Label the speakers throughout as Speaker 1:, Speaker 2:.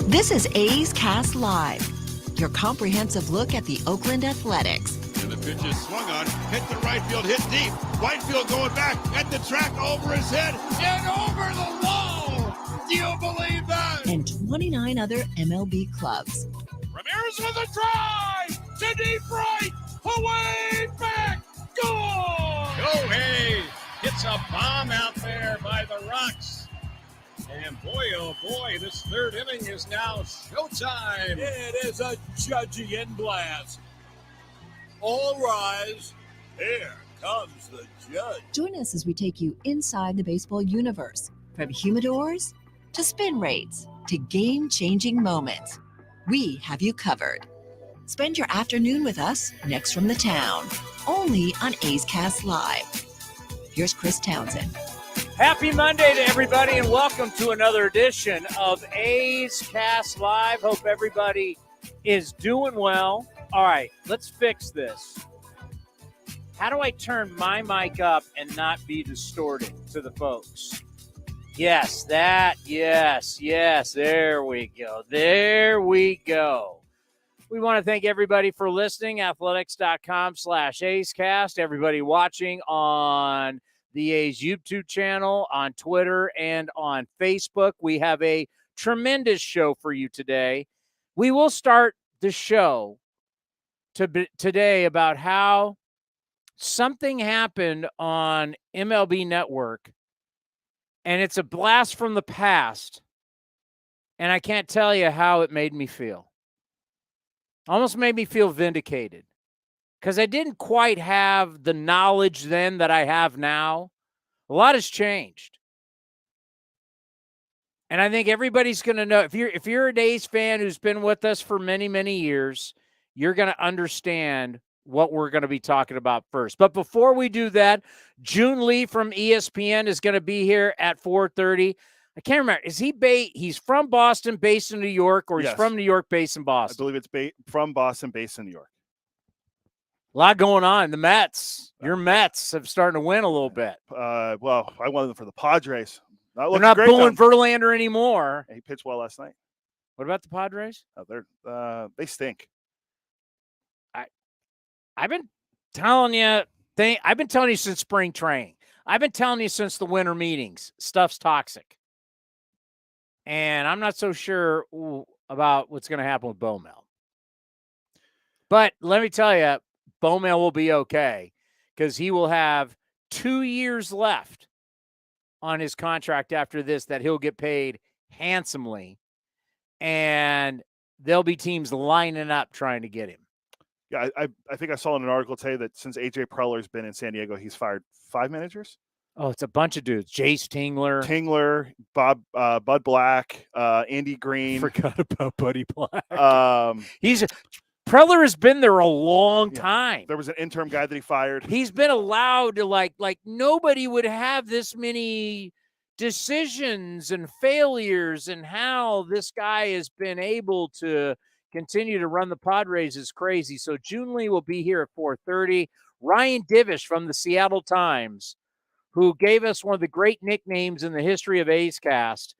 Speaker 1: This is A's Cast Live, your comprehensive look at the Oakland Athletics.
Speaker 2: And the pitch is swung on, hit the right field, hit deep. Whitefield going back at the track, over his head, and over the wall. Do you believe that?
Speaker 1: And 29 other MLB clubs.
Speaker 2: Ramirez with a drive to deep right, away back, goal!
Speaker 3: Shohei hits a bomb out there by the Rocks. And boy, oh boy, this third inning is now showtime.
Speaker 2: It is a judging blast. All rise. Here comes the judge.
Speaker 1: Join us as we take you inside the baseball universe, from humidors to spin rates to game-changing moments. We have you covered. Spend your afternoon with us next from the town, only on A's Cast Live. Here's Chris Townsend.
Speaker 4: Happy Monday to everybody, and welcome to another edition of A's Cast Live. Hope everybody is doing well. All right, let's fix this. How do I turn my mic up and not be distorted to the folks? Yes, there we go. We want to thank everybody for listening, athletics.com/AceCast, everybody watching on the A's YouTube channel, on Twitter, and on Facebook. We have a tremendous show for you today. We will start the show today about how something happened on MLB Network, and it's a blast from the past, and I can't tell you how it made me feel. Almost made me feel vindicated, because I didn't quite have the knowledge then that I have now. A lot has changed. And I think everybody's going to know, if you're an A's fan who's been with us for many, many years, you're going to understand what we're going to be talking about first. But before we do that, Joon Lee from ESPN is going to be here at 4:30. I can't remember. Is he's from Boston, based in New York, or he's from New York, based in Boston?
Speaker 5: I believe it's from Boston, based in New York.
Speaker 4: A lot going on. The Mets, your Mets have starting to win a little bit.
Speaker 5: Well, I wanted them for the Padres.
Speaker 4: They're not booing Verlander anymore.
Speaker 5: He pitched well last night.
Speaker 4: What about the Padres?
Speaker 5: They stink.
Speaker 4: I've been telling you since spring training. I've been telling you since the winter meetings. Stuff's toxic. And I'm not so sure about what's going to happen with Bowmel. But let me tell you, Bowmel will be okay, because he will have 2 years left on his contract after this that he'll get paid handsomely. And there'll be teams lining up trying to get him.
Speaker 5: Yeah, I think I saw in an article today that since A.J. Preller's been in San Diego, he's fired 5 managers.
Speaker 4: Oh, it's a bunch of dudes. Jace
Speaker 5: Tingler, Bud Black, Andy Green.
Speaker 4: Forgot about Buddy Black. Preller has been there a long time.
Speaker 5: There was an interim guy that he fired.
Speaker 4: He's been allowed to like nobody would have this many decisions and failures, and how this guy has been able to continue to run the Padres is crazy. So Joon Lee will be here at 4:30. Ryan Divish from the Seattle Times, who gave us one of the great nicknames in the history of A's Cast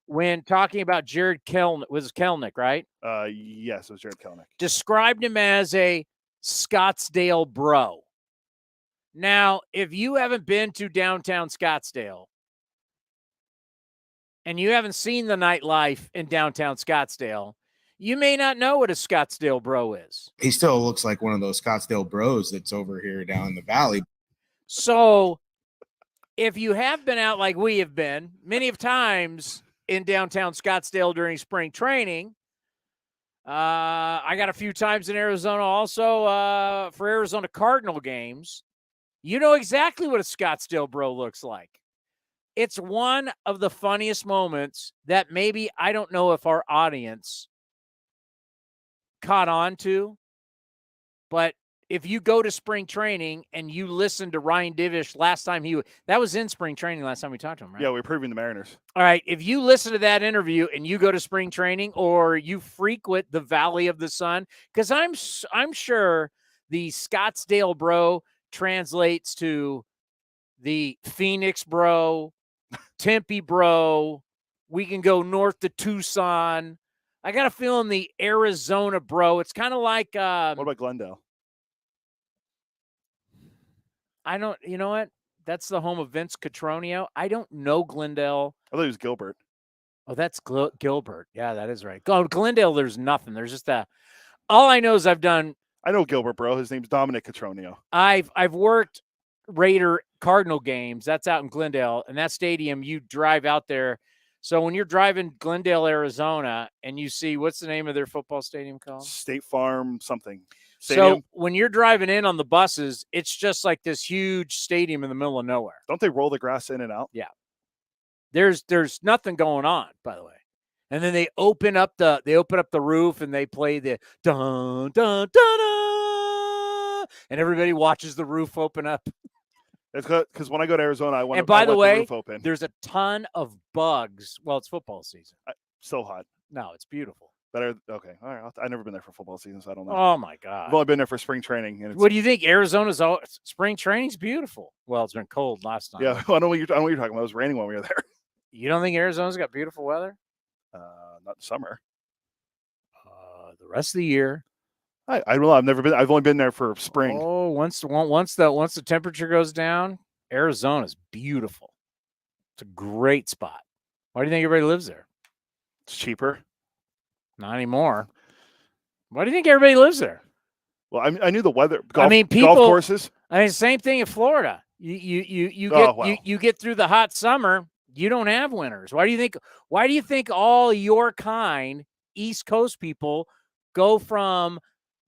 Speaker 4: when talking about Jared Kelnick. Was Kelnick, right?
Speaker 5: Yes, it was Jared Kelnick.
Speaker 4: Described him as a Scottsdale bro. Now, if you haven't been to downtown Scottsdale and you haven't seen the nightlife in downtown Scottsdale, you may not know what a Scottsdale bro is.
Speaker 6: He still looks like one of those Scottsdale bros that's over here down in the valley.
Speaker 4: So if you have been out like we have been many of times in downtown Scottsdale during spring training, I got a few times in Arizona also for Arizona Cardinal games. You know exactly what a Scottsdale bro looks like. It's one of the funniest moments that maybe, I don't know if our audience caught on to, but if you go to spring training and you listen to Ryan Divish last time that was in spring training last time we talked to him, right?
Speaker 5: Yeah, we were previewing the Mariners.
Speaker 4: All right. If you listen to that interview and you go to spring training, or you frequent the Valley of the Sun, because I'm sure the Scottsdale bro translates to the Phoenix bro, Tempe, bro. We can go north to Tucson. I got a feeling the Arizona, bro. It's kind of like
Speaker 5: What about Glendale?
Speaker 4: I don't. You know what? That's the home of Vince Cotroneo. I don't know Glendale.
Speaker 5: I thought it was Gilbert.
Speaker 4: Oh, that's Gilbert. Yeah, that is right. Glendale, there's nothing. There's just a. All I know is I've done.
Speaker 5: I know Gilbert, bro. His name's Dominic Cotroneo.
Speaker 4: I've worked Raider Cardinal games. That's out in Glendale, and that stadium. You drive out there. So when you're driving Glendale, Arizona, and you see what's the name of their football stadium called?
Speaker 5: State Farm something. Stadium.
Speaker 4: So when you're driving in on the buses, it's just like this huge stadium in the middle of nowhere.
Speaker 5: Don't they roll the grass in and out?
Speaker 4: Yeah. There's nothing going on, by the way. And then they open up the roof and they play the dun dun dun dun, and everybody watches the roof open up.
Speaker 5: It's because when I go to Arizona, I want.
Speaker 4: And by the way,
Speaker 5: the roof open.
Speaker 4: There's a ton of bugs. Well, it's football season.
Speaker 5: So hot.
Speaker 4: No, it's beautiful.
Speaker 5: Better. Okay. All right. I've never been there for football season, so I don't know.
Speaker 4: Oh my God.
Speaker 5: I've only been there for spring training. And
Speaker 4: what do you think? Arizona's spring training's beautiful. Well, it's been cold last time.
Speaker 5: Yeah, I know what you're talking about. It was raining when we were there.
Speaker 4: You don't think Arizona's got beautiful weather?
Speaker 5: Not summer.
Speaker 4: The rest of the year.
Speaker 5: I don't know. I've never been. I've only been there for spring.
Speaker 4: Oh, once the temperature goes down, Arizona's beautiful. It's a great spot. Why do you think everybody lives there?
Speaker 5: It's cheaper.
Speaker 4: Not anymore. Why do you think everybody lives there?
Speaker 5: Well, I knew the weather.
Speaker 4: Golf
Speaker 5: golf courses.
Speaker 4: Same thing in Florida. You get through the hot summer. You don't have winters. Why do you think all your kind East Coast people go from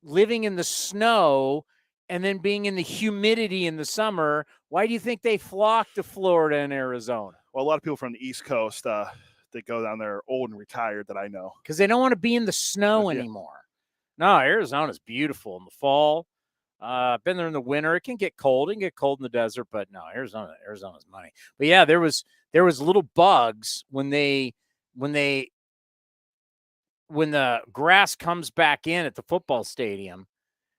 Speaker 4: living in the snow and then being in the humidity in the summer? Why do you think they flock to Florida and Arizona?
Speaker 5: Well, a lot of people from the East Coast, they go down there old and retired that I know.
Speaker 4: Because they don't want to be in the snow anymore. No, Arizona's beautiful in the fall. I've been there in the winter. It can get cold. It can get cold in the desert, but no, Arizona's money. But yeah, there was little bugs when the grass comes back in at the football stadium,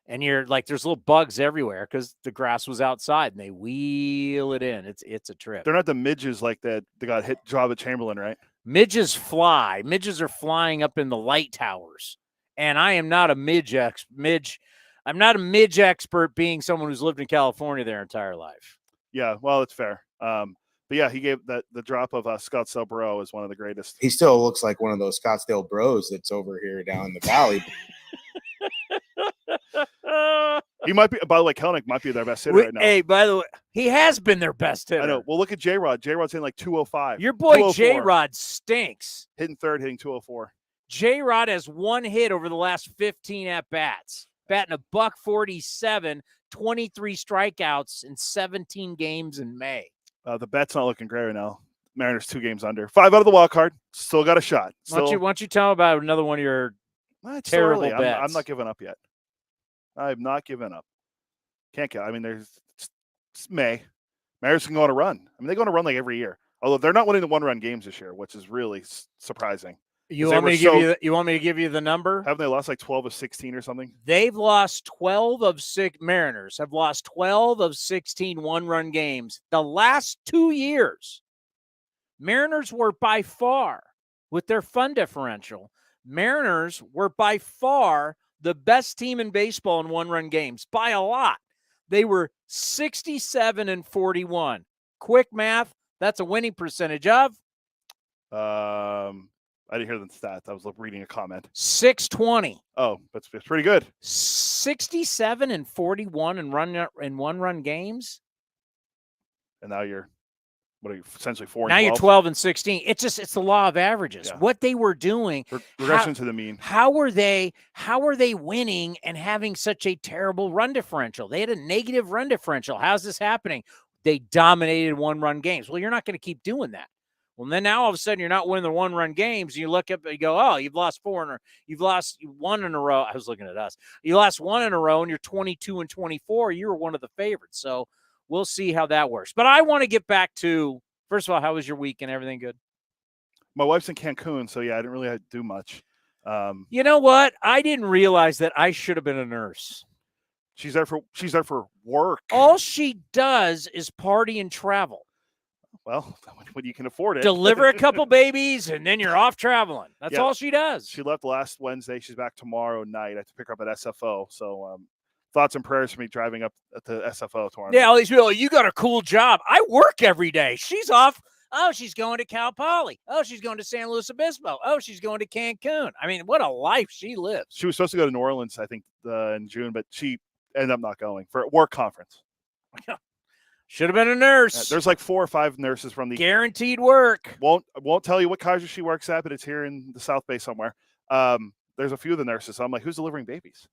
Speaker 4: and you're like, there's little bugs everywhere because the grass was outside, and they wheel it in. It's a trip.
Speaker 5: They're not the midges like that. They got hit job at Chamberlain, right?
Speaker 4: Midges fly. Midges are flying up in the light towers, and I am not a midge. I'm not a midge expert, being someone who's lived in California their entire life.
Speaker 5: Yeah, well, it's fair. But yeah, he gave the drop of Scottsdale Bro is one of the greatest.
Speaker 6: He still looks like one of those Scottsdale Bros that's over here down in the valley.
Speaker 5: He might be. By the way, Kelnick might be their best hitter right now.
Speaker 4: Hey, by the way, he has been their best hitter.
Speaker 5: I know. Well, look at J-Rod. J-Rod's hitting like 205.
Speaker 4: Your boy J-Rod stinks.
Speaker 5: Hitting third, hitting 204.
Speaker 4: J-Rod has one hit over the last 15 at-bats. Batting $147, 23 strikeouts in 17 games in May.
Speaker 5: The bet's not looking great right now. Mariners 2 games under. 5 out of the wild card. Still got a shot.
Speaker 4: Why don't you tell about another one of your terrible bets?
Speaker 5: I'm not giving up yet. I'm not giving up. Can't get. I mean, it's May. Mariners can go on a run. I mean, they go on a run like every year. Although they're not winning the one-run games this year, which is really surprising.
Speaker 4: You want me to give you the number?
Speaker 5: Haven't they lost like 12 of 16 or something?
Speaker 4: They've lost 12 of 6. Mariners have lost 12 of 16 one-run games. The last 2 years, Mariners were by far, with their fun differential, Mariners were by far the best team in baseball in one-run games by a lot. They were 67-41. Quick math, that's a winning percentage of?
Speaker 5: I didn't hear the stats. I was reading a comment.
Speaker 4: 620.
Speaker 5: Oh, that's pretty good.
Speaker 4: 67-41 in one-run games.
Speaker 5: And now you're, what are you, essentially 4 and 12?
Speaker 4: Now you're 12-16. It's the law of averages.
Speaker 5: Yeah.
Speaker 4: What they were doing.
Speaker 5: Regression to the mean.
Speaker 4: How were they winning and having such a terrible run differential? They had a negative run differential. How's this happening? They dominated one-run games. Well, you're not going to keep doing that. Well, then now all of a sudden you're not winning the one-run games. You look up and you go, oh, you've lost 4 you've lost 1 in a row. I was looking at us. You lost 1 in a row and you're 22-24. You were one of the favorites. So we'll see how that works. But I want to get back to, first of all, how was your week and everything good?
Speaker 5: My wife's in Cancun, so yeah, I didn't really have to do much.
Speaker 4: You know what? I didn't realize that I should have been a nurse.
Speaker 5: She's there for work.
Speaker 4: All she does is party and travel.
Speaker 5: Well, when you can afford it.
Speaker 4: Deliver a couple babies, and then you're off traveling. That's all she does.
Speaker 5: She left last Wednesday. She's back tomorrow night. I have to pick her up at SFO. So thoughts and prayers for me driving up at the SFO tomorrow night.
Speaker 4: Yeah, all these people, you got a cool job. I work every day. She's off. Oh, she's going to Cal Poly. Oh, she's going to San Luis Obispo. Oh, she's going to Cancun. I mean, what a life she lives.
Speaker 5: She was supposed to go to New Orleans, I think, in June, but she ended up not going for a work conference.
Speaker 4: Should have been a nurse.
Speaker 5: There's like 4 or 5 nurses from the
Speaker 4: guaranteed work.
Speaker 5: Won't tell you what Kaiser she works at, but it's here in the South Bay somewhere. There's a few of the nurses. So I'm like, who's delivering babies?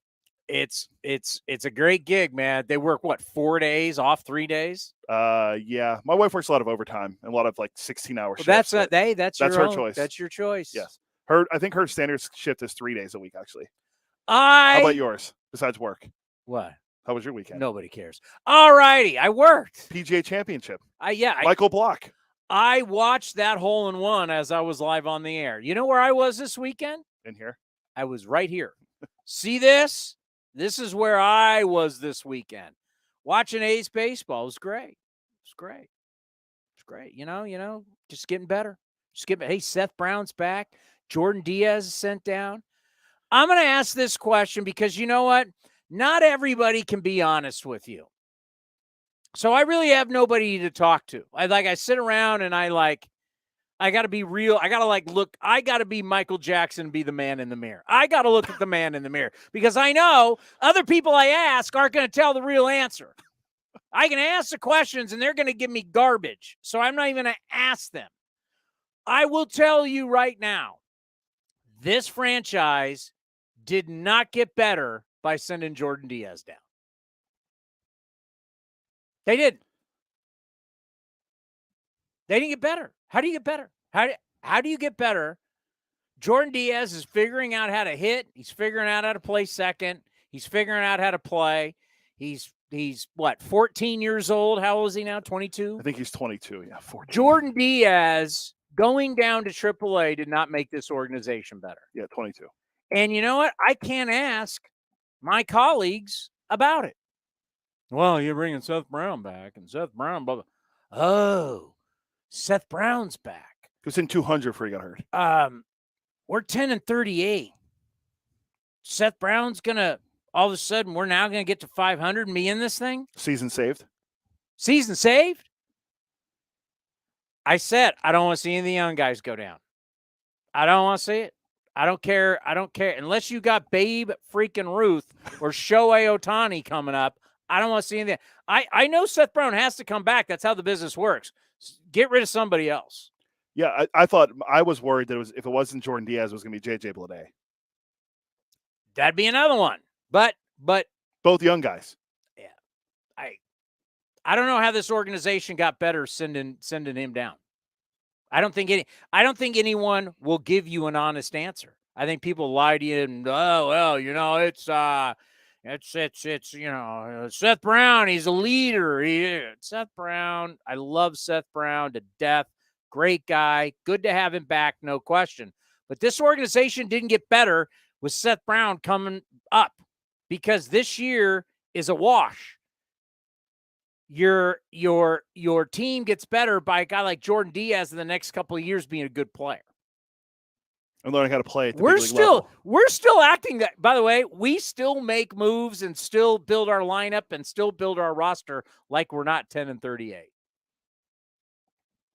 Speaker 4: It's a great gig, man. They work 4 days, off 3 days.
Speaker 5: Yeah. My wife works a lot of overtime and a lot of like 16-hour shifts.
Speaker 4: That's
Speaker 5: her choice.
Speaker 4: That's your choice.
Speaker 5: Yes. I think her standard shift is 3 days a week, actually.
Speaker 4: How
Speaker 5: about yours besides work?
Speaker 4: What?
Speaker 5: How was your weekend?
Speaker 4: Nobody cares. All righty. I worked.
Speaker 5: PGA Championship.
Speaker 4: Michael
Speaker 5: Block.
Speaker 4: I watched that hole-in-one as I was live on the air. You know where I was this weekend?
Speaker 5: In here.
Speaker 4: I was right here. See this? This is where I was this weekend. Watching A's baseball. It was great. It's great. You know, just getting better. Hey, Seth Brown's back. Jordan Diaz is sent down. I'm going to ask this question because you know what? Not everybody can be honest with you. So I really have nobody to talk to. I sit around and I got to be real. I got to look. I got to be Michael Jackson and be the man in the mirror. I got to look at the man in the mirror because I know other people I ask aren't going to tell the real answer. I can ask the questions and they're going to give me garbage. So I'm not even going to ask them. I will tell you right now, this franchise did not get better by sending Jordan Diaz down. They didn't. They didn't get better. How do you get better? How do you get better? Jordan Diaz is figuring out how to hit. He's figuring out how to play second. He's figuring out how to play. He's 14 years old. How old is he now? 22?
Speaker 5: I think he's 22. Yeah, 14.
Speaker 4: Jordan Diaz going down to AAA did not make this organization better.
Speaker 5: Yeah, 22.
Speaker 4: And you know what? I can't ask my colleagues about it. Well, you're bringing Seth Brown back, and Seth Brown, blah, blah. Oh, Seth Brown's back.
Speaker 5: He was in 200 before he got hurt.
Speaker 4: We're 10-38. Seth Brown's gonna all of a sudden we're now gonna get to 500 and be in this thing.
Speaker 5: Season saved.
Speaker 4: Season saved. I said I don't want to see any of the young guys go down. I don't want to see it. I don't care. Unless you got Babe freaking Ruth or Shohei Ohtani coming up, I don't want to see anything. I know Seth Brown has to come back. That's how the business works. Get rid of somebody else.
Speaker 5: Yeah, I thought I was worried that if it wasn't Jordan Diaz, it was going to be JJ Bleday.
Speaker 4: That'd be another one. But
Speaker 5: both young guys.
Speaker 4: Yeah, I don't know how this organization got better sending him down. I don't think anyone will give you an honest answer. I think people lie to you and it's Seth Brown. He's a leader. Seth Brown. I love Seth Brown to death. Great guy. Good to have him back, no question. But this organization didn't get better with Seth Brown coming up because this year is a wash. Your team gets better by a guy like Jordan Diaz in the next couple of years being a good player.
Speaker 5: And learning how to play at the
Speaker 4: we're
Speaker 5: big league level.
Speaker 4: We're still acting that. By the way, we still make moves and still build our lineup and still build our roster like we're not 10-38.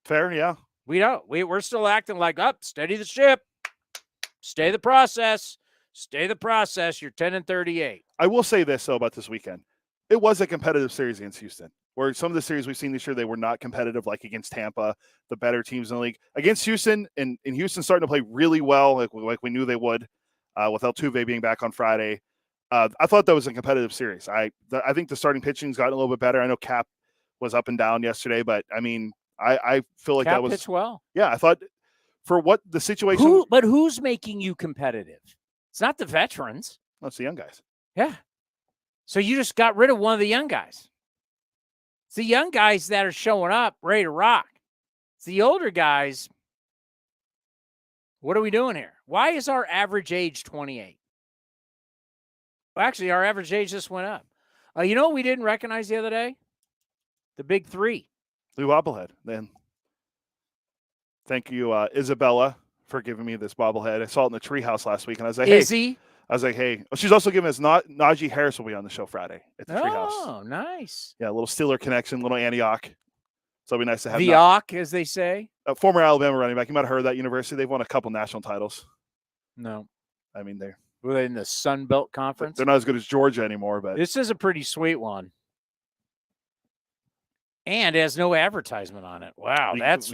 Speaker 5: Fair, yeah.
Speaker 4: We don't. We're still acting like steady the ship, stay the process, stay the process. You're 10-38.
Speaker 5: I will say this though about this weekend. It was a competitive series against Houston, where some of the series we've seen this year, they were not competitive, like against Tampa, the better teams in the league. Against Houston, and Houston starting to play really well, like we knew they would, with Altuve being back on Friday. I thought that was a competitive series. I think the starting pitching's gotten a little bit better. I know Cap was up and down yesterday, but I mean, I feel like
Speaker 4: Cap
Speaker 5: that was
Speaker 4: pitched well.
Speaker 5: Yeah, I thought for what the situation.
Speaker 4: But who's making you competitive? It's not the veterans.
Speaker 5: No, it's the young guys.
Speaker 4: Yeah. So you just got rid of one of the young guys. It's the young guys that are showing up ready to rock. It's the older guys. What are we doing here? Why is our average age 28? Well, actually, our average age just went up. You know what we didn't recognize the other day? The big three.
Speaker 5: Lou Bobblehead. Then Thank you, Isabella, for giving me this bobblehead. I saw it in the treehouse last week, and I was like,
Speaker 4: Izzy?
Speaker 5: I was like, hey. Well, she's also giving us Najee Harris will be on the show Friday at the treehouse.
Speaker 4: Oh, nice.
Speaker 5: Yeah, a little Steeler connection, little Antioch. So it'll be nice to have
Speaker 4: the Ock, as they say.
Speaker 5: A former Alabama running back. You might have heard of that university. They've won a couple national titles.
Speaker 4: No.
Speaker 5: I mean,
Speaker 4: Were they in the Sun Belt Conference?
Speaker 5: They're not as good as Georgia anymore, but
Speaker 4: this is a pretty sweet one. And it has no advertisement on it. Wow, that's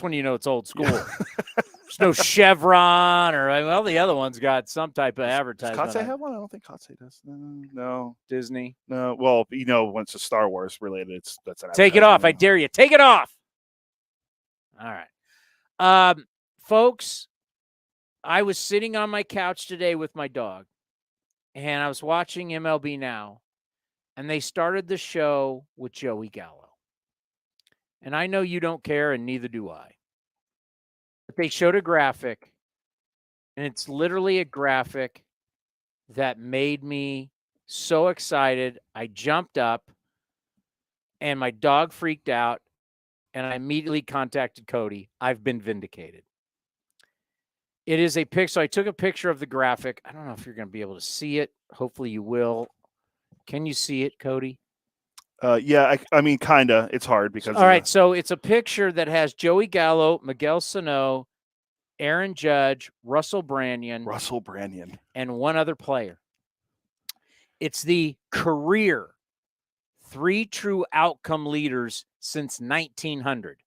Speaker 4: when you know it's old school. There's no Chevron the other one's got some type of advertisement.
Speaker 5: Does Kotze have one? I don't think Kotze does. No.
Speaker 4: Disney?
Speaker 5: No. Well, once it's Star Wars related, that's an
Speaker 4: Take it off. I dare you. Take it off. All right. Folks, I was sitting on my couch today with my dog, and I was watching MLB Now, and they started the show with Joey Gallo. And I know you don't care, and neither do I. But they showed a graphic, and it's literally a graphic that made me so excited. I jumped up, and my dog freaked out, and I immediately contacted Cody. I've been vindicated. It is a picture. So I took a picture of the graphic. I don't know if you're going to be able to see it. Hopefully you will. Can you see it, Cody?
Speaker 5: Yeah, I mean, kind of. It's hard because.
Speaker 4: All right, so it's a picture that has Joey Gallo, Miguel Sano, Aaron Judge, Russell Branyan, and one other player. It's the career 3 true outcome leaders since 1900.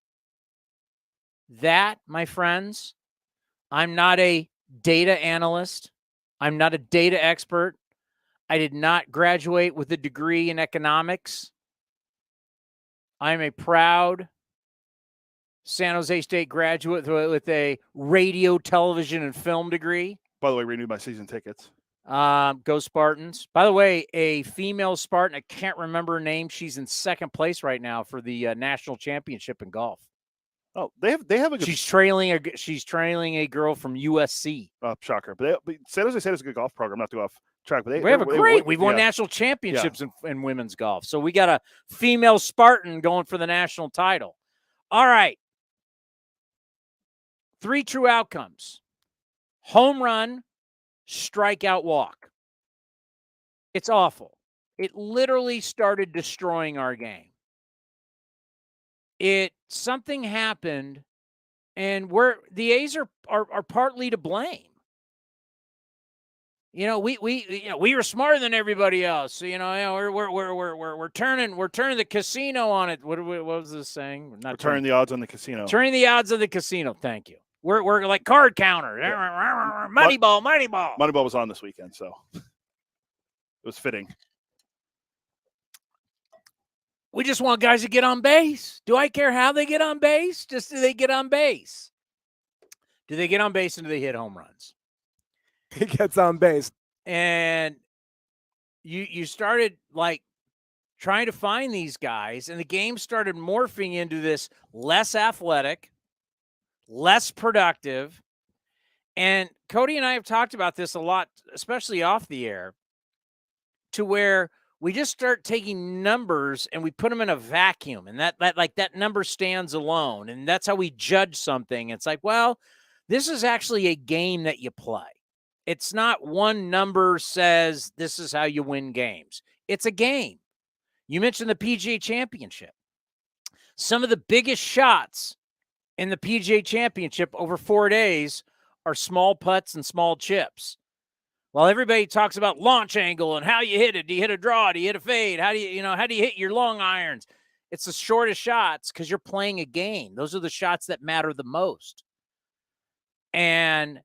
Speaker 4: That, my friends, I'm not a data analyst. I'm not a data expert. I did not graduate with a degree in economics. I'm a proud San Jose State graduate with a radio, television, and film degree.
Speaker 5: By the way, renewed my season tickets.
Speaker 4: Go Spartans. By the way, a female Spartan, I can't remember her name. She's in second place right now for the national championship in golf.
Speaker 5: Oh, they have a good.
Speaker 4: She's trailing a girl from USC.
Speaker 5: Shocker, but San Jose State has a good golf program. Not to go off track, but
Speaker 4: we've won national championships in women's golf. So we got a female Spartan going for the national title. All right. 3 true outcomes: home run, strikeout, walk. It's awful. It literally started destroying our game. Something happened, and the A's are partly to blame. We were smarter than everybody else. We're turning the casino on it. What was this saying?
Speaker 5: We're turning the odds on the casino.
Speaker 4: Turning the odds on the casino. Thank you. We're like card counter. Yeah. Moneyball.
Speaker 5: Moneyball was on this weekend, so it was fitting.
Speaker 4: We just want guys to get on base. Do I care how they get on base? Just do they get on base? Do they get on base and do they hit home runs?
Speaker 7: He gets on base.
Speaker 4: And you started like trying to find these guys, and the game started morphing into this less athletic, less productive. And Cody and I have talked about this a lot, especially off the air, to where we just start taking numbers and we put them in a vacuum, and that number stands alone. And that's how we judge something. It's like, well, this is actually a game that you play. It's not one number says this is how you win games. It's a game. You mentioned the PGA Championship. Some of the biggest shots in the PGA Championship over 4 days are small putts and small chips. While everybody talks about launch angle and how you hit it. Do you hit a draw? Do you hit a fade? How do you hit your long irons? It's the shortest shots because you're playing a game. Those are the shots that matter the most. And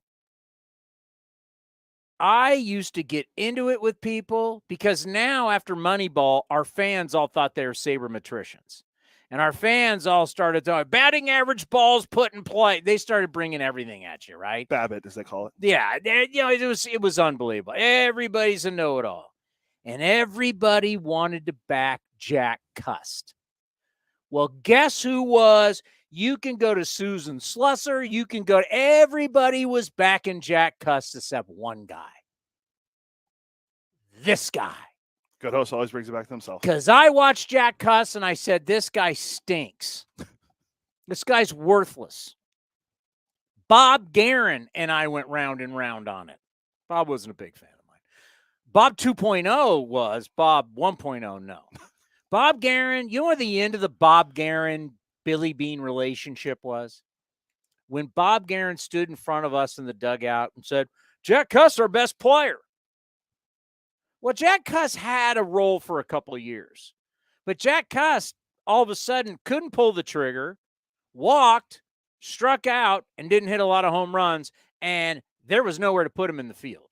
Speaker 4: I used to get into it with people because now after Moneyball, our fans all thought they were sabermetricians. And our fans all started talking, batting average balls put in play. They started bringing everything at you, right?
Speaker 5: Babbitt, as they call it.
Speaker 4: Yeah, it was unbelievable. Everybody's a know-it-all. And everybody wanted to back Jack Cust. Well, guess who was? You can go to Susan Slusser. You can go to everybody was backing Jack Cust except one guy. This guy.
Speaker 5: Good host always brings it back to himself.
Speaker 4: Because I watched Jack Cust and I said, this guy stinks. This guy's worthless. Bob Guerin and I went round and round on it. Bob wasn't a big fan of mine. Bob 2.0 was. Bob 1.0, no. Bob Guerin, you know what the end of the Bob Guerin Billy Bean relationship was? When Bob Guerin stood in front of us in the dugout and said, Jack Cuss, our best player. Well, Jack Cuss had a role for a couple of years. But Jack Cuss, all of a sudden, couldn't pull the trigger, walked, struck out, and didn't hit a lot of home runs, and there was nowhere to put him in the field.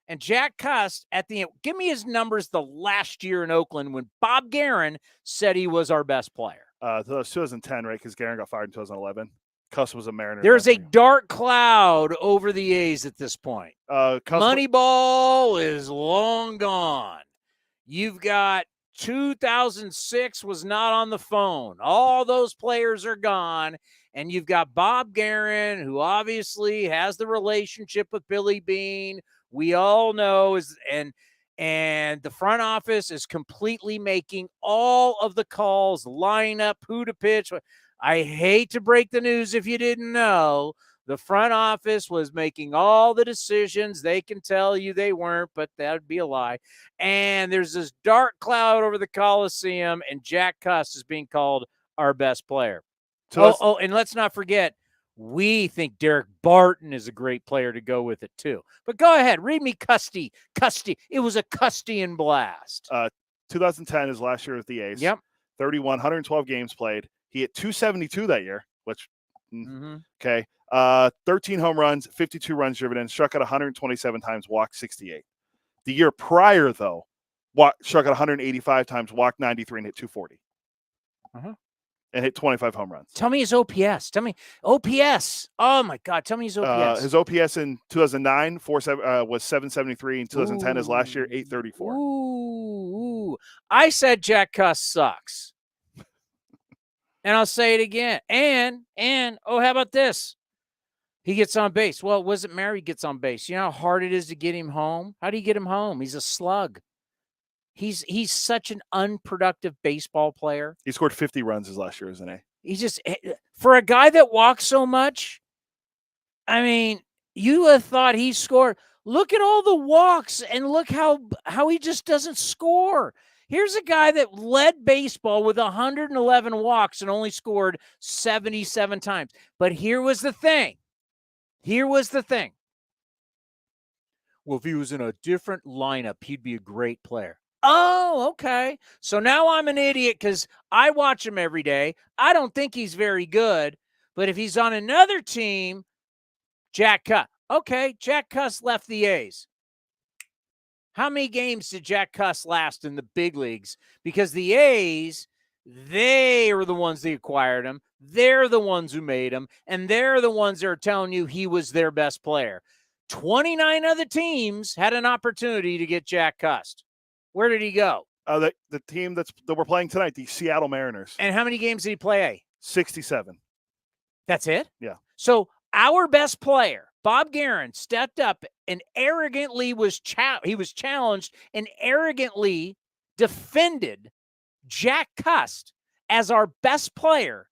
Speaker 4: And Jack Cuss, at the end, give me his numbers the last year in Oakland when Bob Guerin said he was our best player.
Speaker 5: That was 2010, right? Because Guerin got fired in 2011. Cuss was a Mariner.
Speaker 4: There's a dark cloud over the A's at this point. Moneyball is long gone. You've got 2006 was not on the phone. All those players are gone. And you've got Bob Guerin, who obviously has the relationship with Billy Bean. We all know and the front office is completely making all of the calls, lineup, who to pitch. I hate to break the news if you didn't know. The front office was making all the decisions. They can tell you they weren't, but that would be a lie. And there's this dark cloud over the Coliseum, and Jack Cuss is being called our best player. So and let's not forget, we think Derek Barton is a great player to go with it too. But go ahead, read me Custy. It was a Custian blast.
Speaker 5: 2010 is last year with the A's.
Speaker 4: Yep.
Speaker 5: 112 games played. He hit 272 that year, which, okay. 13 home runs, 52 runs driven in, struck out 127 times, walked 68. The year prior, though, struck out 185 times, walked 93, and hit 240. And hit 25 home runs.
Speaker 4: Tell me his OPS. Tell me OPS. Oh, my God. Tell me his OPS.
Speaker 5: His OPS in 2009 was 773. In 2010 is last year, 834.
Speaker 4: Ooh. I said Jack Cuss sucks. And I'll say it again. And how about this? He gets on base. Well, it wasn't Mary gets on base. You know how hard it is to get him home? How do you get him home? He's a slug. He's such an unproductive baseball player.
Speaker 5: He scored 50 runs his last year as an A.
Speaker 4: He just, for a guy that walks so much, I mean, you have thought he scored. Look at all the walks and look how he just doesn't score. Here's a guy that led baseball with 111 walks and only scored 77 times. But here was the thing. Well, if he was in a different lineup, he'd be a great player. Oh, okay. So now I'm an idiot because I watch him every day. I don't think he's very good. But if he's on another team, Jack Cuss. Okay, Jack Cuss left the A's. How many games did Jack Cuss last in the big leagues? Because the A's, they were the ones that acquired him. They're the ones who made him. And they're the ones that are telling you he was their best player. 29 other teams had an opportunity to get Jack Cuss. Where did he go?
Speaker 5: The team that we're playing tonight, the Seattle Mariners.
Speaker 4: And how many games did he play?
Speaker 5: 67.
Speaker 4: That's it?
Speaker 5: Yeah.
Speaker 4: So our best player, Bob Guerin, stepped up and arrogantly was challenged and arrogantly defended Jack Cuss as our best player.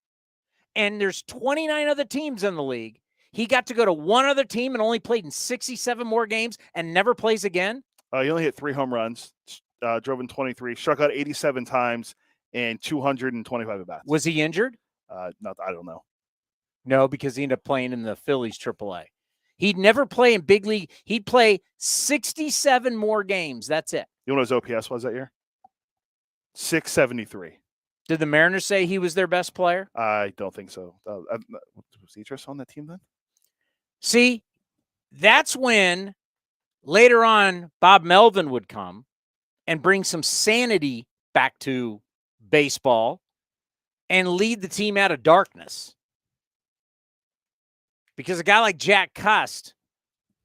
Speaker 4: And there's 29 other teams in the league. He got to go to one other team and only played in 67 more games and never plays again.
Speaker 5: He only hit 3 home runs, drove in 23, struck out 87 times, and 225 at-bats.
Speaker 4: Was he injured?
Speaker 5: I don't know.
Speaker 4: No, because he ended up playing in the Phillies AAA. He'd never play in big league. He'd play 67 more games. That's it.
Speaker 5: You know what his OPS was that year? 673.
Speaker 4: Did the Mariners say he was their best player?
Speaker 5: I don't think so. Was Idris on that team then?
Speaker 4: See, that's when later on Bob Melvin would come and bring some sanity back to baseball and lead the team out of darkness. Because a guy like Jack Cuss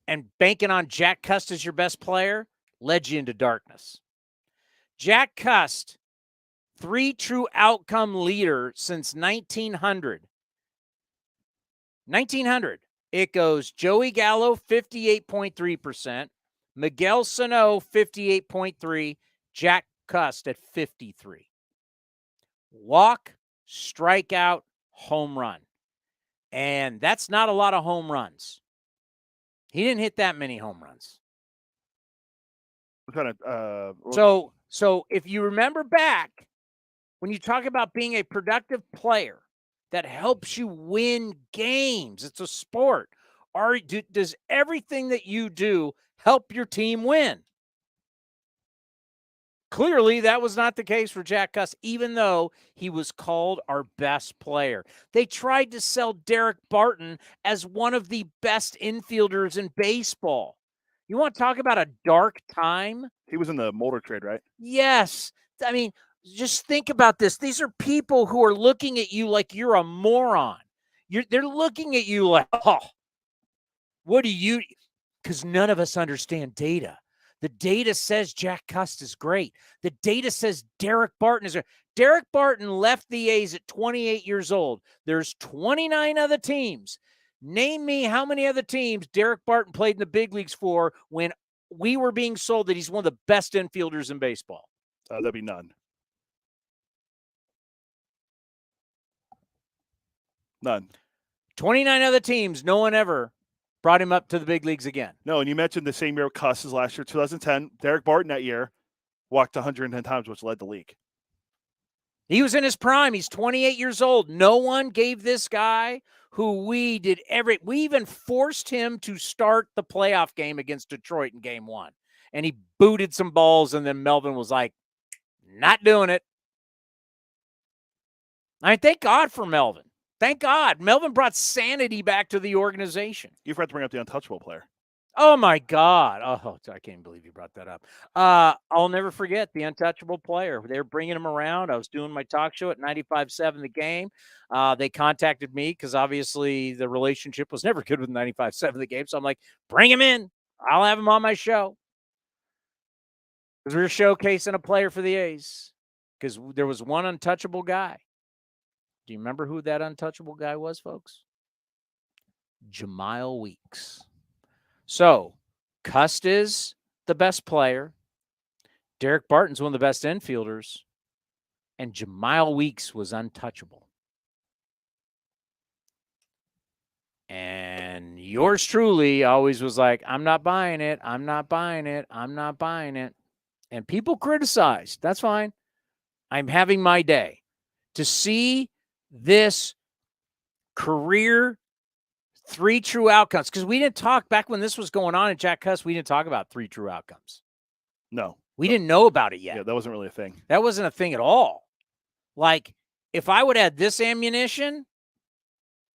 Speaker 4: and banking on Jack Cuss as your best player led you into darkness. Jack Cuss, 3 true outcome leader since 1900. 1900. It goes Joey Gallo, 58.3%. Miguel Sano, 58.3%. Jack Cuss at 53. Walk, strikeout, home run. And that's not a lot of home runs. He didn't hit that many home runs.
Speaker 5: What kind of
Speaker 4: So if you remember back, when you talk about being a productive player that helps you win games, it's a sport. Does everything that you do help your team win? Clearly, that was not the case for Jack Cuss, even though he was called our best player. They tried to sell Derek Barton as one of the best infielders in baseball. You want to talk about a dark time?
Speaker 5: he was in the motor trade, right?
Speaker 4: Yes. I mean, just think about this. These are people who are looking at you like you're a moron. They're looking at you like, oh, what do you? Because none of us understand data. The data says Jack Cust is great. The data says Derek Barton is great. Derek Barton left the A's at 28 years old. There's 29 other teams. Name me how many other teams Derek Barton played in the big leagues for when we were being sold that he's one of the best infielders in baseball.
Speaker 5: That'd be none. None.
Speaker 4: 29 other teams, no one ever brought him up to the big leagues again.
Speaker 5: No, and you mentioned the same year Cuss as last year, 2010. Derek Barton that year walked 110 times, which led the league.
Speaker 4: He was in his prime. He's 28 years old. No one gave this guy who we even forced him to start the playoff game against Detroit in game 1. And he booted some balls, and then Melvin was like, not doing it. I mean, thank God for Melvin. Thank God. Melvin brought sanity back to the organization.
Speaker 5: You forgot to bring up the untouchable player.
Speaker 4: Oh, my God. Oh, I can't believe you brought that up. I'll never forget the untouchable player. They were bringing him around. I was doing my talk show at 95.7 The Game. They contacted me because obviously the relationship was never good with 95.7 The Game. So I'm like, bring him in. I'll have him on my show. Because we were showcasing a player for the A's. Because there was one untouchable guy. Do you remember who that untouchable guy was, folks? Jemile Weeks. So, Cust is the best player. Derek Barton's one of the best infielders. And Jemile Weeks was untouchable. And yours truly always was like, I'm not buying it. I'm not buying it. I'm not buying it. And people criticized. That's fine. I'm having my day. To see this career 3 true outcomes, because we didn't talk back when this was going on at Jack Cuss, we didn't talk about 3 true outcomes.
Speaker 5: No.
Speaker 4: We didn't know about it yet.
Speaker 5: Yeah, that wasn't really a thing.
Speaker 4: That wasn't a thing at all. Like, if I would have this ammunition,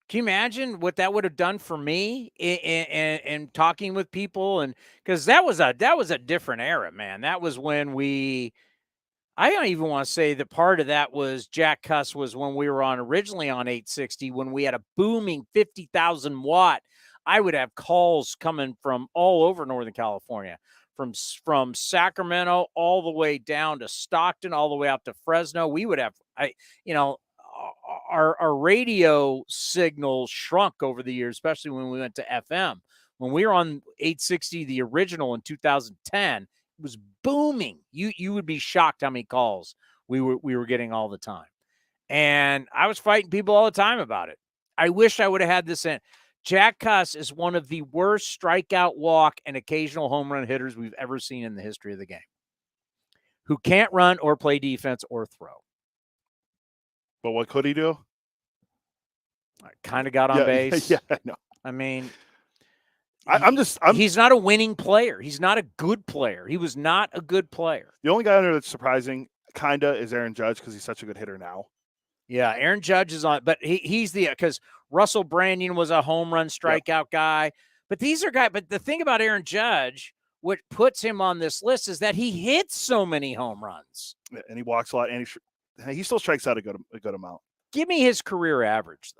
Speaker 4: can you imagine what that would have done for me in talking with people? And because that was a different era, man. That was when I don't even want to say that part of that was Jack Cuss was when we were originally on 860, when we had a booming 50,000 watt. I would have calls coming from all over Northern California, from Sacramento all the way down to Stockton, all the way out to Fresno. We would have, our radio signal shrunk over the years, especially when we went to FM. When we were on 860, the original in 2010, was booming. You would be shocked how many calls we were getting all the time. And I was fighting people all the time about it. I wish I would have had this in. Jack Cuss is one of the worst strikeout, walk, and occasional home run hitters we've ever seen in the history of the game, who can't run or play defense or throw.
Speaker 5: But what could he do?
Speaker 4: I kind of got on base.
Speaker 5: Yeah, I know.
Speaker 4: I mean,
Speaker 5: he's
Speaker 4: not a winning player. He's not a good player. He was not a good player.
Speaker 5: The only guy on there that's surprising, kinda, is Aaron Judge because he's such a good hitter now.
Speaker 4: Yeah, Aaron Judge is on, but he's because Russell Brandon was a home run strikeout guy. But these are guys. But the thing about Aaron Judge, what puts him on this list, is that he hits so many home runs.
Speaker 5: Yeah, and he walks a lot, and he still strikes out a good amount.
Speaker 4: Give me his career average,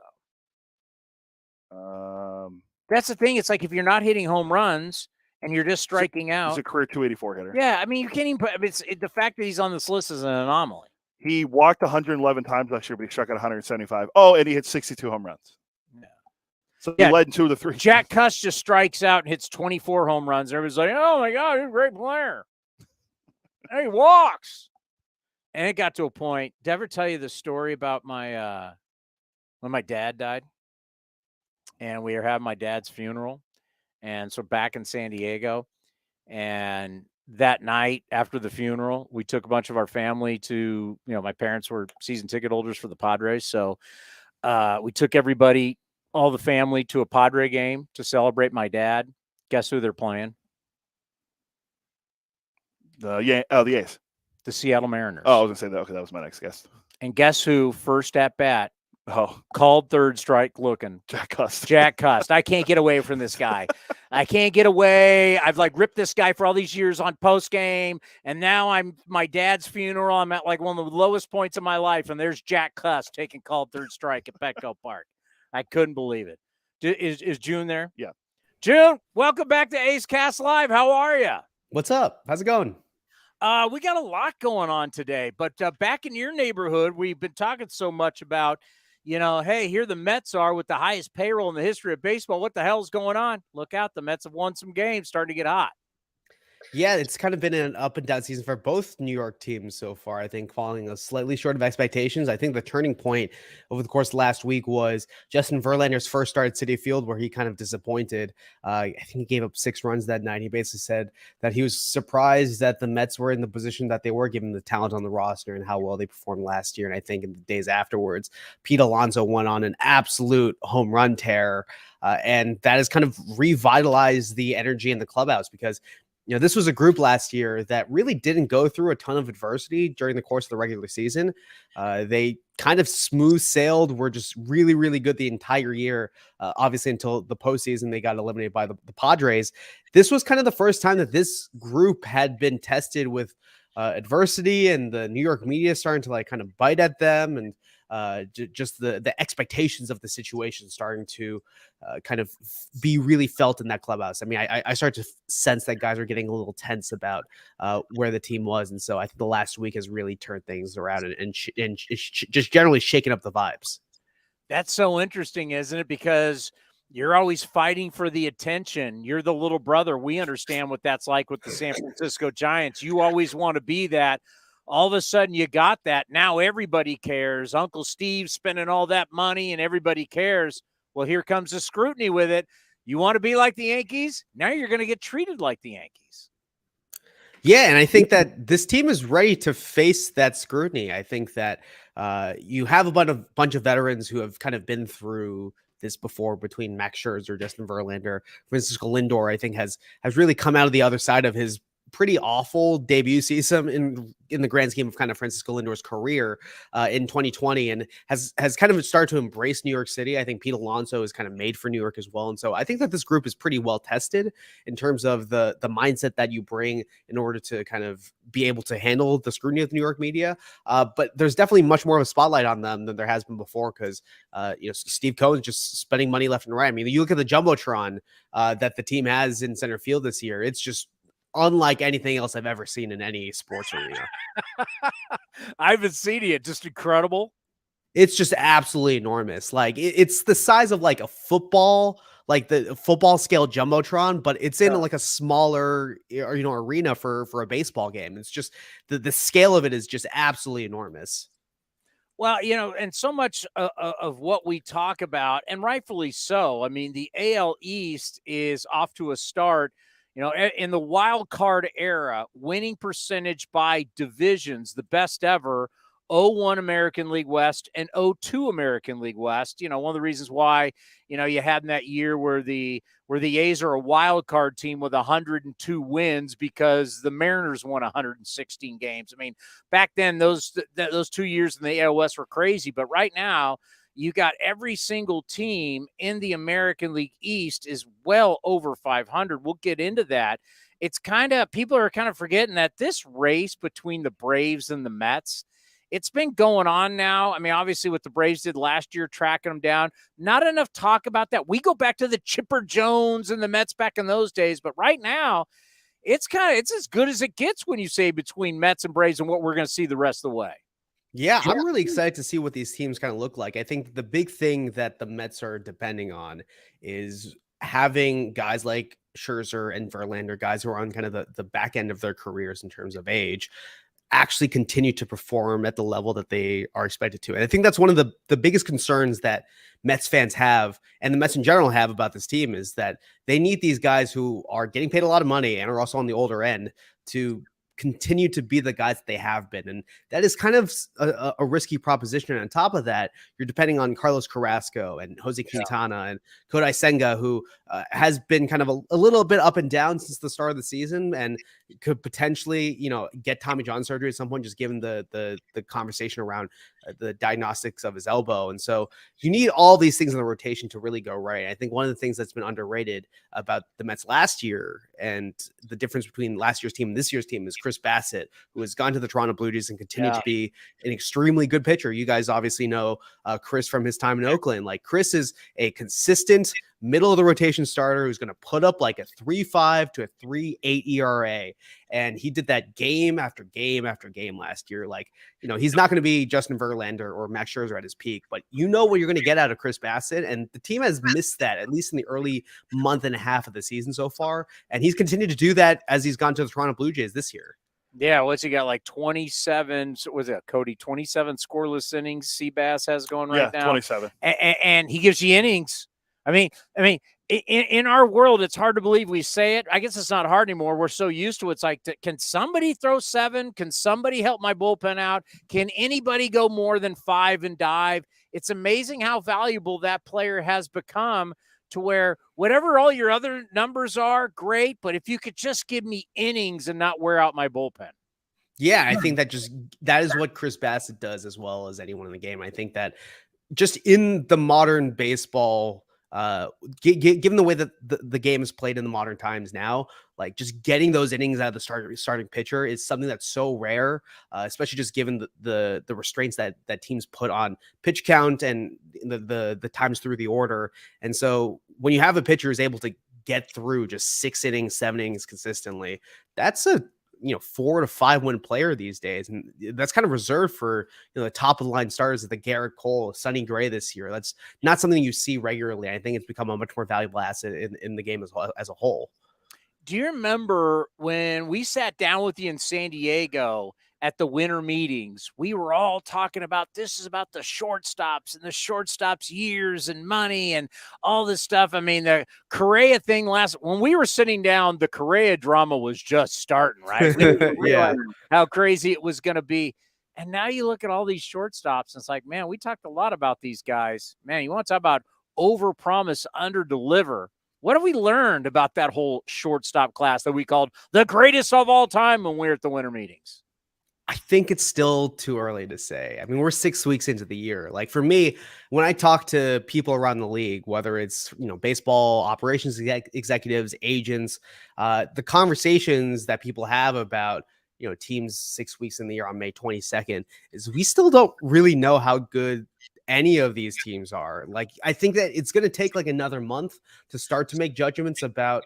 Speaker 4: though. That's the thing. It's like if you're not hitting home runs and you're just striking out.
Speaker 5: He's a career 284 hitter.
Speaker 4: Yeah, I mean, you can't even put. The fact that he's on this list is an anomaly.
Speaker 5: He walked 111 times last year, but he struck out 175. Oh, and he hit 62 home runs.
Speaker 4: Yeah.
Speaker 5: So he led in 2 of the 3.
Speaker 4: Jack Cuss just strikes out and hits 24 home runs. Everybody's like, oh, my God, he's a great player. And he walks. And it got to a point. Did I ever tell you the story about my when my dad died? and we were having my dad's funeral. And so back in San Diego, and that night after the funeral, we took a bunch of our family to, my parents were season ticket holders for the Padres. So we took everybody, all the family, to a Padre game to celebrate my dad. Guess who they're playing?
Speaker 5: The A's.
Speaker 4: The Seattle Mariners.
Speaker 5: Oh, I was going to say that. Okay, that was my next guess.
Speaker 4: And guess who first at bat?
Speaker 5: Oh,
Speaker 4: called third strike looking.
Speaker 5: Jack Cust.
Speaker 4: Jack Cust. I can't get away from this guy. I can't get away. I've ripped this guy for all these years on post game, and now I'm my dad's funeral. I'm at one of the lowest points of my life, and there's Jack Cust taking called third strike at Petco Park. I couldn't believe it. Is Joon there?
Speaker 5: Yeah.
Speaker 4: Joon, welcome back to Ace Cast Live. How are you?
Speaker 8: What's up? How's it going?
Speaker 4: We got a lot going on today, but back in your neighborhood, we've been talking so much about, hey, here the Mets are with the highest payroll in the history of baseball. What the hell's going on? Look out. The Mets have won some games, starting to get hot.
Speaker 8: Yeah, it's kind of been an up and down season for both New York teams so far. I think falling a slightly short of expectations. I think the turning point over the course of last week was Justin Verlander's first start at Citi Field, where he kind of disappointed. I think he gave up 6 runs that night. He basically said that he was surprised that the Mets were in the position that they were, given the talent on the roster and how well they performed last year. And I think in the days afterwards, Pete Alonso went on an absolute home run tear. And that has kind of revitalized the energy in the clubhouse, because this was a group last year that really didn't go through a ton of adversity during the course of the regular season. They kind of smooth sailed, were just really, really good the entire year, obviously until the postseason they got eliminated by the Padres. This was kind of the first time that this group had been tested with adversity, and the New York media starting to kind of bite at them, and just the expectations of the situation starting to kind of be really felt in that clubhouse. I mean, I start to sense that guys are getting a little tense about where the team was. And so I think the last week has really turned things around and just generally shaken up the vibes.
Speaker 4: That's so interesting, isn't it? Because you're always fighting for the attention. You're the little brother. We understand what that's like with the San Francisco Giants. You always want to be that. All of a sudden you got that. Now everybody cares. Uncle Steve's spending all that money and everybody cares. Well, here comes the scrutiny with it. You want to be like the Yankees? Now you're going to get treated like the Yankees.
Speaker 8: Yeah, and I think that this team is ready to face that scrutiny. I think that you have a bunch of veterans who have kind of been through this before, between Max Scherzer, Justin Verlander, Francisco Lindor, I think has really come out of the other side of his pretty awful debut season in the grand scheme of kind of Francisco Lindor's career in 2020, and has kind of started to embrace New York City. I think Pete Alonso is kind of made for New York as well. And so I think that this group is pretty well tested in terms of the mindset that you bring in order to kind of be able to handle the scrutiny of the New York media. But there's definitely much more of a spotlight on them than there has been before, because Steve Cohen's just spending money left and right. I mean, you look at the Jumbotron that the team has in center field this year. It's just unlike anything else I've ever seen in any sports arena.
Speaker 4: I haven't seen it. Just incredible.
Speaker 8: It's just absolutely enormous. It's the size of a football, like the football scale Jumbotron, but it's in a smaller arena for a baseball game. It's just the scale of it is just absolutely enormous.
Speaker 4: Well, and so much of what we talk about, and rightfully so. I mean, the AL East is off to a start. In the wild card era, winning percentage by divisions, the best ever, 0-1 American League West and 0-2 American League West. One of the reasons why, you had in that year where the A's are a wild card team with 102 wins, because the Mariners won 116 games. I mean, back then those 2 years in the AL West were crazy, but right now, you got every single team in the American League East is well over 500. We'll get into that. It's people are kind of forgetting that this race between the Braves and the Mets, it's been going on now. I mean, obviously what the Braves did last year, tracking them down, not enough talk about that. We go back to the Chipper Jones and the Mets back in those days, but right now it's as good as it gets when you say between Mets and Braves and what we're going to see the rest of the way.
Speaker 8: Yeah, I'm really excited to see what these teams kind of look like. I think the big thing that the Mets are depending on is having guys like Scherzer and Verlander, guys who are on kind of the back end of their careers in terms of age, actually continue to perform at the level that they are expected to. And I think that's one of the biggest concerns that Mets fans have, and the Mets in general have, about this team, is that they need these guys who are getting paid a lot of money and are also on the older end to continue to be the guys that they have been. And that is kind of a risky proposition. And on top of that, you're depending on Carlos Carrasco and Jose Quintana and Kodai Senga, who has been kind of a little bit up and down since the start of the season, and could potentially, get Tommy John surgery at some point, just given the conversation around the diagnostics of his elbow. And so you need all these things in the rotation to really go right. I think one of the things that's been underrated about the Mets last year, and the difference between last year's team and this year's team, is Chris Bassett, who has gone to the Toronto Blue Jays and continued to be an extremely good pitcher. You guys obviously know Chris from his time in Oakland. Like, Chris is a consistent middle of the rotation starter who's going to put up like a 3.5 to a 3.8 ERA. And he did that game after game after game last year. Like, he's not going to be Justin Verlander or Max Scherzer at his peak, but you know what you're going to get out of Chris Bassett. And the team has missed that, at least in the early month and a half of the season so far. And he's continued to do that as he's gone to the Toronto Blue Jays this year.
Speaker 4: Yeah, what's he got, like 27? Was it Cody? 27 scoreless innings Seabass has going right now.
Speaker 5: 27.
Speaker 4: And he gives you innings. I mean, in our world, it's hard to believe we say it. I guess it's not hard anymore. We're so used to it. It's like, can somebody throw 7? Can somebody help my bullpen out? Can anybody go more than 5 and dive? It's amazing how valuable that player has become, to where whatever all your other numbers are, great. But if you could just give me innings and not wear out my bullpen.
Speaker 8: Yeah, I think that is what Chris Bassett does as well as anyone in the game. I think that just in the modern baseball, given the way that the game is played in the modern times now, like, just getting those innings out of the starting pitcher is something that's so rare, especially just given the restraints that teams put on pitch count and the times through the order. And so when you have a pitcher who's able to get through just 6 innings, 7 innings consistently, that's a 4 to 5 win player these days. And that's kind of reserved for, the top of the line starters, the Garrett Cole, Sonny Gray this year. That's not something you see regularly. I think it's become a much more valuable asset in the game as a whole.
Speaker 4: Do you remember when we sat down with you in San Diego at the winter meetings? We were all talking about, this is about the shortstops and the shortstops years and money and all this stuff. I mean, the Correa thing when we were sitting down, the Correa drama was just starting, right?
Speaker 8: Yeah.
Speaker 4: How crazy it was going to be. And now you look at all these shortstops, and it's like, man, we talked a lot about these guys. Man, you want to talk about overpromise, underdeliver. What have we learned about that whole shortstop class that we called the greatest of all time when we were at the winter meetings?
Speaker 8: I think it's still too early to say. I mean, we're 6 weeks into the year. Like, for me, when I talk to people around the league, whether it's, baseball operations executives, agents, the conversations that people have about, teams 6 weeks in the year on May 22nd is we still don't really know how good any of these teams are. Like, I think that it's going to take like another month to start to make judgments about,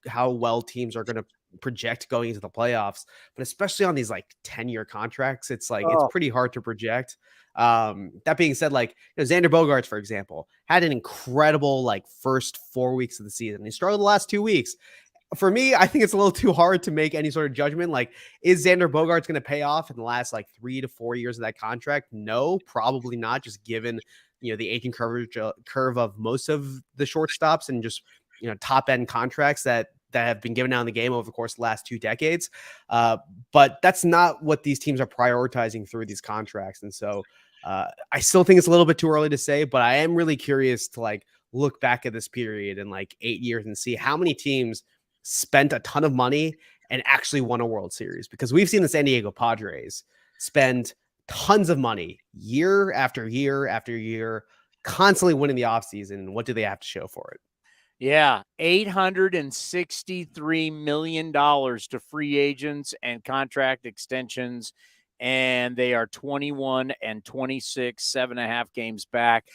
Speaker 8: how well teams are going to project going into the playoffs. But especially on these like 10-year contracts, it's like, it's pretty hard to project. That being said, like, Xander Bogaerts, for example, had an incredible like first 4 weeks of the season. He struggled the last 2 weeks. For me, I think it's a little too hard to make any sort of judgment. Like, is Xander Bogaerts going to pay off in the last like 3 to 4 years of that contract? No, probably not. Just given, the aging curve of most of the shortstops and just, top end contracts that have been given out in the game over the course of the last 2 decades. But that's not what these teams are prioritizing through these contracts. And so I still think it's a little bit too early to say, but I am really curious to like look back at this period in like 8 years and see how many teams spent a ton of money and actually won a World Series, because we've seen the San Diego Padres spend tons of money year after year after year, constantly winning the offseason. What do they have to show for it?
Speaker 4: Yeah, $863 million to free agents and contract extensions, and they are 21 and 26, 7.5 games back.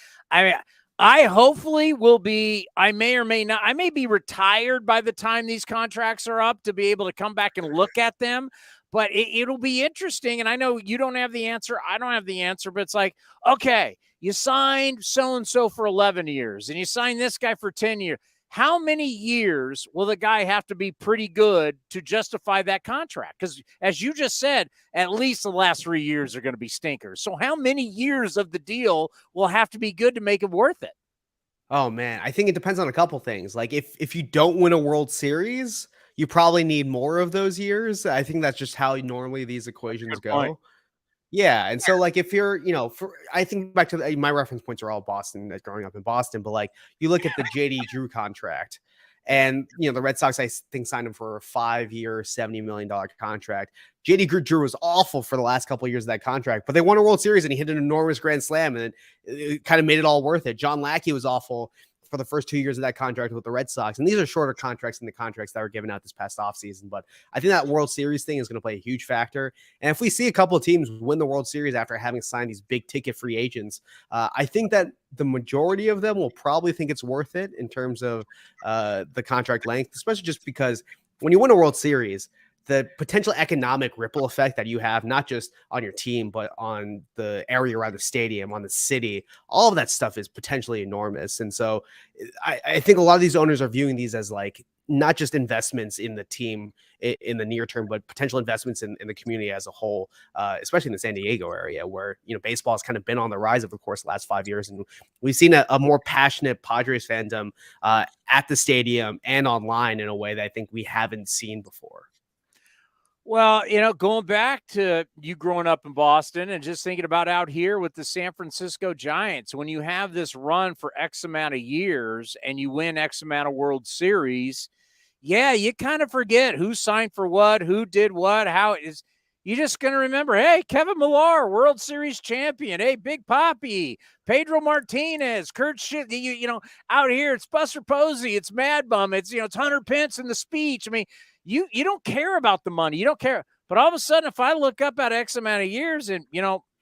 Speaker 4: I hopefully will be, I may or may not, I may be retired by the time these contracts are up to be able to come back and look at them, but it'll be interesting. And I know you don't have the answer. I don't have the answer, but it's like, okay, you signed so-and-so for 11 years and you signed this guy for 10 years. how many years will the guy have to be pretty good to justify that contract? Because as you just said, at least the last 3 years are going to be stinkers. So how many years of the deal will have to be good to make it worth it?
Speaker 8: Oh man, I think it depends on a couple things. Like if you don't win a World Series, you probably need more of those years. I think that's just how normally these equations
Speaker 4: Good point.
Speaker 8: go. Yeah, and so like if you're, I think back to my reference points are all Boston, growing up in Boston, but like you look at the JD Drew contract, and the Red Sox I think signed him for a 5-year, $70 million contract. JD Drew was awful for the last couple of years of that contract, but they won a World Series and he hit an enormous grand slam, and it kind of made it all worth it. John Lackey was awful for the first 2 years of that contract with the Red Sox. And these are shorter contracts than the contracts that were given out this past offseason. But I think that World Series thing is going to play a huge factor. And if we see a couple of teams win the World Series after having signed these big ticket free agents, I think that the majority of them will probably think it's worth it in terms of the contract length, especially just because when you win a World Series, the potential economic ripple effect that you have, not just on your team, but on the area around the stadium, on the city, all of that stuff is potentially enormous. And so I think a lot of these owners are viewing these as like not just investments in the team in the near term, but potential investments in the community as a whole, especially in the San Diego area where, baseball has kind of been on the rise over the course of the last 5 years. And we've seen a more passionate Padres fandom at the stadium and online in a way that I think we haven't seen before.
Speaker 4: Well, going back to you growing up in Boston and just thinking about out here with the San Francisco Giants, when you have this run for X amount of years and you win X amount of World Series, yeah, you kind of forget who signed for what, who did what, how it is. You're just going to remember, hey, Kevin Millar, World Series champion. Hey, Big Papi, Pedro Martinez, Kurt Shit. Out here, it's Buster Posey, it's Mad Bum, it's Hunter Pence in the speech. I mean, you don't care about the money. You don't care. But all of a sudden, if I look up at X amount of years and,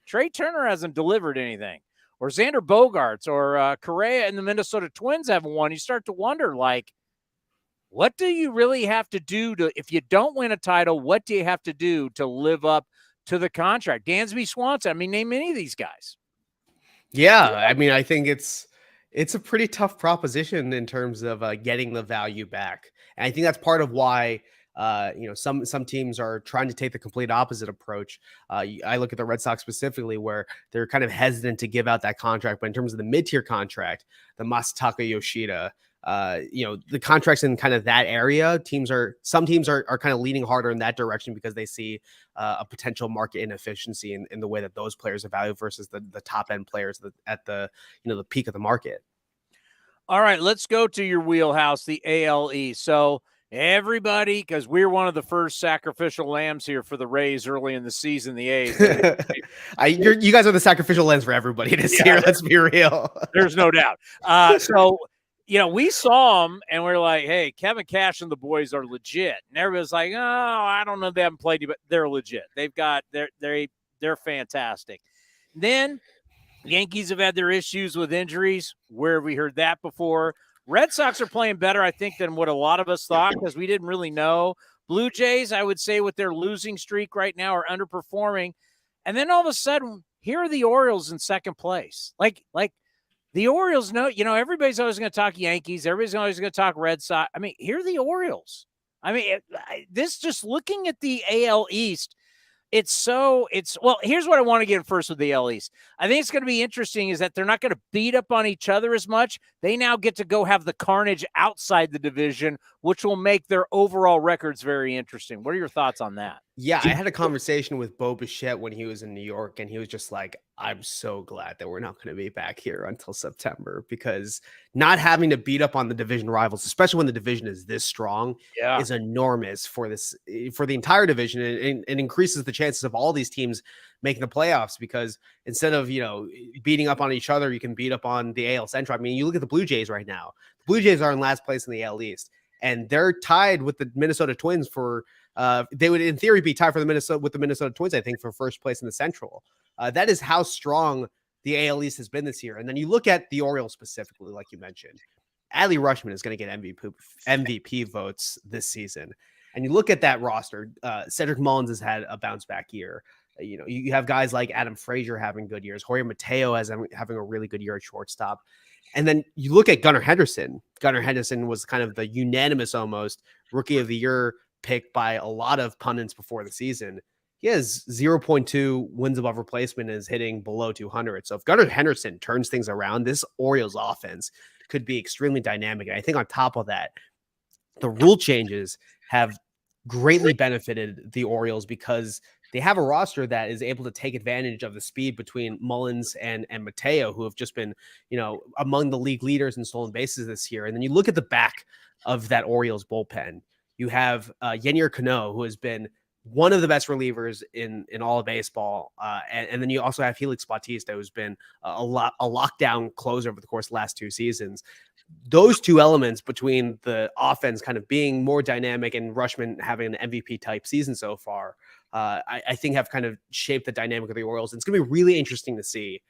Speaker 4: Trey Turner hasn't delivered anything, or Xander Bogaerts or Correa and the Minnesota Twins haven't won, you start to wonder, like, what do you really have to do if you don't win a title, what do you have to do to live up to the contract? Dansby Swanson, I mean, name any of these guys.
Speaker 8: Yeah, I mean, I think it's a pretty tough proposition in terms of getting the value back. And I think that's part of why some teams are trying to take the complete opposite approach. I look at the Red Sox specifically, where they're kind of hesitant to give out that contract. But in terms of the mid-tier contract, the Masataka Yoshida, the contracts in kind of that area, some teams are kind of leaning harder in that direction because they see a potential market inefficiency in the way that those players are valued versus the top end players at the peak of the market.
Speaker 4: All right, let's go to your wheelhouse, the AL East. So everybody, because we're one of the first sacrificial lambs here for the Rays early in the season, the A's.
Speaker 8: You guys are the sacrificial lambs for everybody this year. Let's be real.
Speaker 4: There's no doubt. So we saw them and we're like, hey, Kevin Cash and the boys are legit. And everybody's like, oh, I don't know. They haven't played you, but they're legit. They're fantastic. Then Yankees have had their issues with injuries. Where have we heard that before? Red Sox are playing better, I think, than what a lot of us thought because we didn't really know. Blue Jays, I would say, with their losing streak right now, are underperforming. And then all of a sudden, here are the Orioles in second place. Like the Orioles know, everybody's always going to talk Yankees. Everybody's always going to talk Red Sox. I mean, here are the Orioles. I mean, this just looking at the AL East, well, here's what I want to get first with the AL East. I think it's going to be interesting is that they're not going to beat up on each other as much. They now get to go have the carnage outside the division, which will make their overall records very interesting. What are your thoughts on that?
Speaker 8: Yeah, I had a conversation with Bo Bichette when he was in New York, and he was just like, I'm so glad that we're not going to be back here until September, because not having to beat up on the division rivals, especially when the division is this strong, is enormous for the entire division, and increases the chances of all these teams making the playoffs, because instead of, beating up on each other, you can beat up on the AL Central. I mean, you look at the Blue Jays right now. The Blue Jays are in last place in the AL East, and they're tied with the Minnesota Twins for they would in theory be tied for the Minnesota Twins, I think, for first place in the Central. That is how strong the AL East has been this year. And then you look at the Orioles specifically, like you mentioned, Adley Rutschman is going to get MVP votes this season. And you look at that roster, Cedric Mullins has had a bounce back year. You have guys like Adam Frazier having good years. Jorge Mateo having a really good year at shortstop. And then you look at Gunnar Henderson. Gunnar Henderson was kind of the unanimous almost rookie of the year pick by a lot of pundits before the season. He has 0.2 wins above replacement and is hitting below 200. So if Gunnar Henderson turns things around, this Orioles offense could be extremely dynamic. And I think on top of that, the rule changes have greatly benefited the Orioles because they have a roster that is able to take advantage of the speed between Mullins and Mateo, who have just been, among the league leaders in stolen bases this year. And then you look at the back of that Orioles bullpen. You have Yennier Cano, who has been one of the best relievers in all of baseball. And then you also have Felix Bautista, who's been a lockdown closer over the course of the last 2 seasons. Those two elements between the offense kind of being more dynamic and Rushman having an MVP type season so far, I think have kind of shaped the dynamic of the Orioles. And it's going to be really interesting to see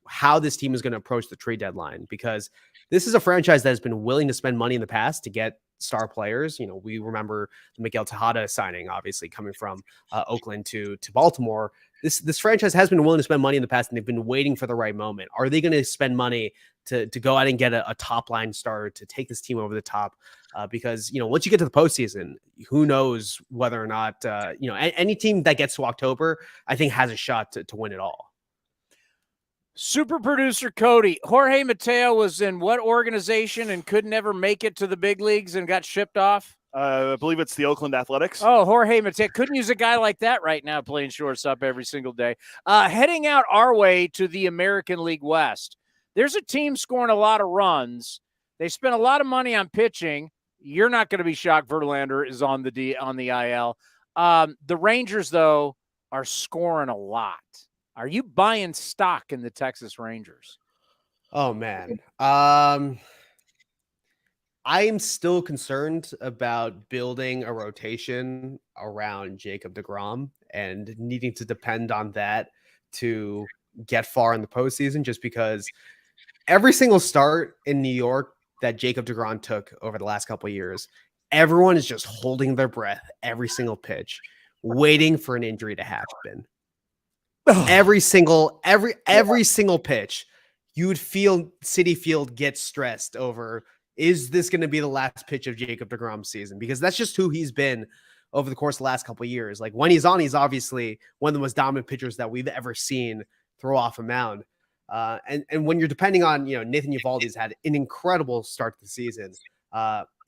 Speaker 8: how this team is going to approach the trade deadline, because this is a franchise that has been willing to spend money in the past to get star players. We remember the Miguel Tejada signing, obviously coming from Oakland to Baltimore. This franchise has been willing to spend money in the past, and they've been waiting for the right moment. Are they going to spend money to go out and get a top line starter to take this team over the top? Because, once you get to the postseason, who knows whether or not, any team that gets to October, I think has a shot to win it all.
Speaker 4: Super producer Cody, Jorge Mateo was in what organization and could never make it to the big leagues and got shipped off?
Speaker 5: I believe it's the Oakland Athletics.
Speaker 4: Oh, Jorge Mateo. Couldn't use a guy like that right now playing shortstop every single day. Heading out our way to the American League West. There's a team scoring a lot of runs. They spent a lot of money on pitching. You're not going to be shocked Verlander is on the IL. The Rangers, though, are scoring a lot. Are you buying stock in the Texas Rangers?
Speaker 8: Oh, man. I am still concerned about building a rotation around Jacob deGrom and needing to depend on that to get far in the postseason, just because every single start in New York that Jacob deGrom took over the last couple of years, everyone is just holding their breath every single pitch, waiting for an injury to happen. Every single pitch, you would feel Citi Field get stressed over, is this going to be the last pitch of Jacob deGrom's season? Because that's just who he's been over the course of the last couple of years. Like, when he's on, he's obviously one of the most dominant pitchers that we've ever seen throw off a mound. And when you're depending on, Nathan Eovaldi's had an incredible start to the season.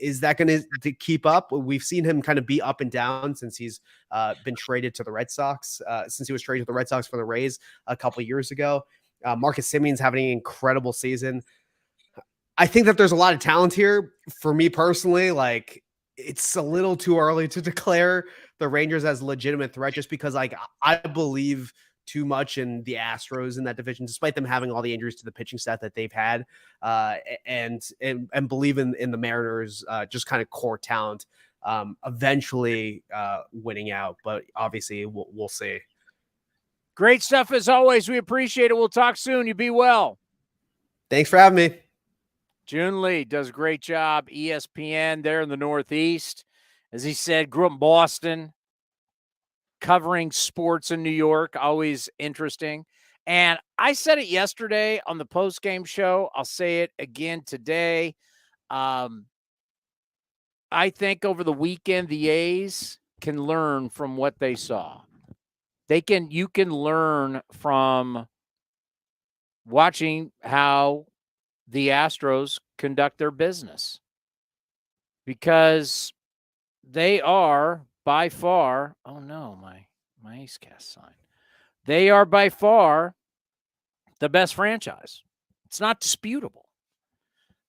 Speaker 8: Is that going to keep up? We've seen him kind of be up and down since he's been traded to the Red Sox, since he was traded to the Red Sox for the Rays a couple of years ago. Marcus Semion's having an incredible season. I think that there's a lot of talent here. For me personally, like, it's a little too early to declare the Rangers as a legitimate threat, just because, like, I believe too much in the Astros in that division, despite them having all the injuries to the pitching staff that they've had, and believe in the Mariners, just kind of core talent, eventually winning out. But obviously we'll see.
Speaker 4: Great stuff as always. We appreciate it. We'll talk soon. You be well.
Speaker 8: Thanks for having me.
Speaker 4: Joon Lee does a great job. ESPN there in the Northeast. As he said, grew up in Boston, covering sports in New York, always interesting. And I said it yesterday on the post-game show. I'll say it again today. I think over the weekend, the A's can learn from what they saw. You can learn from watching how the Astros conduct their business, because they are by far, oh no, my Ace Cast sign. They are by far the best franchise. It's not disputable.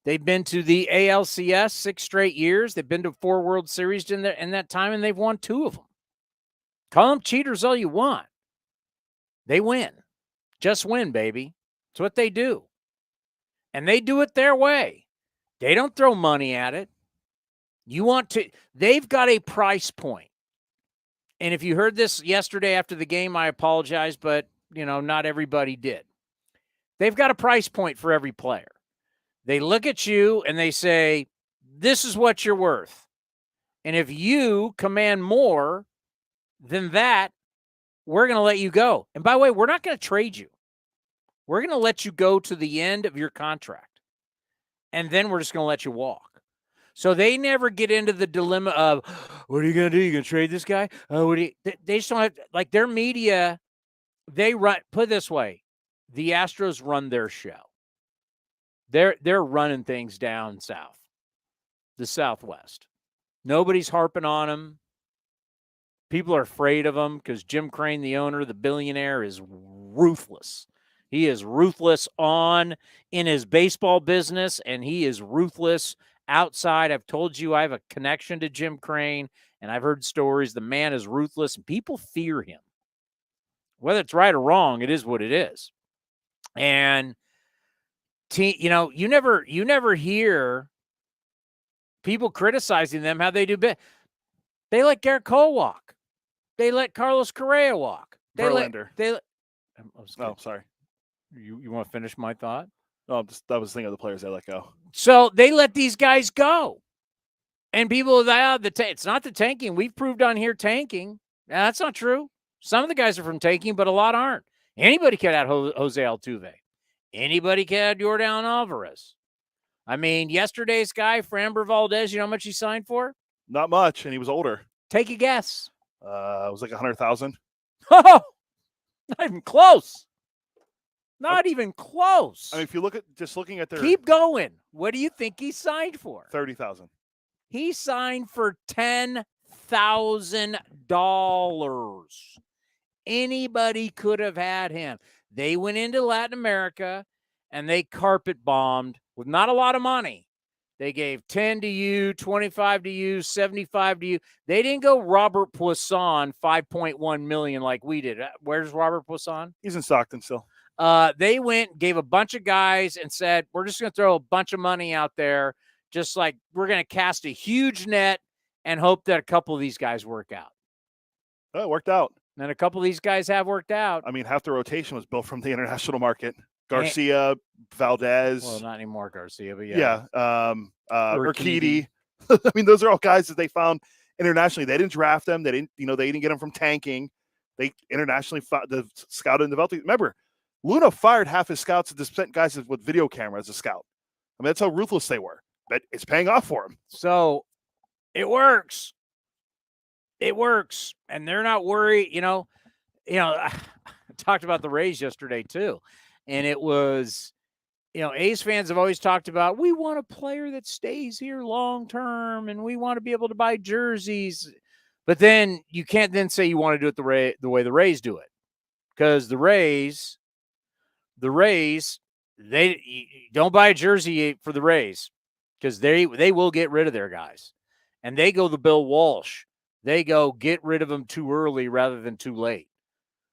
Speaker 4: They've been to the ALCS 6 straight years. They've been to 4 World Series in that time, and they've won 2 of them. Call them cheaters all you want. They win. Just win, baby. It's what they do. And they do it their way. They don't throw money at it. They've got a price point. And if you heard this yesterday after the game, I apologize, but, not everybody did. They've got a price point for every player. They look at you and they say, this is what you're worth. And if you command more than that, we're going to let you go. And by the way, we're not going to trade you. We're going to let you go to the end of your contract. And then we're just going to let you walk. So they never get into the dilemma of, what are you going to do? You going to trade this guy? They just don't have, like, their media, they run, put it this way, the Astros run their show. They're running things down south, the Southwest. Nobody's harping on them. People are afraid of them because Jim Crane, the owner, the billionaire, is ruthless. He is ruthless in his baseball business, and he is ruthless outside. I've told you I have a connection to Jim Crane, and I've heard stories. The man is ruthless, and people fear him. Whether it's right or wrong, it is what it is. And you never hear people criticizing them how they do. They let Garrett Cole walk. They let Carlos Correa walk.
Speaker 5: Verlander.
Speaker 4: Sorry. You want to finish my thought?
Speaker 5: No, I was thinking of the players they let go.
Speaker 4: So they let these guys go. And people are like, it's not the tanking. We've proved on here tanking. Now, that's not true. Some of the guys are from tanking, but a lot aren't. Anybody could add Jose Altuve. Anybody could add Yordan Alvarez. I mean, yesterday's guy, Framber Valdez, you know how much he signed for?
Speaker 5: Not much, and he was older.
Speaker 4: Take a guess.
Speaker 5: It was like 100,000.
Speaker 4: Oh, not even close. Not even close.
Speaker 5: I mean, if you looking at their
Speaker 4: keep going. What do you think he signed for?
Speaker 5: 30,000.
Speaker 4: He signed for $10,000. Anybody could have had him. They went into Latin America and they carpet bombed with not a lot of money. They gave 10 to you, 25 to you, 75 to you. They didn't go Robert Poisson, $5.1 million like we did. Where's Robert Poisson?
Speaker 5: He's in Stockton still.
Speaker 4: They went, gave a bunch of guys and said, we're just going to throw a bunch of money out there, just like we're going to cast a huge net and hope that a couple of these guys work out.
Speaker 5: Oh, it worked out.
Speaker 4: And a couple of these guys have worked out.
Speaker 5: I mean, half the rotation was built from the international market. Garcia, Valdez.
Speaker 4: Well, not anymore Garcia, but
Speaker 5: yeah. Urquidy. I mean, those are all guys that they found internationally. They didn't draft them. They didn't get them from tanking. They internationally scouted and developed. Remember, Luna fired half his scouts and sent guys with video cameras as a scout. I mean, that's how ruthless they were. But it's paying off for them.
Speaker 4: So it works. It works. And they're not worried. I talked about the Rays yesterday too. And it was, A's fans have always talked about, we want a player that stays here long-term and we want to be able to buy jerseys. But then you can't then say you want to do it the way the Rays do it. Because the Rays, they don't buy a jersey for the Rays because they will get rid of their guys. And they go the Bill Walsh. They go get rid of them too early rather than too late.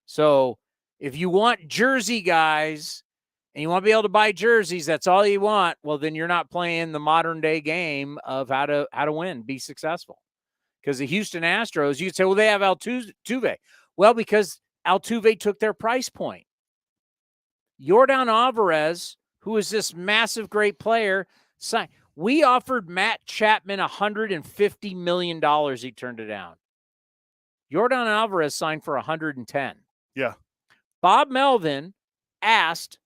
Speaker 4: So if you want jersey guys and you want to be able to buy jerseys, that's all you want. Well, then you're not playing the modern day game of how to win, be successful. Because the Houston Astros, you could say, well, they have Altuve. Well, because Altuve took their price point. Yordan Alvarez, who is this massive, great player, signed. We offered Matt Chapman $150 million. He turned it down. Yordan Alvarez signed for $110.
Speaker 5: Yeah.
Speaker 4: Bob Melvin asked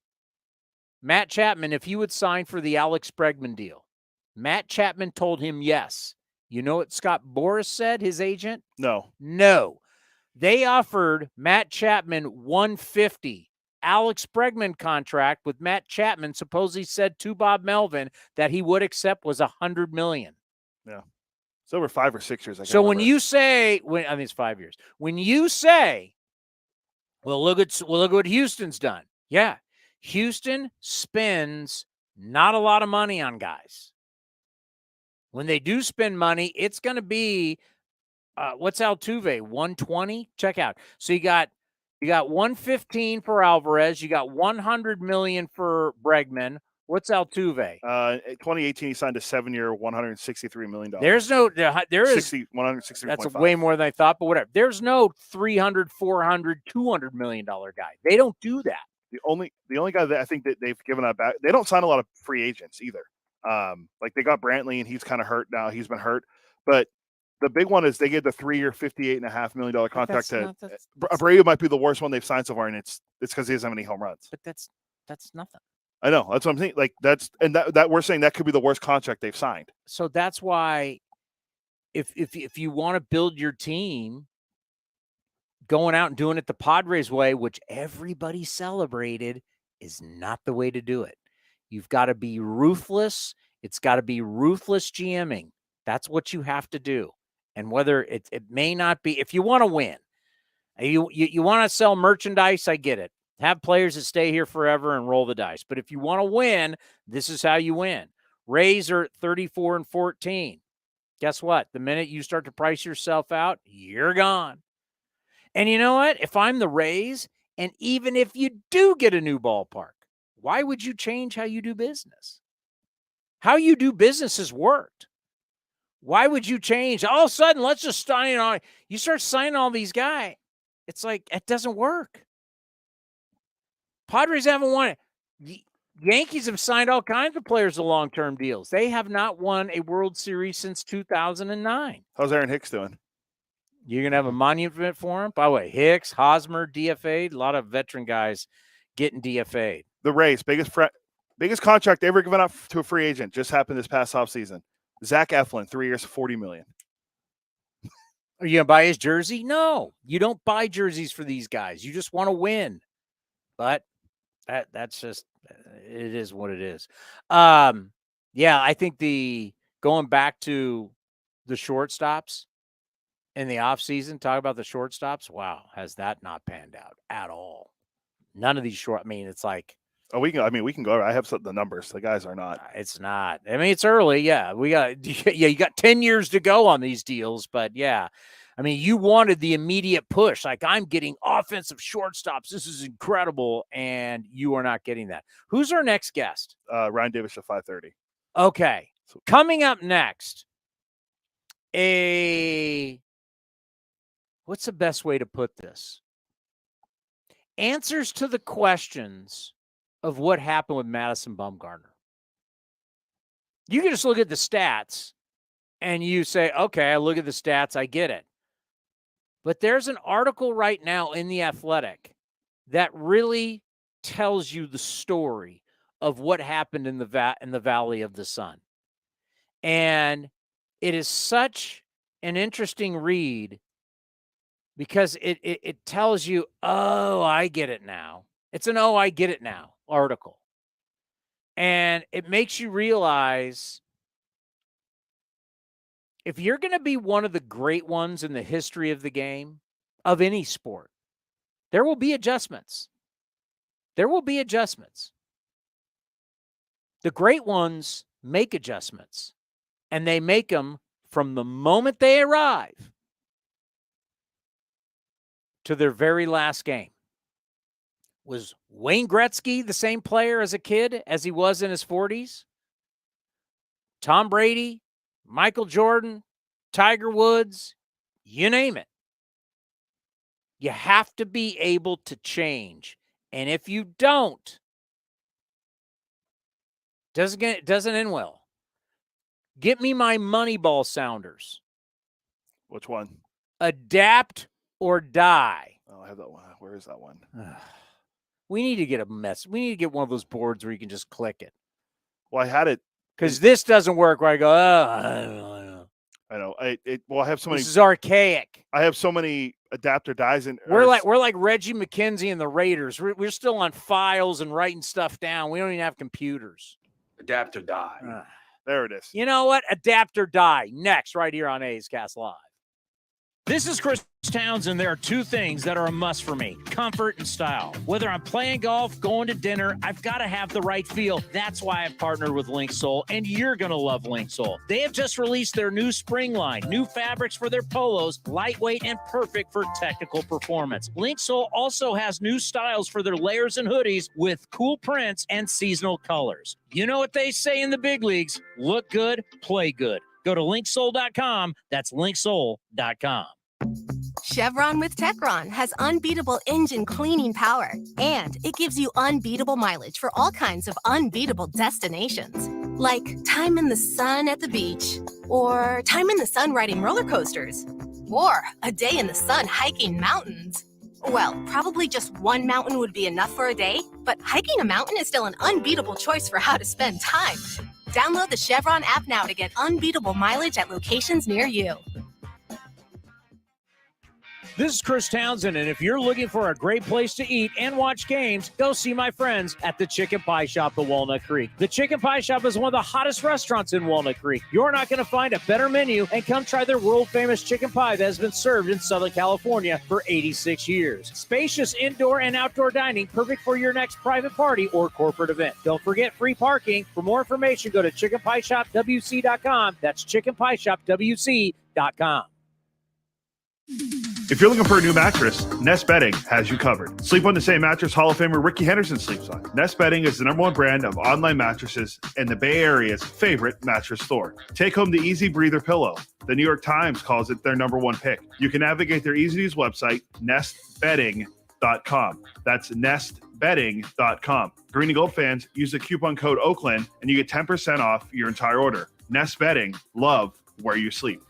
Speaker 4: Matt Chapman if he would sign for the Alex Bregman deal. Matt Chapman told him yes. You know what Scott Boras said, his agent?
Speaker 5: No.
Speaker 4: They offered Matt Chapman $150. Alex Bregman contract with Matt Chapman supposedly said to Bob Melvin that he would accept was $100 million.
Speaker 5: Yeah. It's over 5 or 6 years.
Speaker 4: So when you say, it's 5 years. When you say, well, look at what Houston's done. Yeah. Houston spends not a lot of money on guys. When they do spend money, it's going to be, what's Altuve? 120? Check out. So you got 115 for Alvarez. You got 100 million for Bregman. What's Altuve?
Speaker 5: 2018, he signed a 7-year, $163 million.
Speaker 4: There is
Speaker 5: 163.
Speaker 4: That's way more than I thought, but whatever. There's no 300, 400, $200 million guy. They don't do that.
Speaker 5: The only guy that I think that they've given up back, they don't sign a lot of free agents either. Like they got Brantley and he's kind of hurt now. He's been hurt, but The big one is they gave the 3-year, $58.5 million contract to
Speaker 4: that's
Speaker 5: Abreu. Might be the worst one they've signed so far, and it's because he doesn't have any home runs.
Speaker 4: But that's nothing.
Speaker 5: I know. That's what I'm saying. Like that we're saying that could be the worst contract they've signed.
Speaker 4: So that's why, if you want to build your team, going out and doing it the Padres way, which everybody celebrated, is not the way to do it. You've got to be ruthless. It's got to be ruthless GMing. That's what you have to do. And whether it may not be, if you want to win, you want to sell merchandise, I get it. Have players that stay here forever and roll the dice. But if you want to win, this is how you win. Rays are 34-14. Guess what? The minute you start to price yourself out, you're gone. And you know what? If I'm the Rays, and even if you do get a new ballpark, why would you change how you do business? How you do business has worked. Why would you change? All of a sudden, let's just sign on. You start signing all these guys. It's like, it doesn't work. Padres haven't won it. Yankees have signed all kinds of players to long-term deals. They have not won a World Series since 2009.
Speaker 5: How's Aaron Hicks doing?
Speaker 4: You're going to have a monument for him? By the way, Hicks, Hosmer, DFA'd. A lot of veteran guys getting DFA'd.
Speaker 5: The Rays, biggest contract ever given up to a free agent just happened this past offseason. Zach Eflin, 3 years, $40 million.
Speaker 4: Are you going to buy his jersey? No. You don't buy jerseys for these guys. You just want to win. But that's just, it is what it is. Yeah, I think going back to the shortstops in the offseason, talk about the shortstops. Wow, has that not panned out at all? None of these it's like,
Speaker 5: we can go. I have the numbers. The guys are not.
Speaker 4: It's not. It's early. Yeah, you got 10 years to go on these deals, but yeah. You wanted the immediate push. Like, I'm getting offensive shortstops. This is incredible, and you are not getting that. Who's our next guest?
Speaker 5: Ryan Divish at 5:30.
Speaker 4: Okay. Coming up next, what's the best way to put this? Answers to the questions of what happened with Madison Bumgarner. You can just look at the stats and you say, okay, I look at the stats, I get it. But there's an article right now in The Athletic that really tells you the story of what happened in the Valley of the Sun. And it is such an interesting read because it tells you, oh, I get it now. It's an "oh, I get it now" article. And it makes you realize if you're going to be one of the great ones in the history of the game, of any sport, there will be adjustments. There will be adjustments. The great ones make adjustments, and they make them from the moment they arrive to their very last game. Was Wayne Gretzky the same player as a kid as he was in his 40s? Tom Brady, Michael Jordan, Tiger Woods, you name it. You have to be able to change. And if you don't, doesn't end well. Get me my Moneyball sounders.
Speaker 5: Which one?
Speaker 4: Adapt or die.
Speaker 5: Oh, I have that one. Where is that one?
Speaker 4: We need to get we need to get one of those boards where you can just click it.
Speaker 5: Well, I had it.
Speaker 4: Because this doesn't work where I go, oh,
Speaker 5: I know. I have so many.
Speaker 4: This is archaic.
Speaker 5: I have so many adapt or dies.
Speaker 4: We're like Reggie McKenzie and the Raiders. We're still on files and writing stuff down. We don't even have computers.
Speaker 9: Adapt or die.
Speaker 5: There it is.
Speaker 4: You know what? Adapt or die. Next, right here on A's Cast Live. This is Chris Townsend. There are two things that are a must for me: comfort and style. Whether I'm playing golf, going to dinner, I've got to have the right feel. That's why I've partnered with Linksole, and you're going to love Linksole. They have just released their new spring line, new fabrics for their polos, lightweight and perfect for technical performance. Linksole also has new styles for their layers and hoodies with cool prints and seasonal colors. You know what they say in the big leagues: look good, play good. Go to linksole.com. That's linksole.com.
Speaker 10: Chevron with Techron has unbeatable engine cleaning power, and it gives you unbeatable mileage for all kinds of unbeatable destinations. Like time in the sun at the beach, or time in the sun riding roller coasters, or a day in the sun hiking mountains. Well, probably just one mountain would be enough for a day, but hiking a mountain is still an unbeatable choice for how to spend time. Download the Chevron app now to get unbeatable mileage at locations near you.
Speaker 4: This is Chris Townsend, and if you're looking for a great place to eat and watch games, go see my friends at the Chicken Pie Shop of Walnut Creek. The Chicken Pie Shop is one of the hottest restaurants in Walnut Creek. You're not going to find a better menu, and come try their world-famous chicken pie that has been served in Southern California for 86 years. Spacious indoor and outdoor dining, perfect for your next private party or corporate event. Don't forget free parking. For more information, go to chickenpieshopwc.com. That's chickenpieshopwc.com.
Speaker 5: If you're looking for a new mattress, Nest Bedding has you covered. Sleep on the same mattress Hall of Famer Ricky Henderson sleeps on. Nest Bedding is the #1 brand of online mattresses and the Bay Area's favorite mattress store. Take home the Easy Breather pillow. The New York Times calls it their #1 pick. You can navigate their easy-to-use website, nestbedding.com. That's nestbedding.com. Green and Gold fans, use the coupon code Oakland and you get 10% off your entire order. Nest Bedding, love where you sleep.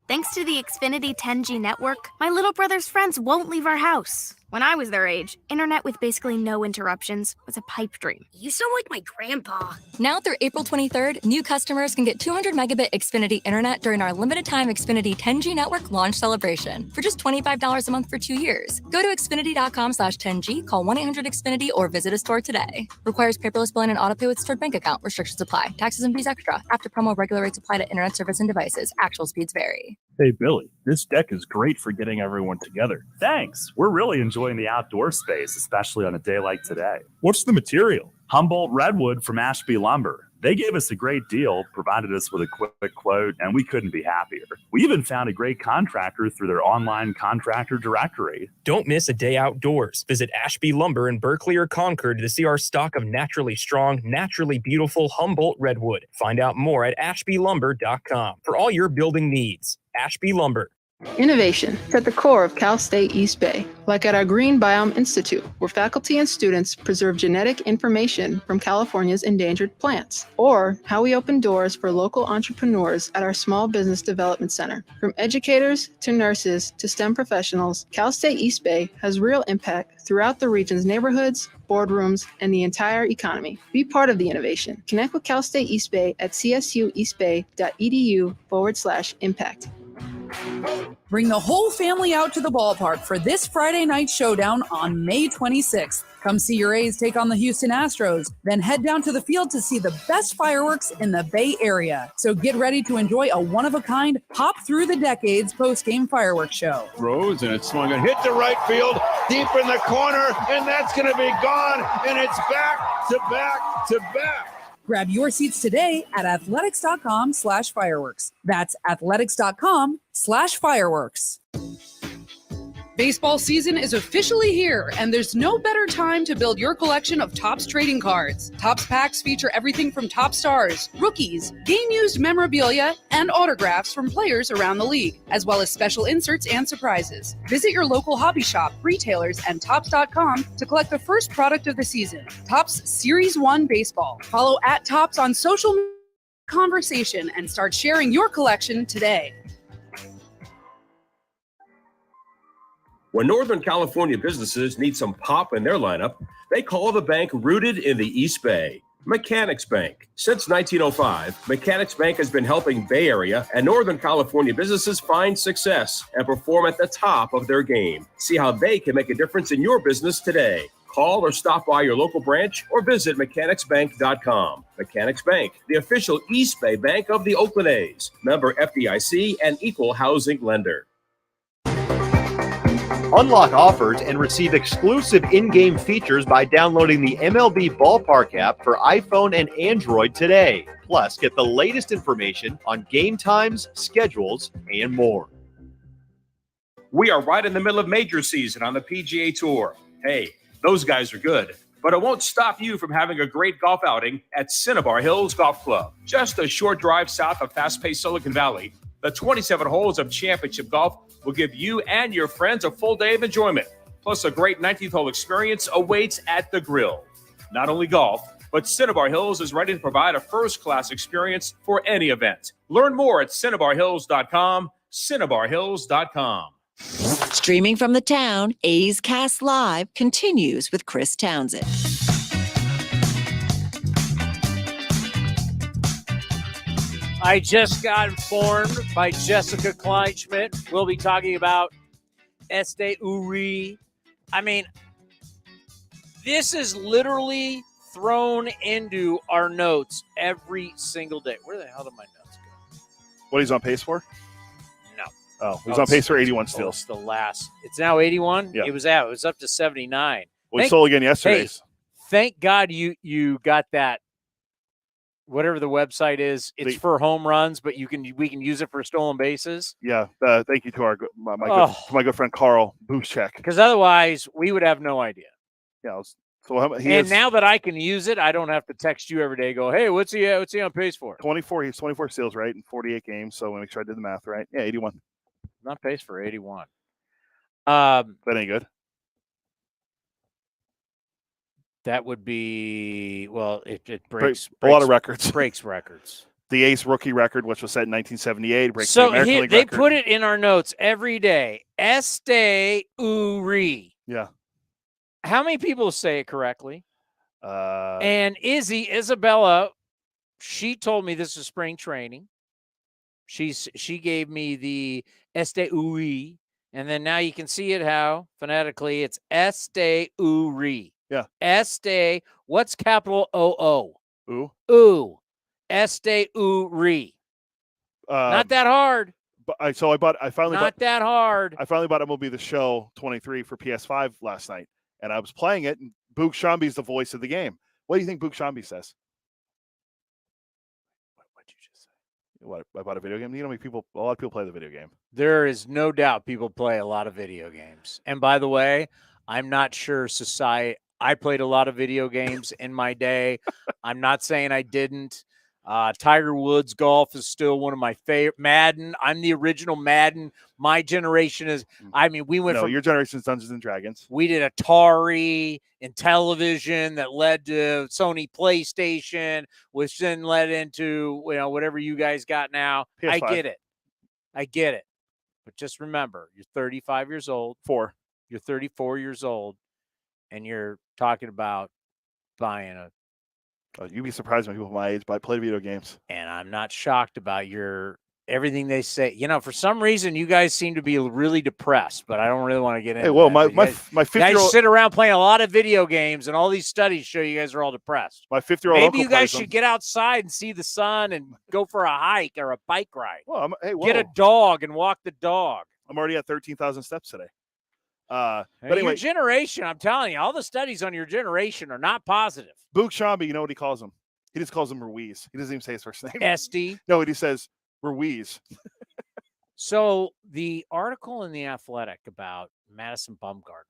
Speaker 11: Thanks to the Xfinity 10G network, my little brother's friends won't leave our house. When I was their age, internet with basically no interruptions was a pipe dream.
Speaker 12: You sound like my grandpa.
Speaker 13: Now through April 23rd, new customers can get 200 megabit Xfinity internet during our limited time Xfinity 10G network launch celebration for just $25 a month for 2 years. Go to Xfinity.com/10G, call 1-800-XFINITY, or visit a store today. Requires paperless billing and autopay with stored bank account. Restrictions apply. Taxes and fees extra. After promo, regular rates apply to internet service and devices. Actual speeds vary.
Speaker 14: Hey, Billy, this deck is great for getting everyone together. Thanks. We're really enjoying the outdoor space, especially on a day like today. What's the material? Humboldt Redwood from Ashby Lumber. They gave us a great deal, provided us with a quick quote, and we couldn't be happier. We even found a great contractor through their online contractor directory.
Speaker 15: Don't miss a day outdoors. Visit Ashby Lumber in Berkeley or Concord to see our stock of naturally strong, naturally beautiful Humboldt Redwood. Find out more at ashbylumber.com for all your building needs. Ashby Lumber.
Speaker 16: Innovation is at the core of Cal State East Bay, like at our Green Biome Institute, where faculty and students preserve genetic information from California's endangered plants, or how we open doors for local entrepreneurs at our Small Business Development Center. From educators to nurses to STEM professionals, Cal State East Bay has real impact throughout the region's neighborhoods, boardrooms, and the entire economy. Be part of the innovation. Connect with Cal State East Bay at csueastbay.edu/impact.
Speaker 17: Bring the whole family out to the ballpark for this Friday night showdown on May 26th. Come see your A's take on the Houston Astros, then head down to the field to see the best fireworks in the Bay Area. So get ready to enjoy a one-of-a-kind, pop through the decades post-game fireworks show.
Speaker 2: Throws, and it's swung and hit to right field, deep in the corner, and that's going to be gone, and it's back to back to back.
Speaker 17: Grab your seats today at athletics.com/fireworks. That's athletics.com/fireworks. Baseball season is officially here, and there's no better time to build your collection of Topps trading cards. Topps packs feature everything from top stars, rookies, game-used memorabilia, and autographs from players around the league, as well as special inserts and surprises. Visit your local hobby shop, retailers, and Topps.com to collect the first product of the season, Topps Series 1 Baseball. Follow @Topps on social conversation and start sharing your collection today.
Speaker 9: When Northern California businesses need some pop in their lineup, they call the bank rooted in the East Bay, Mechanics Bank. Since 1905, Mechanics Bank has been helping Bay Area and Northern California businesses find success and perform at the top of their game. See how they can make a difference in your business today. Call or stop by your local branch or visit mechanicsbank.com. Mechanics Bank, the official East Bay bank of the Oakland A's. Member FDIC and equal housing lender.
Speaker 18: Unlock offers and receive exclusive in-game features by downloading the MLB Ballpark app for iPhone and Android today. Plus, get the latest information on game times, schedules, and more.
Speaker 9: We are right in the middle of major season on the PGA Tour. Hey, those guys are good, but it won't stop you from having a great golf outing at Cinnabar Hills Golf Club. Just a short drive south of fast-paced Silicon Valley, the 27 holes of championship golf will give you and your friends a full day of enjoyment. Plus, a great 19th hole experience awaits at the grill. not only golf, but Cinnabar Hills is ready to provide a first-class experience for any event. Learn more at CinnabarHills.com, CinnabarHills.com.
Speaker 1: Streaming from the town, A's Cast Live continues with Chris Townsend.
Speaker 4: I just got informed by Jessica Kleinschmidt. We'll be talking about Este Uri. I mean, this is literally thrown into our notes every single day. Where the hell did my notes go?
Speaker 5: What he's on pace for?
Speaker 4: No.
Speaker 5: Oh, he's on pace for 81 still.
Speaker 4: It's the last. It's now 81?
Speaker 5: Yeah.
Speaker 4: It was out. It was up to 79.
Speaker 5: We sold again yesterday.
Speaker 4: Hey, thank God you got that. Whatever the website is, it's for home runs, but we can use it for stolen bases.
Speaker 5: Yeah, thank you to my good friend Carl Buschek.
Speaker 4: Because otherwise, we would have no idea.
Speaker 5: Yeah.
Speaker 4: Now that I can use it, I don't have to text you every day. Go, hey, what's he on pace for?
Speaker 5: 24. He's 24 steals, right, in 48 games. So make sure I did the math right. Yeah, 81.
Speaker 4: Not pace for 81.
Speaker 5: That ain't good.
Speaker 4: That would be, well, it breaks
Speaker 5: a lot of records.
Speaker 4: Breaks records.
Speaker 5: The Ace rookie record, which was set in 1978, breaks
Speaker 4: so
Speaker 5: the American League
Speaker 4: they
Speaker 5: record.
Speaker 4: put it in our notes every day. Este Uri.
Speaker 5: Yeah.
Speaker 4: How many people say it correctly?
Speaker 5: Uh,
Speaker 4: And Isabella, she told me this is spring training. She gave me the Este Uri, and then now you can see it how phonetically it's Este Uri.
Speaker 5: Yeah.
Speaker 4: Este, what's capital O-O?
Speaker 5: Ooh.
Speaker 4: Ooh. Este Uri. Not that hard.
Speaker 5: But I finally
Speaker 4: Not that hard.
Speaker 5: I finally bought MLB The Show 23 for PS5 last night, and I was playing it, and Boog Shambi's the voice of the game. What do you think Boog Shambi says? What'd you just say? What, about a video game? You know, a lot of people play the video game.
Speaker 4: There is no doubt people play a lot of video games. And by the way, I'm not sure I played a lot of video games in my day. I'm not saying I didn't. Tiger Woods golf is still one of my favorite. Madden. I'm the original Madden. My generation is, we went from.
Speaker 5: Your generation is Dungeons and Dragons.
Speaker 4: We did Atari and television that led to Sony PlayStation, which then led into, whatever you guys got now.
Speaker 5: PS5.
Speaker 4: I get it. But just remember, you're 35 years old. You're 34 years old. And you're talking about buying
Speaker 5: you'd be surprised when people my age play video games.
Speaker 4: And I'm not shocked about everything they say. For some reason, you guys seem to be really depressed, but I don't really want to get into
Speaker 5: well,
Speaker 4: that.
Speaker 5: my 50-year-old
Speaker 4: guys sit around playing a lot of video games, and all these studies show you guys are all depressed.
Speaker 5: My 50-year-old
Speaker 4: Maybe
Speaker 5: uncle
Speaker 4: you guys
Speaker 5: plays
Speaker 4: should get outside and see the sun and go for a hike or a bike ride.
Speaker 5: Well,
Speaker 4: get a dog and walk the dog.
Speaker 5: I'm already at 13,000 steps today. But
Speaker 4: anyway,
Speaker 5: anyway,
Speaker 4: your generation, I'm telling you, all the studies on your generation are not positive.
Speaker 5: Boog Shambi, you know what he calls him? He just calls him Ruiz. He doesn't even say his first name.
Speaker 4: SD.
Speaker 5: No, he says Ruiz.
Speaker 4: So the article in The Athletic about Madison Bumgarner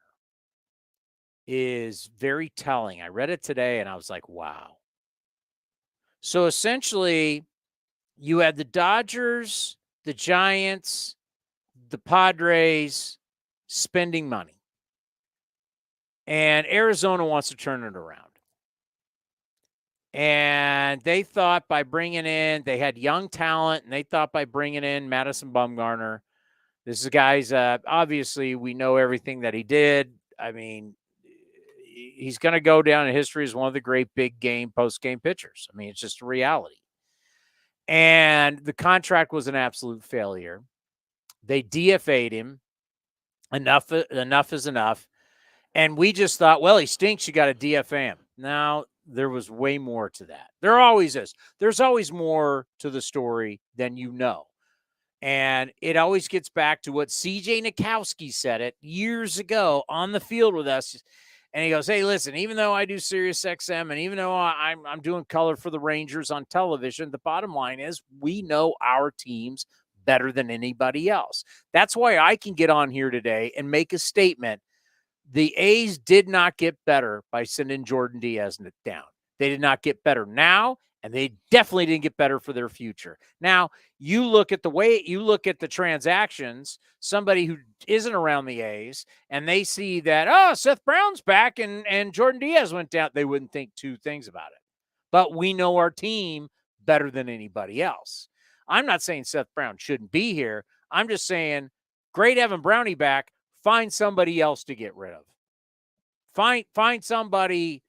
Speaker 4: is very telling. I read it today and I was like, wow. So essentially, you had the Dodgers, the Giants, the Padres spending money. And Arizona wants to turn it around. And they thought by bringing in, they had young talent, and they thought by bringing in Madison Bumgarner, this is guy's, obviously we know everything that he did. I mean, he's going to go down in history as one of the great big game, post-game pitchers. I mean, it's just a reality. And the contract was an absolute failure. They DFA'd him. Enough is enough. And we just thought, well, he stinks. You got to DFA him. Now, there was way more to that. There always is. There's always more to the story than you know. And it always gets back to what C.J. Nikowski said it years ago on the field with us. And he goes, hey, listen, even though I do Sirius XM and even though I'm doing color for the Rangers on television, the bottom line is we know our teams better than anybody else. That's why I can get on here today and make a statement. The A's did not get better by sending Jordan Diaz down. They did not get better now, And they definitely didn't get better for their future. Now, you look at the transactions, somebody who isn't around the A's, and they see that, oh, Seth Brown's back and Jordan Diaz went down. They wouldn't think two things about it. But we know our team better than anybody else. I'm not saying Seth Brown shouldn't be here. I'm just saying, great having Brownie back. Find somebody else to get rid of. Find somebody.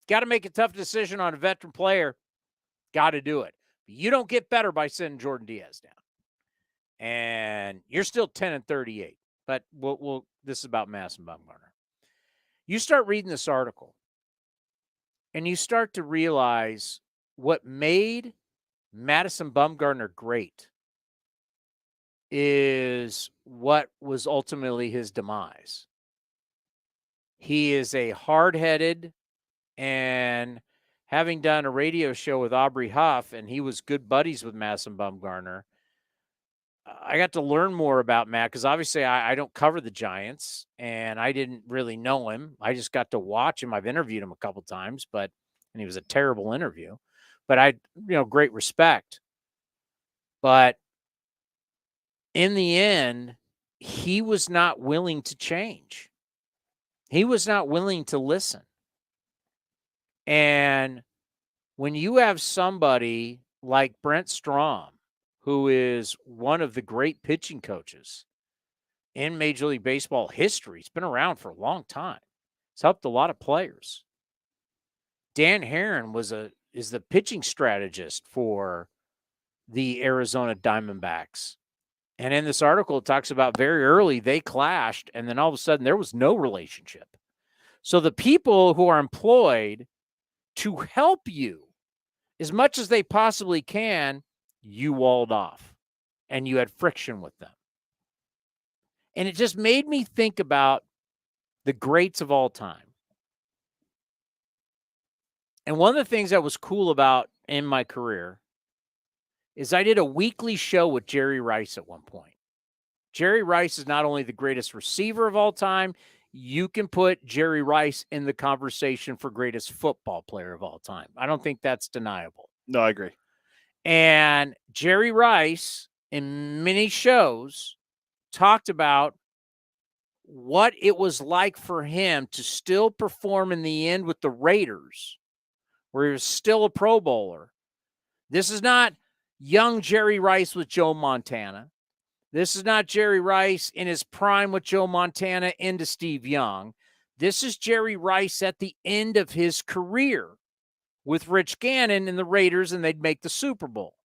Speaker 4: Got to make a tough decision on a veteran player. Got to do it. You don't get better by sending Jordan Diaz down. And you're still 10-38. But this is about Madison Bumgarner. You start reading this article, and you start to realize what made Madison Bumgarner great is what was ultimately his demise. He is a hard-headed, and having done a radio show with Aubrey Huff, and he was good buddies with Madison Bumgarner, I got to learn more about Matt because obviously I don't cover the Giants, and I didn't really know him. I just got to watch him. I've interviewed him a couple times, and he was a terrible interview. But great respect. But in the end, he was not willing to change. He was not willing to listen. And when you have somebody like Brent Strom, who is one of the great pitching coaches in Major League Baseball history, he's been around for a long time. He's helped a lot of players. Dan Herron is the pitching strategist for the Arizona Diamondbacks. And in this article, it talks about very early they clashed, and then all of a sudden there was no relationship. So the people who are employed to help you as much as they possibly can, you walled off and you had friction with them. And it just made me think about the greats of all time. And one of the things that was cool about in my career is I did a weekly show with Jerry Rice at one point. Jerry Rice is not only the greatest receiver of all time, you can put Jerry Rice in the conversation for greatest football player of all time. I don't think that's deniable.
Speaker 5: No, I agree.
Speaker 4: And Jerry Rice, in many shows, talked about what it was like for him to still perform in the end with the Raiders, where he was still a Pro Bowler. This is not young Jerry Rice with Joe Montana. This is not Jerry Rice in his prime with Joe Montana into Steve Young. This is Jerry Rice at the end of his career with Rich Gannon and the Raiders, and they'd make the Super Bowl.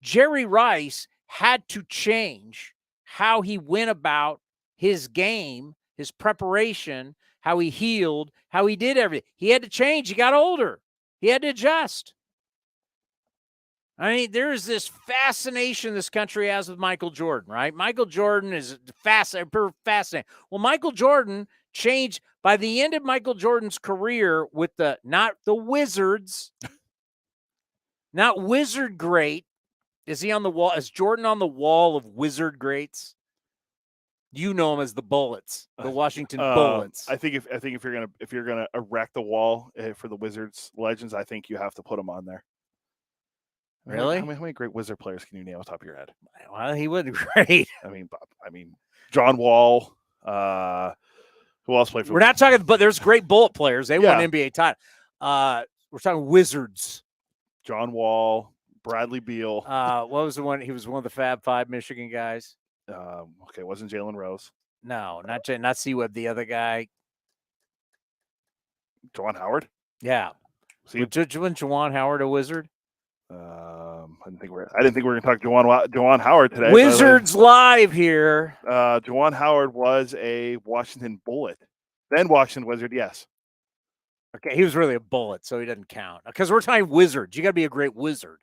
Speaker 4: Jerry Rice had to change how he went about his game, his preparation, how he healed, how he did everything. He had to change. He got older. He had to adjust. I mean, there is this fascination this country has with Michael Jordan, right? Michael Jordan is fascinating. Well, Michael Jordan changed by the end of Michael Jordan's career with not the Wizards, not Wizard great. Is he on the wall? Is Jordan on the wall of Wizard greats? You know him as the Bullets, the Washington Bullets.
Speaker 5: I think if you're gonna erect the wall for the Wizards legends, I think you have to put him on there.
Speaker 4: Really?
Speaker 5: How many great Wizard players can you name off the top of your head?
Speaker 4: Well, he would be great.
Speaker 5: I mean, John Wall. Who else played for?
Speaker 4: We're not talking, but there's great Bullet players. They won NBA title. We're talking Wizards.
Speaker 5: John Wall, Bradley Beal.
Speaker 4: What was the one? He was one of the Fab Five Michigan guys.
Speaker 5: Okay, it wasn't Jalen Rose.
Speaker 4: No, not C-Web. The other guy.
Speaker 5: Juwan Howard.
Speaker 4: Yeah. Wasn't Juwan Howard a Wizard?
Speaker 5: I didn't think we were going to talk Juwan Howard today.
Speaker 4: Wizards live here.
Speaker 5: Juwan Howard was a Washington Bullet, then Washington Wizard. Yes.
Speaker 4: Okay, he was really a Bullet, so he doesn't count because we're talking Wizards. You got to be a great Wizard.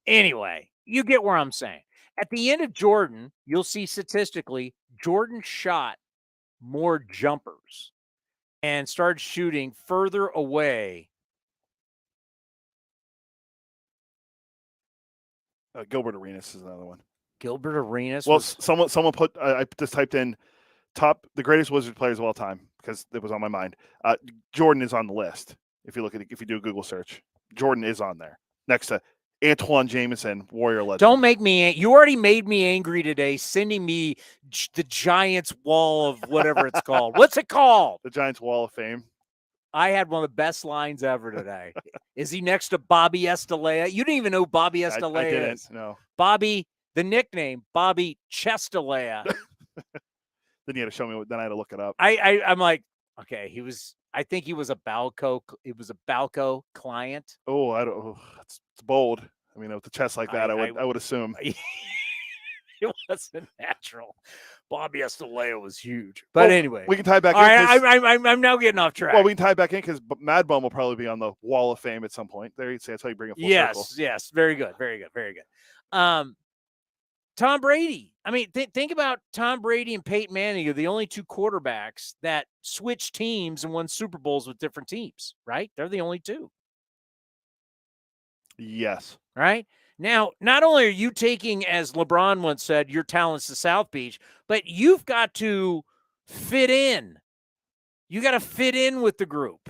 Speaker 4: Anyway, you get where I'm saying. At the end of Jordan, you'll see statistically, Jordan shot more jumpers and started shooting further away.
Speaker 5: Gilbert Arenas is another one.
Speaker 4: Gilbert Arenas.
Speaker 5: Well, someone put. I just typed in the greatest Wizard players of all time because it was on my mind. Jordan is on the list if you do a Google search. Jordan is on there next to Antoine Jameson, Warrior legend.
Speaker 4: Don't make me. You already made me angry today, sending me the Giants Wall of whatever it's called. What's it called?
Speaker 5: The Giants Wall of Fame.
Speaker 4: I had one of the best lines ever today. Is he next to Bobby Estalella? You didn't even know Bobby Estalella
Speaker 5: I didn't.
Speaker 4: is.
Speaker 5: No.
Speaker 4: Bobby, the nickname, Bobby Chestalella.
Speaker 5: Then you had to show me. Then I had to look it up.
Speaker 4: I'm like, okay, I think he was a Balco. It was a Balco client.
Speaker 5: Oh, I don't. Oh, it's bold. I mean, with the chest like that, I would assume.
Speaker 4: It wasn't natural. Bobby Estalella was huge. But anyway.
Speaker 5: We can tie back
Speaker 4: in.
Speaker 5: All
Speaker 4: right, I'm now getting off track.
Speaker 5: Well, we can tie back in because Mad Bum will probably be on the Wall of Fame at some point. There you say that's how you bring it full circle.
Speaker 4: Yes. Very good. Tom Brady. I mean, think about Tom Brady and Peyton Manning are the only two quarterbacks that switched teams and won Super Bowls with different teams, right? They're the only two.
Speaker 5: Yes.
Speaker 4: Right? Now, not only are you taking, as LeBron once said, your talents to South Beach, but you've got to fit in. You got to fit in with the group.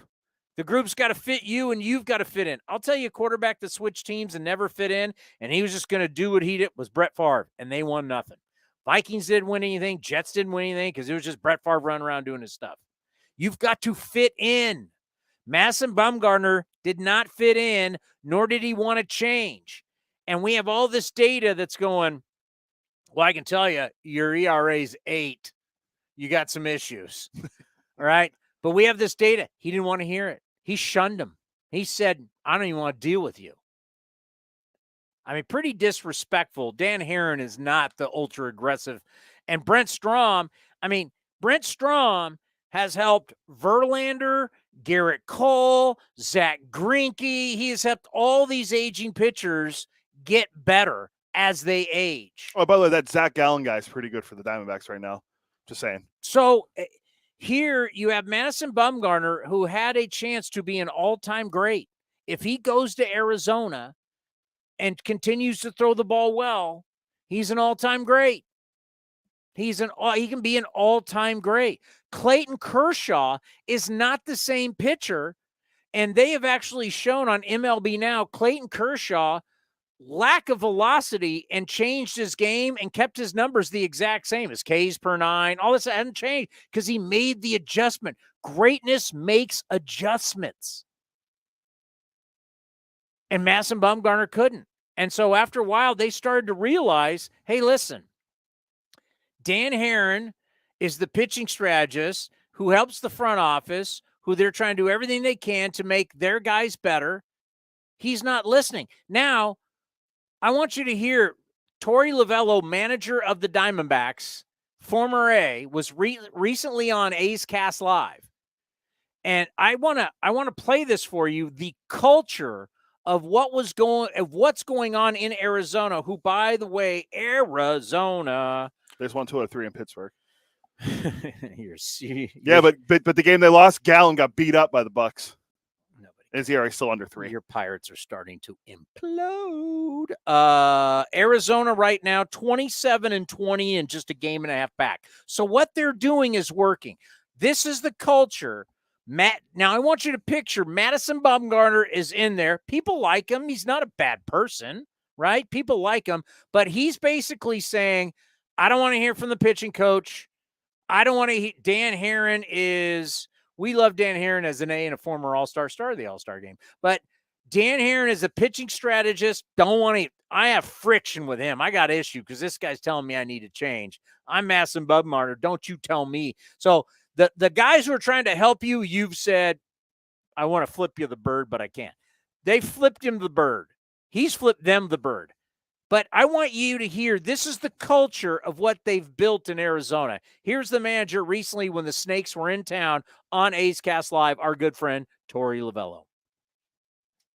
Speaker 4: The group's got to fit you, and you've got to fit in. I'll tell you, a quarterback that switched teams and never fit in, and he was just going to do what he did, was Brett Favre, and they won nothing. Vikings didn't win anything. Jets didn't win anything because it was just Brett Favre running around doing his stuff. You've got to fit in. Madison Bumgarner did not fit in, nor did he want to change. And we have all this data that's going, well, I can tell you, your ERA is 8. You got some issues. All right? But we have this data. He didn't want to hear it. He shunned him. He said, I don't even want to deal with you. I mean, pretty disrespectful. Dan Herron is not the ultra aggressive. And Brent Strom has helped Verlander, Garrett Cole, Zach Greinke. He has helped all these aging pitchers get better as they age.
Speaker 5: Oh, by the way, that Zach Gallen guy is pretty good for the Diamondbacks right now. Just saying.
Speaker 4: So here you have Madison Bumgarner, who had a chance to be an all-time great. If he goes to Arizona and continues to throw the ball well, he's an all-time great. He can be an all-time great. Clayton Kershaw is not the same pitcher, and they have actually shown on MLB Now, Clayton Kershaw lack of velocity and changed his game and kept his numbers the exact same. His Ks per 9, all this hasn't changed because he made the adjustment. Greatness makes adjustments. And Madison Bumgarner couldn't. And so after a while, they started to realize, hey, listen, Dan Herron is the pitching strategist who helps the front office, who they're trying to do everything they can to make their guys better. He's not listening. Now, I want you to hear Torey Lovello, manager of the Diamondbacks, former A, was recently on A's Cast Live. And I want to play this for you, the culture of what's going on in Arizona, who, by the way, Arizona.
Speaker 5: There's 1, 2 out of 3 in Pittsburgh.
Speaker 4: Yeah,
Speaker 5: but the game they lost, Gallen got beat up by the Bucks. His ERA still under 3.
Speaker 4: Your Pirates are starting to implode. Arizona right now, 27-20 and just a game and a half back. So what they're doing is working. This is the culture. Now I want you to picture Madison Bumgarner is in there. People like him. He's not a bad person, right? People like him, but he's basically saying, I don't want to hear from the pitching coach. I don't want to. Dan Herron is. We love Dan Herron as an A and a former All-Star star of the All-Star game. But Dan Herron is a pitching strategist. Don't want to. I have friction with him. I got issue because this guy's telling me I need to change. I'm Madison Bumgarner. Don't you tell me. So the guys who are trying to help you, you've said, I want to flip you the bird, but I can't. They flipped him the bird. He's flipped them the bird. But I want you to hear, this is the culture of what they've built in Arizona. Here's the manager recently when the Snakes were in town on A's Cast Live, our good friend, Torey Lovello.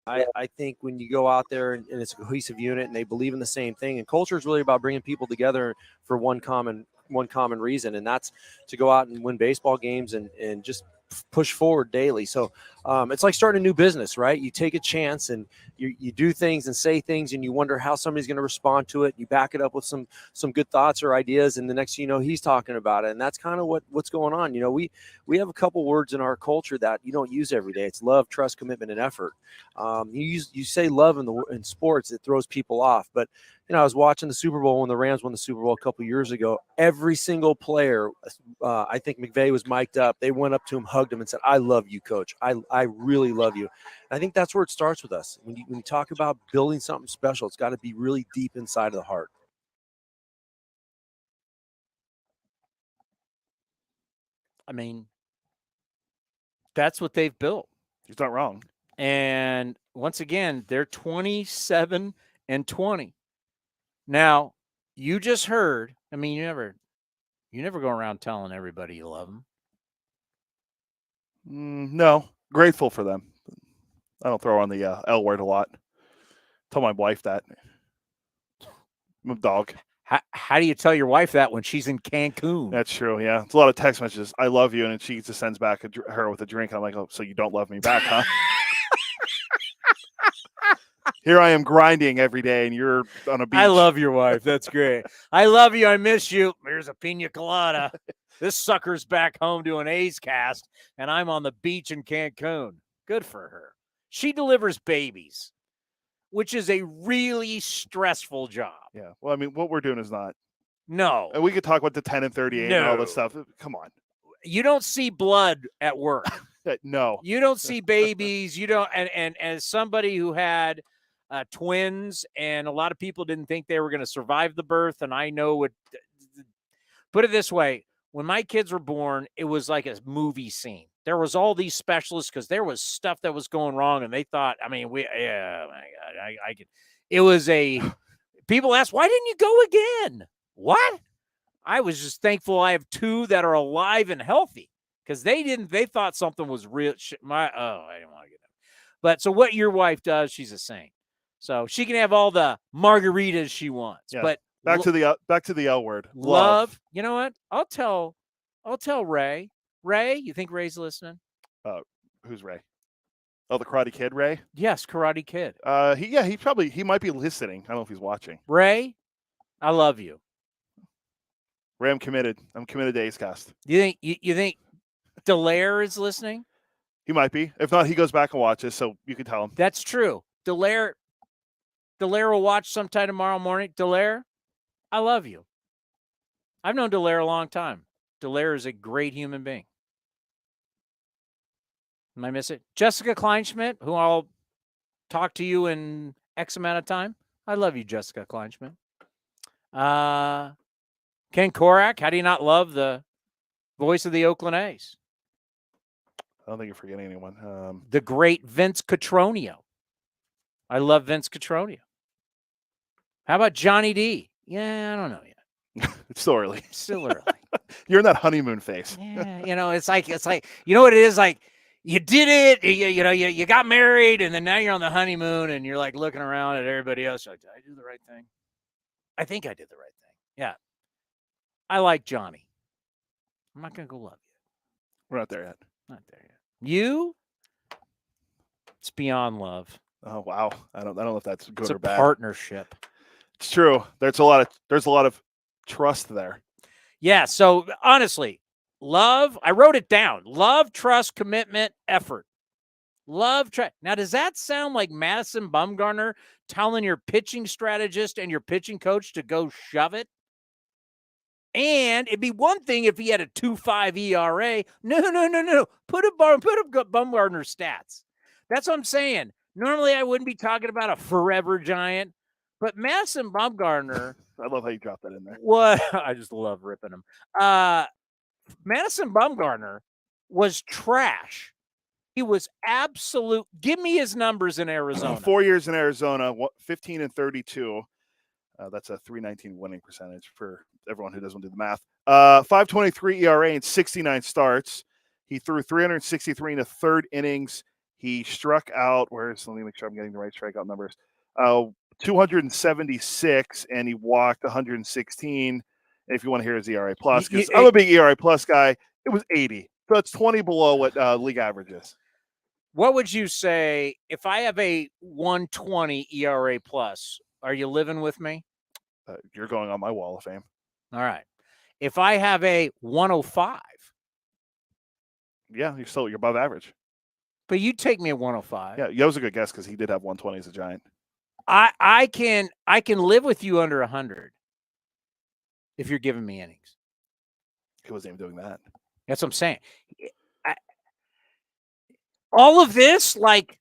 Speaker 19: I think when you go out there and it's a cohesive unit and they believe in the same thing, and culture is really about bringing people together for one common reason, and that's to go out and win baseball games and just push forward daily. So it's like starting a new business, right? You take a chance and you do things and say things, and you wonder how somebody's going to respond to it. You back it up with some good thoughts or ideas, and the next thing you know, he's talking about it. And that's kind of what's going on. We have a couple words in our culture that you don't use every day. It's love, trust, commitment, and effort. You say love in sports, it throws people off. But I was watching the Super Bowl when the Rams won the Super Bowl a couple years ago. Every single player, I think McVay was mic'd up. They went up to him, hugged him, and said, "I love you, coach. I really love you." And I think that's where it starts with us. When you talk about building something special, it's got to be really deep inside of the heart.
Speaker 4: I mean, that's what they've built.
Speaker 5: He's not wrong.
Speaker 4: And once again, they're 27-20. Now, you just heard, I mean, you never go around telling everybody you love them.
Speaker 5: No, grateful for them. I don't throw on the L word a lot. Tell my wife that. I'm a dog.
Speaker 4: How do you tell your wife that when she's in Cancun?
Speaker 5: That's true, yeah. It's a lot of text messages. I love you, and then she just sends back her with a drink. And I'm like, oh, so you don't love me back, huh? Here I am grinding every day, and you're on a beach.
Speaker 4: I love your wife. That's great. I love you. I miss you. Here's a pina colada. This sucker's back home doing A's cast, and I'm on the beach in Cancun. Good for her. She delivers babies, which is a really stressful job.
Speaker 5: Yeah. Well, I mean, what we're doing is not.
Speaker 4: No.
Speaker 5: And we could talk about the 10 and 38 and all this stuff. Come on.
Speaker 4: You don't see blood at work.
Speaker 5: No.
Speaker 4: You don't see babies. You don't. And as somebody who had twins, and a lot of people didn't think they were going to survive the birth, and I know what. Put it this way: when my kids were born, it was like a movie scene. There was all these specialists because there was stuff that was going wrong, and they thought, I mean, oh my God, I could. It was people asked, why didn't you go again? What? I was just thankful I have two that are alive and healthy because they thought something was real. I didn't want to get them. But so what your wife does, she's a saint. So she can have all the margaritas she wants.
Speaker 5: Yeah.
Speaker 4: But
Speaker 5: back to the L word.
Speaker 4: Love. You know what? I'll tell Ray. Ray, you think Ray's listening?
Speaker 5: Who's Ray? Oh, the Karate Kid, Ray?
Speaker 4: Yes, Karate Kid.
Speaker 5: He might be listening. I don't know if he's watching.
Speaker 4: Ray, I love you.
Speaker 5: Ray, I'm committed. I'm committed to A's Cast.
Speaker 4: You think Dallaire is listening?
Speaker 5: He might be. If not, he goes back and watches, so you can tell him.
Speaker 4: That's true. Dallaire will watch sometime tomorrow morning. Dallaire, I love you. I've known Dallaire a long time. Dallaire is a great human being. Am I missing? Jessica Kleinschmidt, who I'll talk to you in X amount of time. I love you, Jessica Kleinschmidt. Ken Korak, how do you not love the voice of the Oakland A's?
Speaker 5: I don't think you're forgetting anyone.
Speaker 4: The great Vince Cotroneo. I love Vince Cotroneo. How about Johnny D? Yeah, I don't know yet.
Speaker 5: It's still early.
Speaker 4: Still early.
Speaker 5: You're in that honeymoon phase.
Speaker 4: Yeah, it's like you know what it is, like you did it, you got married, and then now you're on the honeymoon, and you're like looking around at everybody else. Like, did I do the right thing? I think I did the right thing. Yeah. I like Johnny. I'm not gonna go love you.
Speaker 5: We're not there yet.
Speaker 4: Not there yet. You? It's beyond love.
Speaker 5: Oh wow. I don't know if that's good or bad.
Speaker 4: It's a partnership.
Speaker 5: It's true. There's a lot of trust there.
Speaker 4: Yeah. So honestly, love, I wrote it down. Love, trust, commitment, effort. Love, trust. Now, does that sound like Madison Bumgarner telling your pitching strategist and your pitching coach to go shove it? And it'd be one thing if he had a 2.5 ERA. No. Put up Bumgarner stats. That's what I'm saying. Normally, I wouldn't be talking about a forever giant, but Madison Bumgarner.
Speaker 5: I love how you dropped that in there.
Speaker 4: What? I just love ripping him. Madison Bumgarner was trash. He was absolute. Give me his numbers in Arizona.
Speaker 5: 4 years in Arizona, 15 and 32. That's a 3.19 winning percentage for everyone who doesn't do the math. 5.23 ERA and 69 starts. He threw 363 in the third innings. He struck out. Let me make sure I'm getting the right strikeout numbers. 276, and he walked 116. And if you want to hear his ERA plus, because I'm a big ERA plus guy, it was 80. that's 20 below what league average is.
Speaker 4: What would you say if I have a 120 ERA plus? Are you living with me?
Speaker 5: You're going on my wall of fame.
Speaker 4: All right. If I have a 105.
Speaker 5: Yeah, you're above average.
Speaker 4: But you take me at 105.
Speaker 5: Yeah, that was a good guess because he did have 120 as a Giant.
Speaker 4: I can live with you under 100 if you're giving me innings.
Speaker 5: He wasn't even doing that.
Speaker 4: That's what I'm saying. All of this, like,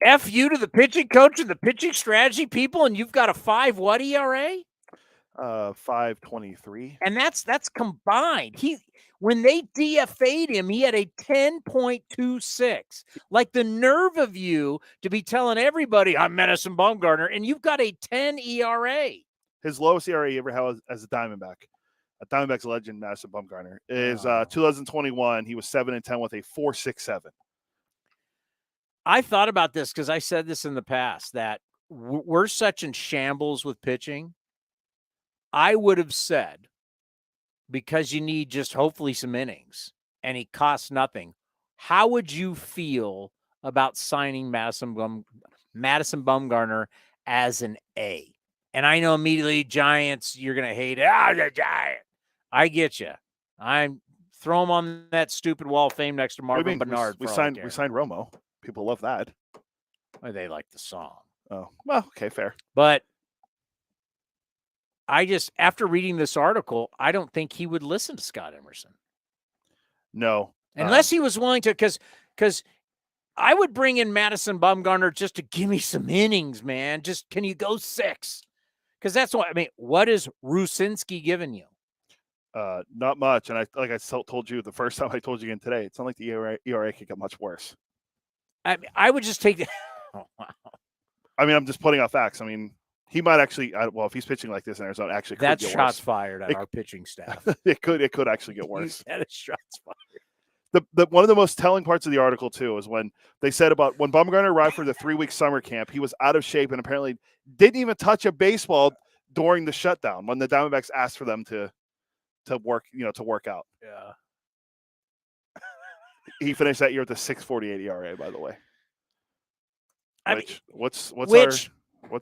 Speaker 4: F you to the pitching coach and the pitching strategy people, and you've got a 5 what ERA?
Speaker 5: 5.23.
Speaker 4: And that's combined. When they DFA'd him, he had a 10.26. Like, the nerve of you to be telling everybody, I'm Madison Bumgarner, and you've got a 10 ERA.
Speaker 5: His lowest ERA he ever had as a Diamondback. A Diamondbacks legend, Madison Bumgarner, is 2021. He was 7-10 with a 4.67.
Speaker 4: I thought about this because I said this in the past, that we're such in shambles with pitching. I would have said, because you need just hopefully some innings and he costs nothing, how would you feel about signing Madison Bumgarner as an A? And I know immediately, Giants, you're going to hate it. The Giant. I get you. I'm throw him on that stupid wall of fame next to Marvin Bernard.
Speaker 5: We signed Romo. People love that.
Speaker 4: Well, they like the song.
Speaker 5: Oh, well, okay, fair.
Speaker 4: But after reading this article, I don't think he would listen to Scott Emerson.
Speaker 5: No.
Speaker 4: Unless he was willing to, because I would bring in Madison Bumgarner just to give me some innings, man. Just, can you go 6? Because that's what, what is Rucinski giving you?
Speaker 5: Not much. And I told you the first time, I told you again today, it's not like the ERA could get much worse.
Speaker 4: I would just take
Speaker 5: wow. I'm just putting out facts. He might actually, if he's pitching like this in Arizona, actually could
Speaker 4: that's
Speaker 5: get
Speaker 4: shots
Speaker 5: worse.
Speaker 4: fired at our pitching staff.
Speaker 5: It could actually get worse.
Speaker 4: That is shots fired.
Speaker 5: The one of the most telling parts of the article too is when they said about when Bumgarner arrived for the 3-week summer camp, he was out of shape and apparently didn't even touch a baseball during the shutdown when the Diamondbacks asked for them to work out.
Speaker 4: Yeah.
Speaker 5: He finished that year with a 6.48 ERA, by the way. What's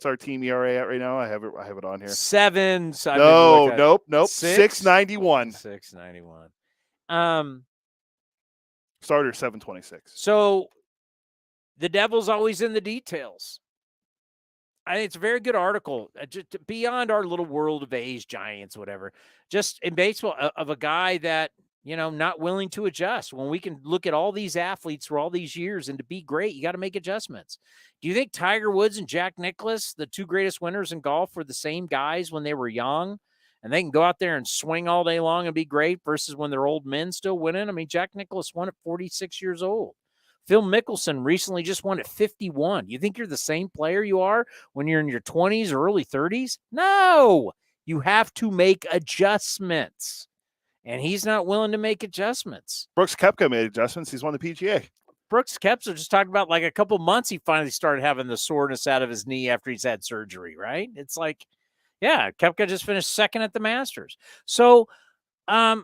Speaker 5: our team ERA at right now? I have it on here.
Speaker 4: 7.
Speaker 5: Nope. 6.91.
Speaker 4: 6.91.
Speaker 5: Starter 7.26.
Speaker 4: So the devil's always in the details. I think it's a very good article, just beyond our little world of A's, Giants, whatever. Just in baseball, of a guy that, not willing to adjust. When we can look at all these athletes for all these years, and to be great, you got to make adjustments. Do you think Tiger Woods and Jack Nicklaus, the 2 greatest winners in golf, were the same guys when they were young? And they can go out there and swing all day long and be great versus when they're old men still winning? Jack Nicklaus won at 46 years old. Phil Mickelson recently just won at 51. You think you're the same player you are when you're in your 20s or early 30s? No, you have to make adjustments. And he's not willing to make adjustments.
Speaker 5: Brooks Koepka made adjustments. He's won the PGA.
Speaker 4: Brooks Koepka just talked about like a couple months he finally started having the soreness out of his knee after he's had surgery, right? It's like, yeah, Koepka just finished 2nd at the Masters. So that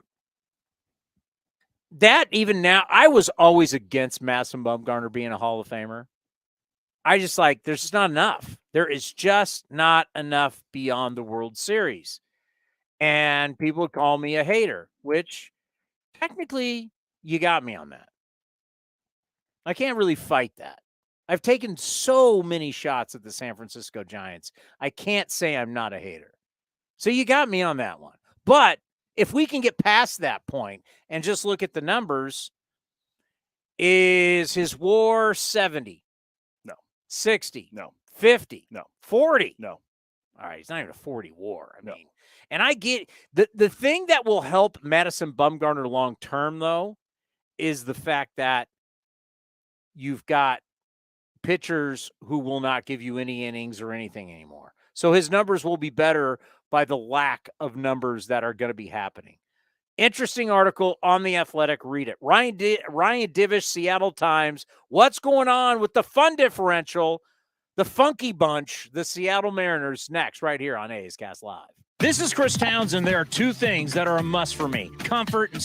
Speaker 4: even now, I was always against Madison Bumgarner being a Hall of Famer. I just there's just not enough. There is just not enough beyond the World Series. And people call me a hater, which technically you got me on that. I can't really fight that. I've taken so many shots at the San Francisco Giants. I can't say I'm not a hater. So you got me on that one. But if we can get past that point and just look at the numbers, is his WAR 70?
Speaker 5: No.
Speaker 4: 60?
Speaker 5: No.
Speaker 4: 50?
Speaker 5: No.
Speaker 4: 40?
Speaker 5: No.
Speaker 4: All right, he's not even a 40 WAR. And I get the thing that will help Madison Bumgarner long term, though, is the fact that you've got pitchers who will not give you any innings or anything anymore. So his numbers will be better by the lack of numbers that are going to be happening. Interesting article on The Athletic. Read it. Ryan Divish, Seattle Times. What's going on with the fun differential? The Funky Bunch, the Seattle Mariners, next right here on A's Cast Live. This is Chris Townsend. There are 2 things that are a must for me: comfort and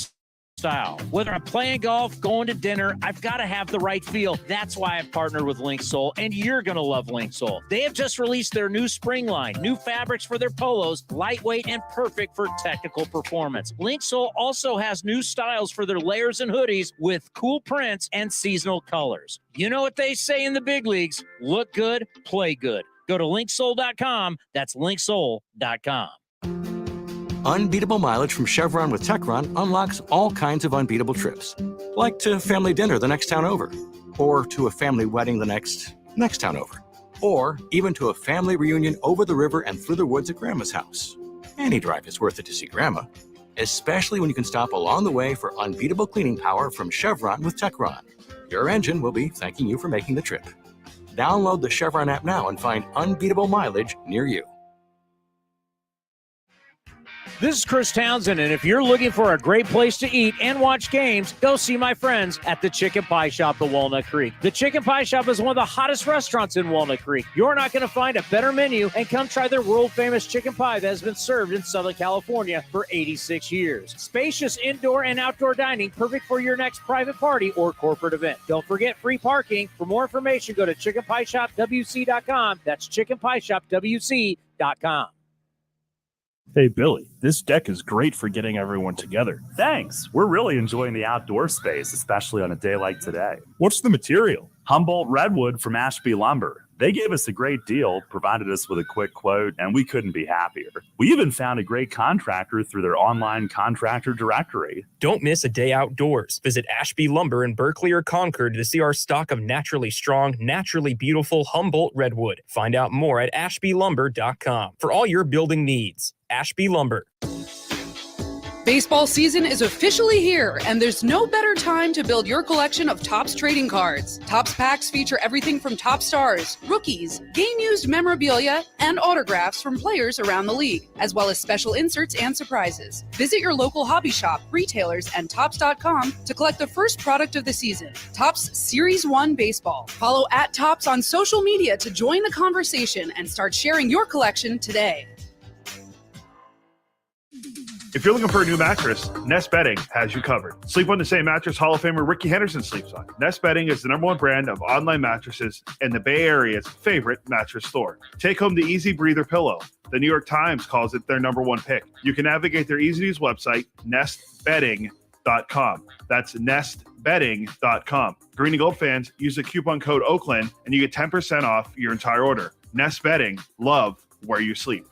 Speaker 4: style. Whether I'm playing golf, going to dinner, I've got to have the right feel. That's why I've partnered with Link Soul, and you're going to love Link Soul. They have just released their new spring line, new fabrics for their polos, lightweight and perfect for technical performance. Link Soul also has new styles for their layers and hoodies with cool prints and seasonal colors. You know what they say in the big leagues, look good, play good. Go to linksoul.com. That's linksoul.com.
Speaker 20: Unbeatable mileage from Chevron with Techron unlocks all kinds of unbeatable trips. Like to family dinner the next town over, or to a family wedding the next town over, or even to a family reunion over the river and through the woods at Grandma's house. Any drive is worth it to see Grandma, especially when you can stop along the way for unbeatable cleaning power from Chevron with Techron. Your engine will be thanking you for making the trip. Download the Chevron app now and find unbeatable mileage near you.
Speaker 4: This is Chris Townsend, and if you're looking for a great place to eat and watch games, go see my friends at the Chicken Pie Shop of Walnut Creek. The Chicken Pie Shop is one of the hottest restaurants in Walnut Creek. You're not going to find a better menu, and come try their world-famous chicken pie that has been served in Southern California for 86 years. Spacious indoor and outdoor dining, perfect for your next private party or corporate event. Don't forget free parking. For more information, go to chickenpieshopwc.com. That's chickenpieshopwc.com.
Speaker 14: Hey, Billy, this deck is great for getting everyone together. Thanks. We're really enjoying the outdoor space, especially on a day like today. What's the material? Humboldt Redwood from Ashby Lumber. They gave us a great deal, provided us with a quick quote, and we couldn't be happier. We even found a great contractor through their online contractor directory.
Speaker 15: Don't miss a day outdoors. Visit Ashby Lumber in Berkeley or Concord to see our stock of naturally strong, naturally beautiful Humboldt Redwood. Find out more at ashbylumber.com for all your building needs. Ashby Lumber.
Speaker 17: Baseball season is officially here, and there's no better time to build your collection of Topps trading cards. Topps packs feature everything from top stars, rookies, game-used memorabilia, and autographs from players around the league, as well as special inserts and surprises. Visit your local hobby shop, retailers, and Topps.com to collect the first product of the season, Topps Series 1 Baseball. Follow @Topps on social media to join the conversation and start sharing your collection today.
Speaker 5: If you're looking for a new mattress, Nest Bedding has you covered. Sleep on the same mattress Hall of Famer Ricky Henderson sleeps on. Nest Bedding is the #1 brand of online mattresses and the Bay Area's favorite mattress store. Take home the Easy Breather pillow. The New York Times calls it their #1 pick. You can navigate their easy-to-use website, nestbedding.com. That's nestbedding.com. Green and Gold fans, use the coupon code Oakland and you get 10% off your entire order. Nest Bedding, love where you sleep.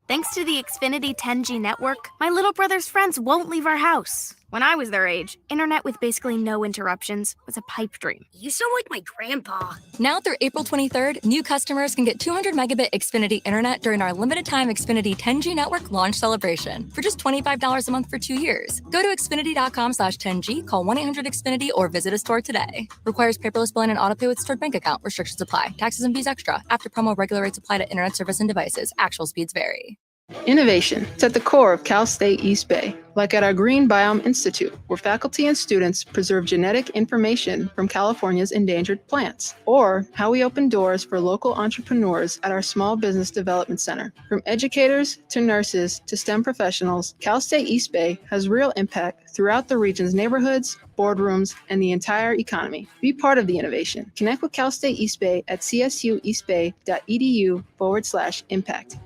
Speaker 11: Thanks to the Xfinity 10G network, my little brother's friends won't leave our house. When I was their age, internet with basically no interruptions was a pipe dream.
Speaker 12: You sound like my grandpa.
Speaker 13: Now through April 23rd, new customers can get 200 megabit Xfinity internet during our limited time Xfinity 10G network launch celebration for just $25 a month for 2 years. Go to Xfinity.com/10G, call 1-800-XFINITY, or visit a store today. Requires paperless billing and autopay with stored bank account. Restrictions apply. Taxes and fees extra. After promo, regular rates apply to internet service and devices. Actual speeds vary.
Speaker 16: Innovation. It's at the core of Cal State East Bay, like at our Green Biome Institute, where faculty and students preserve genetic information from California's endangered plants, or how we open doors for local entrepreneurs at our Small Business Development Center. From educators to nurses to STEM professionals, Cal State East Bay has real impact throughout the region's neighborhoods, boardrooms, and the entire economy. Be part of the innovation. Connect with Cal State East Bay at csueastbay.edu/impact.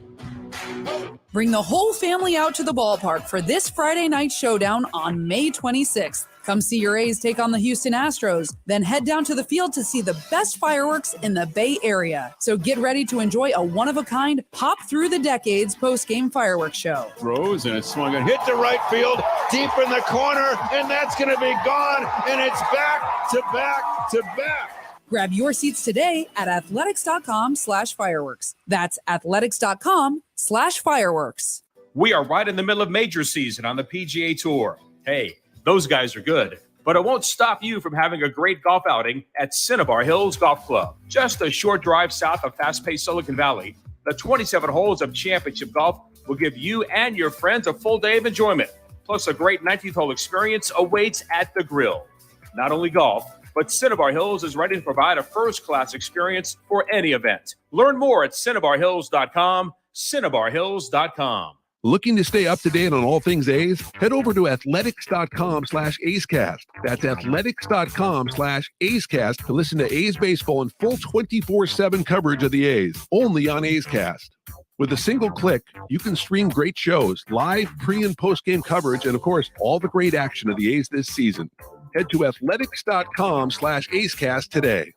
Speaker 17: Bring the whole family out to the ballpark for this Friday night showdown on May 26th. Come see your A's take on the Houston Astros, then head down to the field to see the best fireworks in the Bay Area. So get ready to enjoy a one-of-a-kind pop through the decades post-game fireworks show.
Speaker 2: Throws and it's swung and hit to right field, deep in the corner, and that's going to be gone, and it's back to back to back.
Speaker 17: Grab your seats today at athletics.com/fireworks. That's athletics.com/fireworks.
Speaker 9: We are right in the middle of major season on the PGA Tour. Hey, those guys are good, but it won't stop you from having a great golf outing at Cinnabar Hills Golf Club. Just a short drive south of fast-paced Silicon Valley, the 27 holes of championship golf will give you and your friends a full day of enjoyment. Plus, a great 19th hole experience awaits at the grill. Not only golf, but Cinnabar Hills is ready to provide a first-class experience for any event. Learn more at CinnabarHills.com, CinnabarHills.com.
Speaker 21: Looking to stay up to date on all things A's? Head over to athletics.com/A'scast. That's athletics.com/A'scast to listen to A's baseball in full 24/7 coverage of the A's, only on A's Cast. With a single click, you can stream great shows, live pre- and post-game coverage, and of course, all the great action of the A's this season. Head to athletics.com/A'scast today.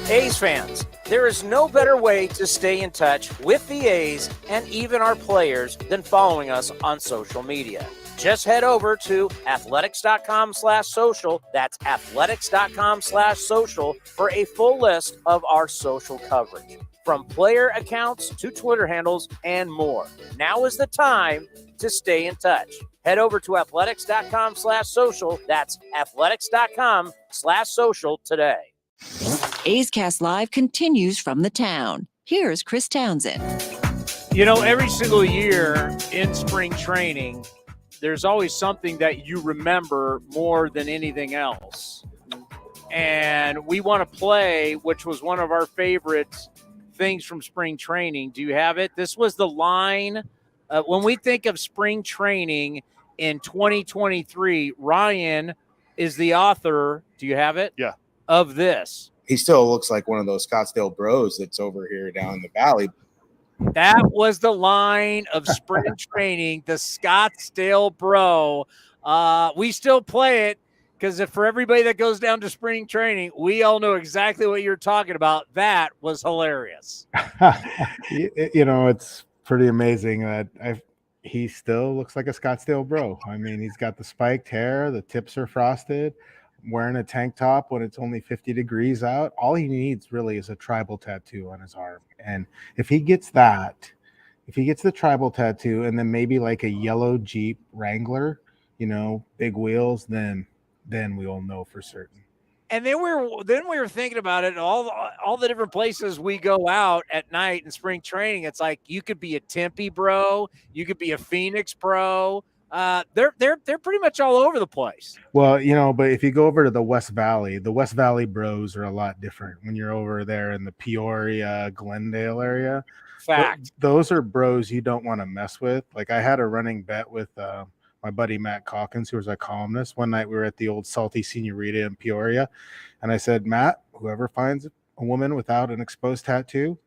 Speaker 4: A's fans, there is no better way to stay in touch with the A's and even our players than following us on social media. Just head over to athletics.com/social. That's athletics.com/social for a full list of our social coverage, from player accounts to Twitter handles and more. Now is the time to stay in touch. Head over to athletics.com/social. That's athletics.com/social today.
Speaker 1: A's Cast Live continues from the town. Here's Chris Townsend.
Speaker 4: You know, every single year in spring training, there's always something that you remember more than anything else. And we want to play, which was one of our favorite things from spring training. Do you have it? This was the line. When we think of spring training in 2023, Ryan is the author. Do you have it?
Speaker 5: Yeah.
Speaker 4: Of this.
Speaker 6: He still looks like one of those Scottsdale bros that's over here down in the valley.
Speaker 4: That was the line of spring training, the Scottsdale bro. We still play it because for everybody that goes down to spring training, we all know exactly what you're talking about. That was hilarious.
Speaker 7: You know, it's pretty amazing that he still looks like a Scottsdale bro. I mean, he's got the spiked hair, the tips are frosted, wearing a tank top when it's only 50 degrees out. All he needs really is a tribal tattoo on his arm. And if he gets the tribal tattoo and then maybe like a yellow Jeep Wrangler, you know, big wheels, then we'll know for certain.
Speaker 4: And then we were thinking about it. All the different places we go out at night in spring training. It's like you could be a Tempe bro, you could be a Phoenix bro. They're pretty much all over the place.
Speaker 7: Well, you know, but if you go over to the West Valley bros are a lot different when you're over there in the Peoria, Glendale area.
Speaker 4: Fact.
Speaker 7: Those are bros you don't want to mess with. Like I had a running bet with my buddy Matt Calkins, who was a columnist. One night we were at the old Salty Senorita in Peoria, and I said, Matt, whoever finds a woman without an exposed tattoo,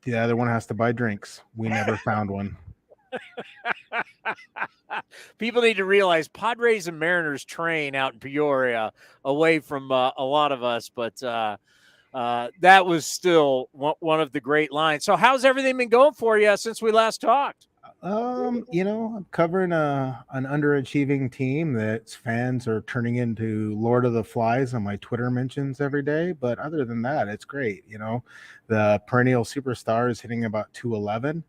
Speaker 7: the other one has to buy drinks. We never found one.
Speaker 4: People need to realize Padres and Mariners train out in Peoria away from a lot of us, but that was still one of the great lines. So how's everything been going for you since we last talked?
Speaker 7: You know, I'm covering an underachieving team that fans are turning into Lord of the Flies on my Twitter mentions every day. But other than that, it's great. You know, the perennial superstar is hitting about 211.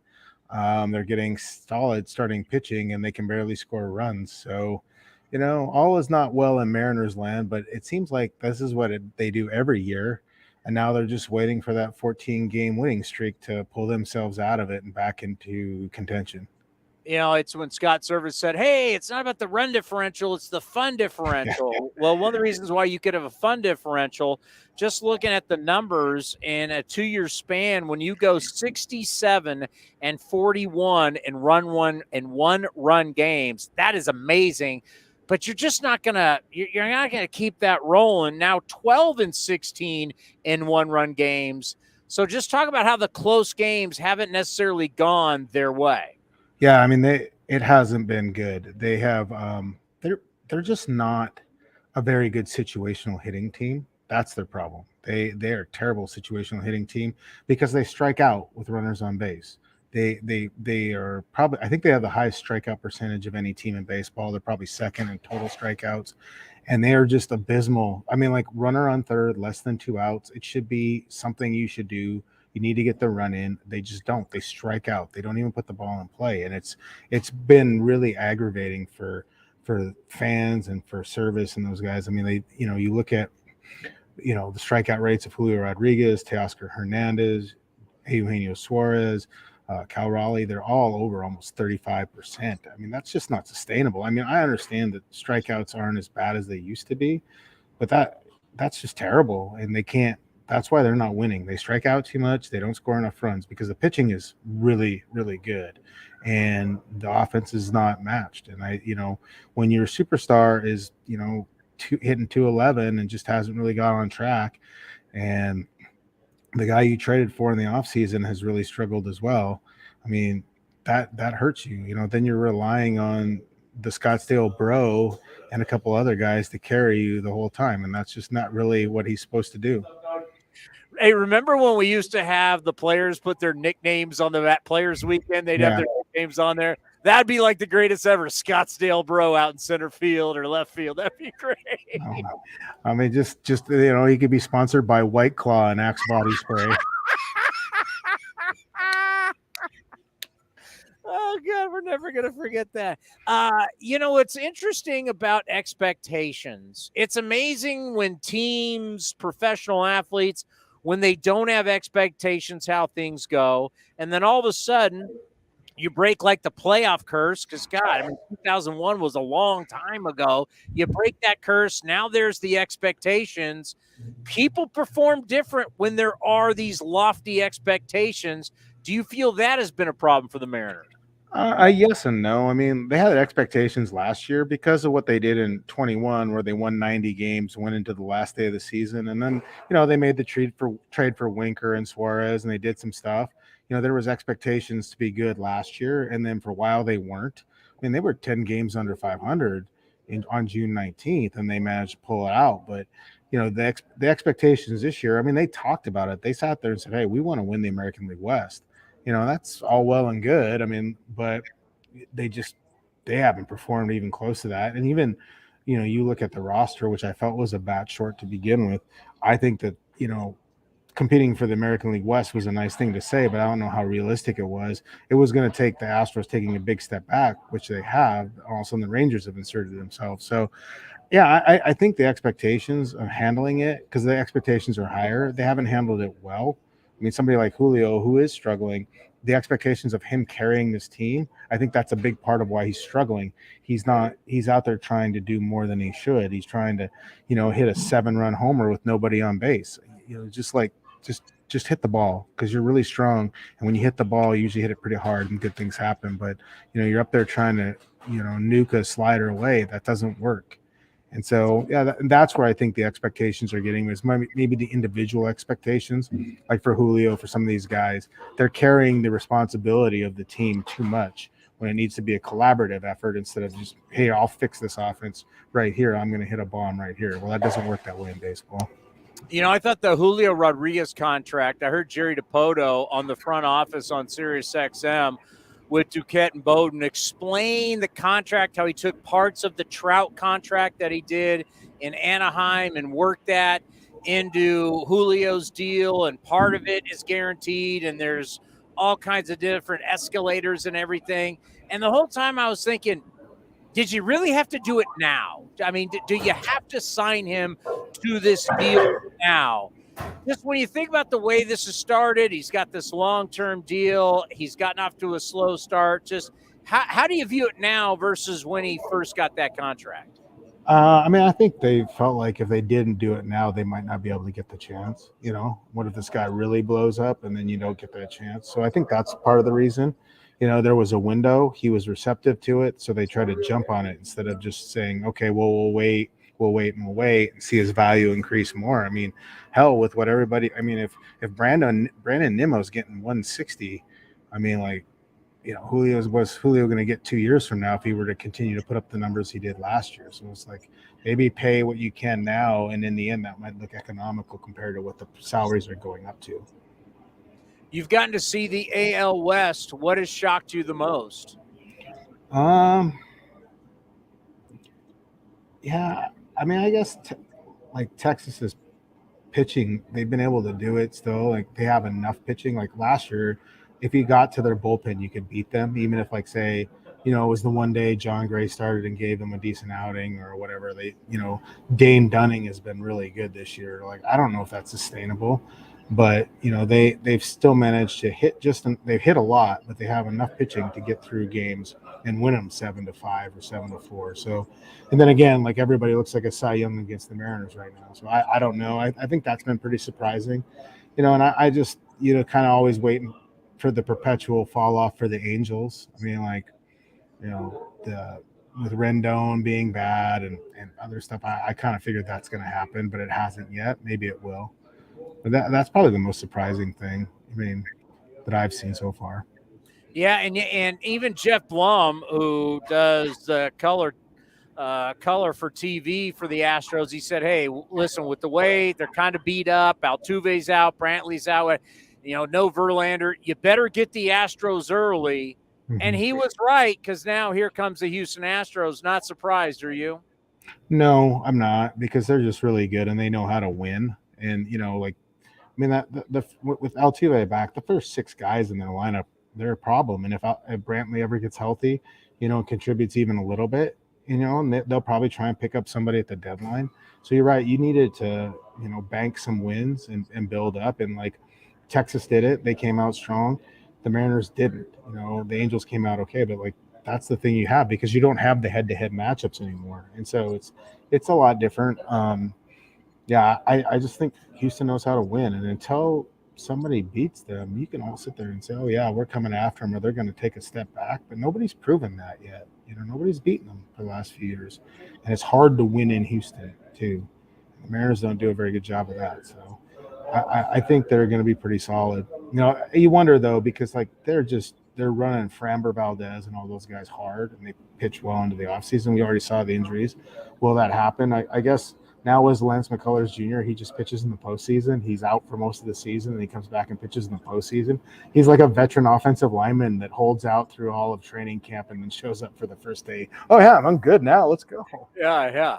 Speaker 7: They're getting solid starting pitching and they can barely score runs. So, you know, all is not well in Mariners land, but it seems like this is what they do every year. And now they're just waiting for that 14-game winning streak to pull themselves out of it and back into contention.
Speaker 4: You know, it's when Scott Service said, hey, it's not about the run differential, it's the fun differential. Well, one of the reasons why you could have a fun differential, just looking at the numbers in a 2-year span, when you go 67 and 41 and one run games, that is amazing. But you're just not gonna keep that rolling. Now 12 and 16 in 1-run games. So just talk about how the close games haven't necessarily gone their way.
Speaker 7: Yeah, I mean it hasn't been good. They have they're just not a very good situational hitting team. That's their problem. They're a terrible situational hitting team because they strike out with runners on base. They are probably, I think they have the highest strikeout percentage of any team in baseball. They're probably second in total strikeouts, and they are just abysmal. I mean, like runner on third, less than 2 outs. It should be something you should do. You need to get the run in. They just don't. They strike out. They don't even put the ball in play, and it's been really aggravating for fans and for Service and those guys. I mean, you look at the strikeout rates of Julio Rodriguez, Teoscar Hernandez, Eugenio Suarez, Cal Raleigh, they're all over almost 35%. I mean, that's just not sustainable. I mean, I understand that strikeouts aren't as bad as they used to be, but that's just terrible. And they can't. That's why they're not winning. They strike out too much. They don't score enough runs because the pitching is really, really good, and the offense is not matched. And when your superstar is, hitting 211 and just hasn't really got on track, and the guy you traded for in the offseason has really struggled as well. I mean, that hurts you. Then you're relying on the Scottsdale bro and a couple other guys to carry you the whole time, and that's just not really what he's supposed to do.
Speaker 4: Hey, remember when we used to have the players put their nicknames on the Players Weekend? They'd have their nicknames on there. That'd be like the greatest ever. Scottsdale bro out in center field or left field. That'd be great.
Speaker 7: I mean, just he could be sponsored by White Claw and Axe Body Spray.
Speaker 4: Oh God, we're never gonna forget that. What's interesting about expectations. It's amazing when teams, professional athletes, when they don't have expectations, how things go, and then all of a sudden you break like the playoff curse. Because God, 2001 was a long time ago. You break that curse. Now there's the expectations. People perform different when there are these lofty expectations. Do you feel that has been a problem for the Mariners?
Speaker 7: Yes and no. I mean, they had expectations last year because of what they did in 21, where they won 90 games, went into the last day of the season, and then they made the trade for Winker and Suarez, and they did some stuff. There was expectations to be good last year, and then for a while they weren't. I mean, they were 10 games under 500 on June 19th, and they managed to pull it out. But the expectations this year, I mean, they talked about it. They sat there and said, "Hey, we want to win the American League West." That's all well and good. I mean, but they haven't performed even close to that. And even, you look at the roster, which I felt was a bat short to begin with. I think that, competing for the American League West was a nice thing to say, but I don't know how realistic it was. It was going to take the Astros taking a big step back, which they have. Also, the Rangers have inserted themselves. So, yeah, I think the expectations of handling it, because the expectations are higher, they haven't handled it well. I mean, somebody like Julio, who is struggling, the expectations of him carrying this team, I think that's a big part of why he's struggling. He's out there trying to do more than he should. He's trying to, hit a 7-run homer with nobody on base. Just hit the ball, because you're really strong. And when you hit the ball, you usually hit it pretty hard and good things happen. But, you're up there trying to, nuke a slider away. That doesn't work. And so, yeah, that's where I think the expectations are getting is maybe the individual expectations, like for Julio, for some of these guys, they're carrying the responsibility of the team too much when it needs to be a collaborative effort instead of just, hey, I'll fix this offense right here. I'm going to hit a bomb right here. Well, that doesn't work that way in baseball.
Speaker 4: I thought the Julio Rodriguez contract, I heard Jerry DiPoto on the front office on Sirius XM with Duquette and Bowden explain the contract, how he took parts of the Trout contract that he did in Anaheim and worked that into Julio's deal, and part of it is guaranteed, and there's all kinds of different escalators and everything. And the whole time I was thinking, did you really have to do it now? I mean, do you have to sign him to this deal now? Just when you think about the way this has started, he's got this long-term deal. He's gotten off to a slow start. Just how do you view it now versus when he first got that contract?
Speaker 7: I mean, I think they felt like if they didn't do it now, they might not be able to get the chance. What if this guy really blows up and then you don't get that chance? So I think that's part of the reason. There was a window. He was receptive to it, so they tried to jump on it instead of just saying, okay, well, we'll wait and see his value increase more. I mean, hell, with what everybody, I mean, if Brandon Nimmo's getting 160, I mean, like, was Julio going to get 2 years from now if he were to continue to put up the numbers he did last year? So it's like, maybe pay what you can now, and in the end, that might look economical compared to what the salaries are going up to.
Speaker 4: You've gotten to see the AL West. What has shocked you the most?
Speaker 7: Yeah, I mean, I guess like Texas's pitching, they've been able to do it still. Like, they have enough pitching. Like last year, if you got to their bullpen, you could beat them, even if, like, say, it was the one day John Gray started and gave them a decent outing or whatever. Dane Dunning has been really good this year. Like, I don't know if that's sustainable. but they've still managed to hit they've hit a lot, but they have enough pitching to get through games and win them 7-5 or 7-4. So, and then again, like everybody looks like a Cy Young against the Mariners right now. So I don't know. I think that's been pretty surprising, and I just kind of always waiting for the perpetual fall off for the Angels. I mean, like with Rendon being bad and other stuff, I kind of figured that's going to happen, but it hasn't yet. Maybe it will. But that's probably the most surprising thing, that I've seen so far.
Speaker 4: Yeah, and even Jeff Blum, who does the color for TV for the Astros, he said, hey, listen, with the way they're kind of beat up, Altuve's out, Brantley's out, no Verlander, you better get the Astros early. Mm-hmm. And he was right, because now here comes the Houston Astros. Not surprised, are you?
Speaker 7: No, I'm not, because they're just really good and they know how to win. And, with Altuve back, the first 6 guys in their lineup, they're a problem. And if Brantley ever gets healthy, and contributes even a little bit, and they'll probably try and pick up somebody at the deadline. So you're right. You needed to, bank some wins and build up. And like Texas did it. They came out strong. The Mariners didn't. The Angels came out okay, but like that's the thing you have, because you don't have the head-to-head matchups anymore. And so it's a lot different. I just think Houston knows how to win. And until somebody beats them, you can all sit there and say, oh, yeah, we're coming after them, or they're going to take a step back. But nobody's proven that yet. Nobody's beaten them for the last few years. And it's hard to win in Houston, too. The Mariners don't do a very good job of that. So I think they're going to be pretty solid. You wonder, though, because like they're running Framber Valdez and all those guys hard, and they pitch well into the offseason. We already saw the injuries. Will that happen? I guess now as Lance McCullers Jr., he just pitches in the postseason. He's out for most of the season, and he comes back and pitches in the postseason. He's like a veteran offensive lineman that holds out through all of training camp and then shows up for the first day. Oh, yeah, I'm good now. Let's go.
Speaker 4: Yeah.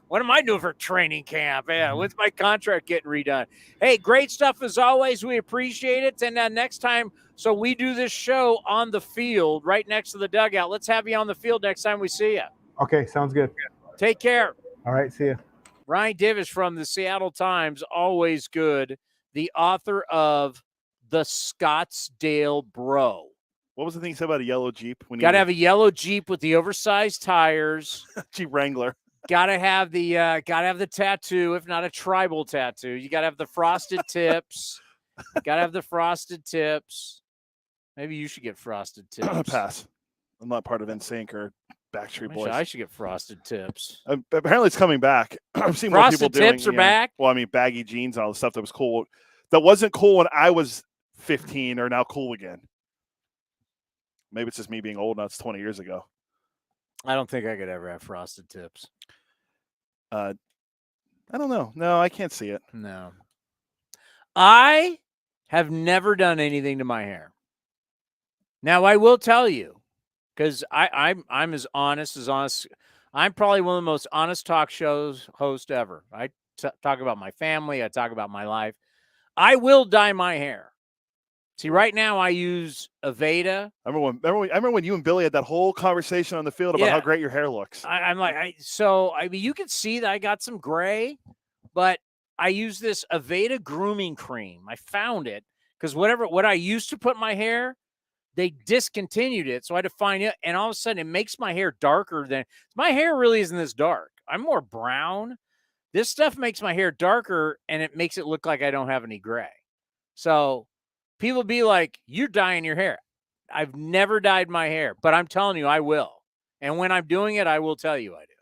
Speaker 4: What am I doing for training camp? Yeah, when's my contract getting redone? Hey, great stuff as always. We appreciate it. And next time, so we do this show on the field right next to the dugout. Let's have you on the field next time we see you.
Speaker 7: Okay, sounds good.
Speaker 4: Take care.
Speaker 7: All right, see you.
Speaker 4: Ryan Divish from the Seattle Times, always good. The author of The Scottsdale Bro.
Speaker 5: What was the thing he said about a yellow Jeep?
Speaker 4: Got to have a yellow Jeep with the oversized tires.
Speaker 5: Jeep Wrangler.
Speaker 4: Got to have the tattoo, if not a tribal tattoo. You got to have the frosted tips. Got to have the frosted tips. Maybe you should get frosted tips.
Speaker 5: Pass. I'm not part of NSYNC or Backstreet Boys.
Speaker 4: I should get frosted tips.
Speaker 5: Apparently, it's coming back. I've seen more people doing.
Speaker 4: Frosted tips are back.
Speaker 5: Well, I mean, baggy jeans and all the stuff that was cool. That wasn't cool when I was 15, are now cool again. Maybe it's just me being old. Now it's 20 years ago.
Speaker 4: I don't think I could ever have frosted tips.
Speaker 5: I don't know. No, I can't see it.
Speaker 4: No. I have never done anything to my hair. Now, I will tell you, because I'm as honest. I'm probably one of the most honest talk shows host ever. I talk about my family. I talk about my life. I will dye my hair. See, right now I use Aveda.
Speaker 5: I remember when you and Billy had that whole conversation on the field about how great your hair looks.
Speaker 4: I'm like, you can see that I got some gray, but I use this Aveda grooming cream. I found it because what I used to put in my hair, they discontinued it. So I had to find it. And all of a sudden it makes my hair darker than my hair really isn't this dark. I'm more brown. This stuff makes my hair darker and it makes it look like I don't have any gray. So people be like, you're dyeing your hair. I've never dyed my hair, but I'm telling you, I will. And when I'm doing it, I will tell you I do.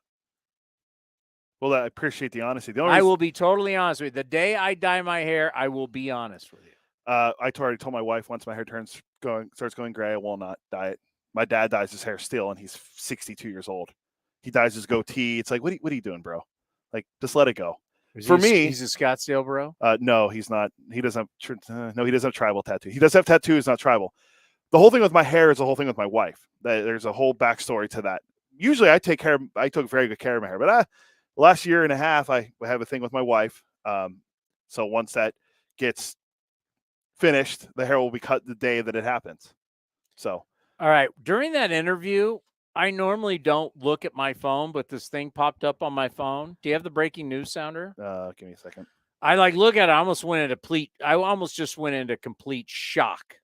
Speaker 5: Well, I appreciate the honesty.
Speaker 4: I will be totally honest with you. The day I dye my hair, I will be honest with you.
Speaker 5: I already told my wife once my hair starts going gray, I will not dye it. My dad dyes his hair still, and he's 62 years old. He dyes his goatee. It's like, what are you doing, bro? Like, just let it go. For me,
Speaker 4: he's a Scottsdale bro.
Speaker 5: No, he's not. He doesn't. No, he doesn't have tribal tattoo. He does have tattoos, not tribal. The whole thing with my hair is the whole thing with my wife. There's a whole backstory to that. Usually, I took very good care of my hair, but last year and a half, I have a thing with my wife. So once that gets finished, the hair will be cut the day that it happens. So,
Speaker 4: all right. During that interview, I normally don't look at my phone, but this thing popped up on my phone. Do you have the breaking news sounder?
Speaker 5: Give me a second.
Speaker 4: I look at it. I almost just went into complete shock.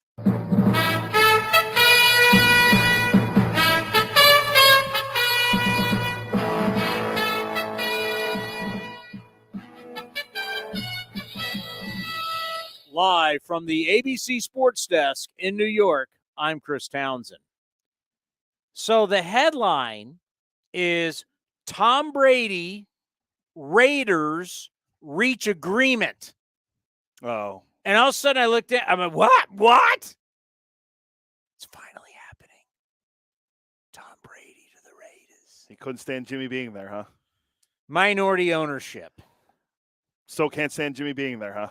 Speaker 4: Live from the ABC Sports Desk in New York, I'm Chris Townsend. So the headline is Tom Brady, Raiders reach agreement.
Speaker 5: Oh.
Speaker 4: And all of a sudden I looked at, I'm like, what? It's finally happening. Tom Brady to the Raiders.
Speaker 5: He couldn't stand Jimmy being there, huh?
Speaker 4: Minority ownership.
Speaker 5: So can't stand Jimmy being there, huh?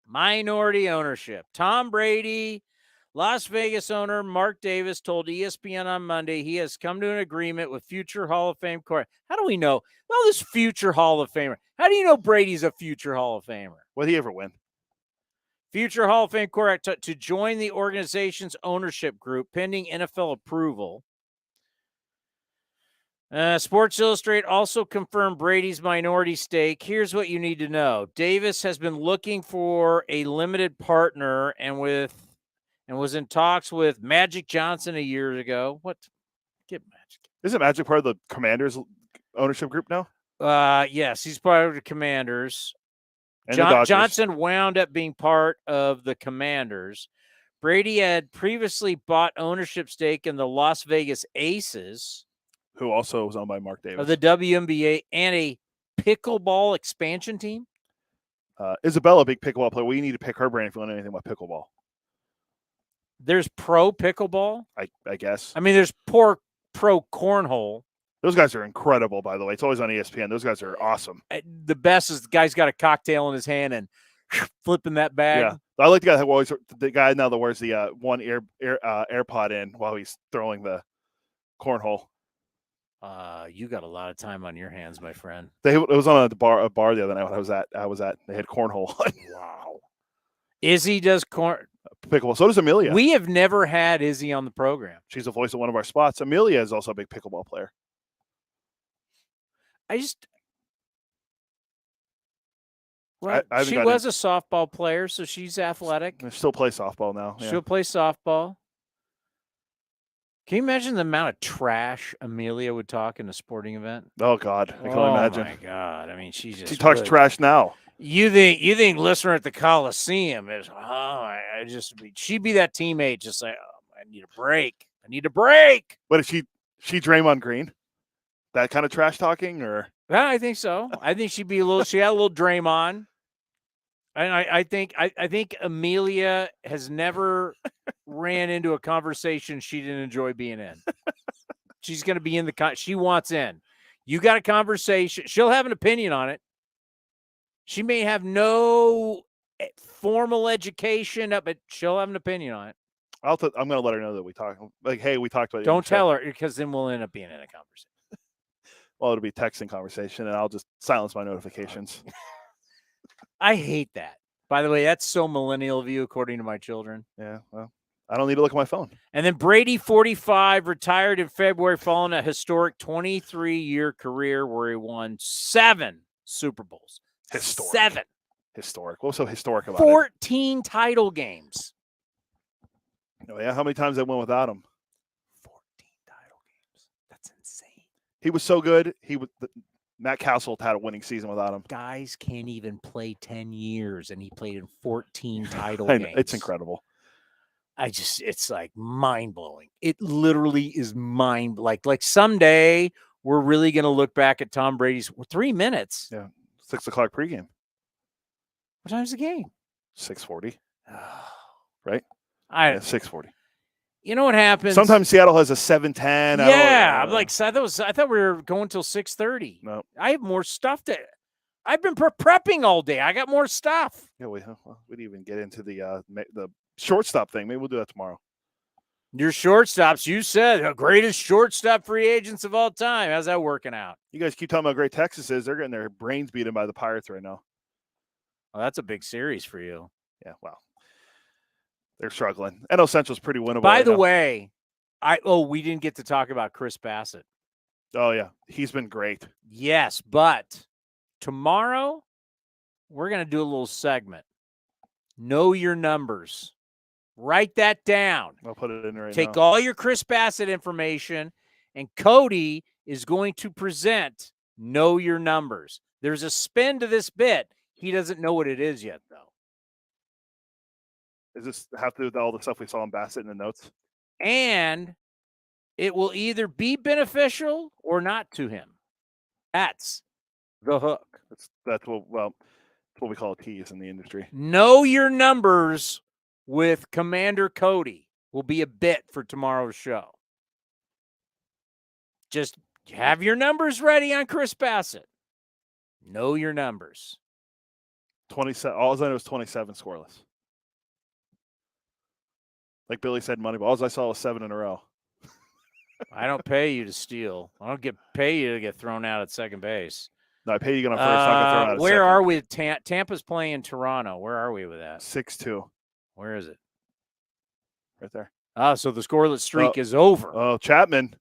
Speaker 4: Minority ownership. Tom Brady, Las Vegas owner Mark Davis told ESPN on Monday he has come to an agreement with future Hall of Fame quarterback. How do we know? Well, this future Hall of Famer. How do you know Brady's a future Hall of Famer?
Speaker 5: Will he ever win?
Speaker 4: Future Hall of Fame quarterback to join the organization's ownership group pending NFL approval. Sports Illustrated also confirmed Brady's minority stake. Here's what you need to know. Davis has been looking for a limited partner and was in talks with Magic Johnson a year ago. What? Get Magic.
Speaker 5: Isn't Magic part of the Commanders ownership group now?
Speaker 4: Yes, he's part of the Commanders.
Speaker 5: And the Dodgers.
Speaker 4: Johnson wound up being part of the Commanders. Brady had previously bought ownership stake in the Las Vegas Aces,
Speaker 5: who also was owned by Mark Davis,
Speaker 4: of the WNBA, and a pickleball expansion team.
Speaker 5: Isabella, a big pickleball player. We need to pick her brain if you want anything about pickleball.
Speaker 4: There's pro pickleball.
Speaker 5: I guess.
Speaker 4: I mean, there's pro cornhole.
Speaker 5: Those guys are incredible, by the way. It's always on ESPN. Those guys are awesome.
Speaker 4: The best is the guy's got a cocktail in his hand and flipping that bag.
Speaker 5: Yeah, I like the guy now that wears the one AirPod in while he's throwing the cornhole.
Speaker 4: You got a lot of time on your hands, my friend.
Speaker 5: It was on a bar the other night when I was at. They had cornhole.
Speaker 4: Wow. Izzy does
Speaker 5: pickleball. So does Amelia.
Speaker 4: We have never had Izzy on the program.
Speaker 5: She's the voice of one of our spots. Amelia is also a big pickleball player.
Speaker 4: She was a softball player, so she's athletic.
Speaker 5: She still plays softball now. Yeah.
Speaker 4: She'll play softball. Can you imagine the amount of trash Amelia would talk in a sporting event?
Speaker 5: Oh God, I can imagine.
Speaker 4: Oh my God, I mean, she
Speaker 5: talks trash now.
Speaker 4: You think listener at the Coliseum is? She'd be that teammate, just like, oh, I need a break.
Speaker 5: But if she Draymond Green, that kind of trash talking, or?
Speaker 4: Yeah, I think so. I think she'd be she had a little Draymond. And I think Amelia has never ran into a conversation she didn't enjoy being in. She's going to be in she wants in. You got a conversation. She'll have an opinion on it. She may have no formal education, but she'll have an opinion on it.
Speaker 5: I'm going to let her know that we talked. Like, hey, we talked about it.
Speaker 4: Don't tell her, because then we'll end up being in a conversation.
Speaker 5: Well, it'll be a texting conversation, and I'll just silence my notifications.
Speaker 4: I hate that. By the way, that's so millennial of you, according to my children.
Speaker 5: Yeah, well, I don't need to look at my phone.
Speaker 4: And then Brady, 45, retired in February following a historic 23-year career where he won 7 Super Bowls.
Speaker 5: Historic.
Speaker 4: 7.
Speaker 5: Historic. What was so historic about
Speaker 4: 14 title games.
Speaker 5: Oh, yeah? How many times they went without him?
Speaker 4: 14 title games. That's insane.
Speaker 5: He was so good. Matt Castle had a winning season without him.
Speaker 4: Guys can't even play 10 years, and he played in 14 title games.
Speaker 5: It's incredible.
Speaker 4: It's like mind-blowing. It literally is like someday we're really going to look back at Tom Brady's 3 minutes.
Speaker 5: Yeah. 6 o'clock pregame.
Speaker 4: What time's the game?
Speaker 5: 6:40. Right? 6:40.
Speaker 4: You know what happens?
Speaker 5: Sometimes Seattle has a 7:10.
Speaker 4: Yeah, I thought we were going till 6:30.
Speaker 5: No,
Speaker 4: I have more stuff I've been prepping all day. I got more stuff.
Speaker 5: Yeah, we didn't even get into the shortstop thing. Maybe we'll do that tomorrow.
Speaker 4: Your shortstops, you said the greatest shortstop free agents of all time. How's that working out?
Speaker 5: You guys keep talking about how great Texas is. They're getting their brains beaten by the Pirates right now.
Speaker 4: Well, that's a big series for you.
Speaker 5: Yeah, well, they're struggling. NL Central's pretty winnable.
Speaker 4: By the way, we didn't get to talk about Chris Bassett.
Speaker 5: Oh, yeah. He's been great.
Speaker 4: Yes, but tomorrow we're going to do a little segment. Know your numbers. Write that down.
Speaker 5: I'll put it in right now.
Speaker 4: Take all your Chris Bassett information, and Cody is going to present Know Your Numbers. There's a spin to this bit. He doesn't know what it is yet, though.
Speaker 5: Does this have to do with all the stuff we saw in Bassett in the notes?
Speaker 4: And it will either be beneficial or not to him. That's the hook.
Speaker 5: That's what we call a tease in the industry.
Speaker 4: Know Your Numbers with Commander Cody will be a bit for tomorrow's show. Just have your numbers ready on Chris Bassett. Know your numbers.
Speaker 5: 27. All I know is 27 scoreless. Like Billy said, Moneyball. All I saw was 7 in a row.
Speaker 4: I don't pay you to steal. I don't pay you to get thrown out at second base.
Speaker 5: No, I pay you to get on first. Not get thrown out at
Speaker 4: where
Speaker 5: second.
Speaker 4: are we? Tampa's playing Toronto. Where are we with that?
Speaker 5: 6-2.
Speaker 4: Where is it?
Speaker 5: Right there.
Speaker 4: So the scoreless streak is over.
Speaker 5: Oh, Chapman.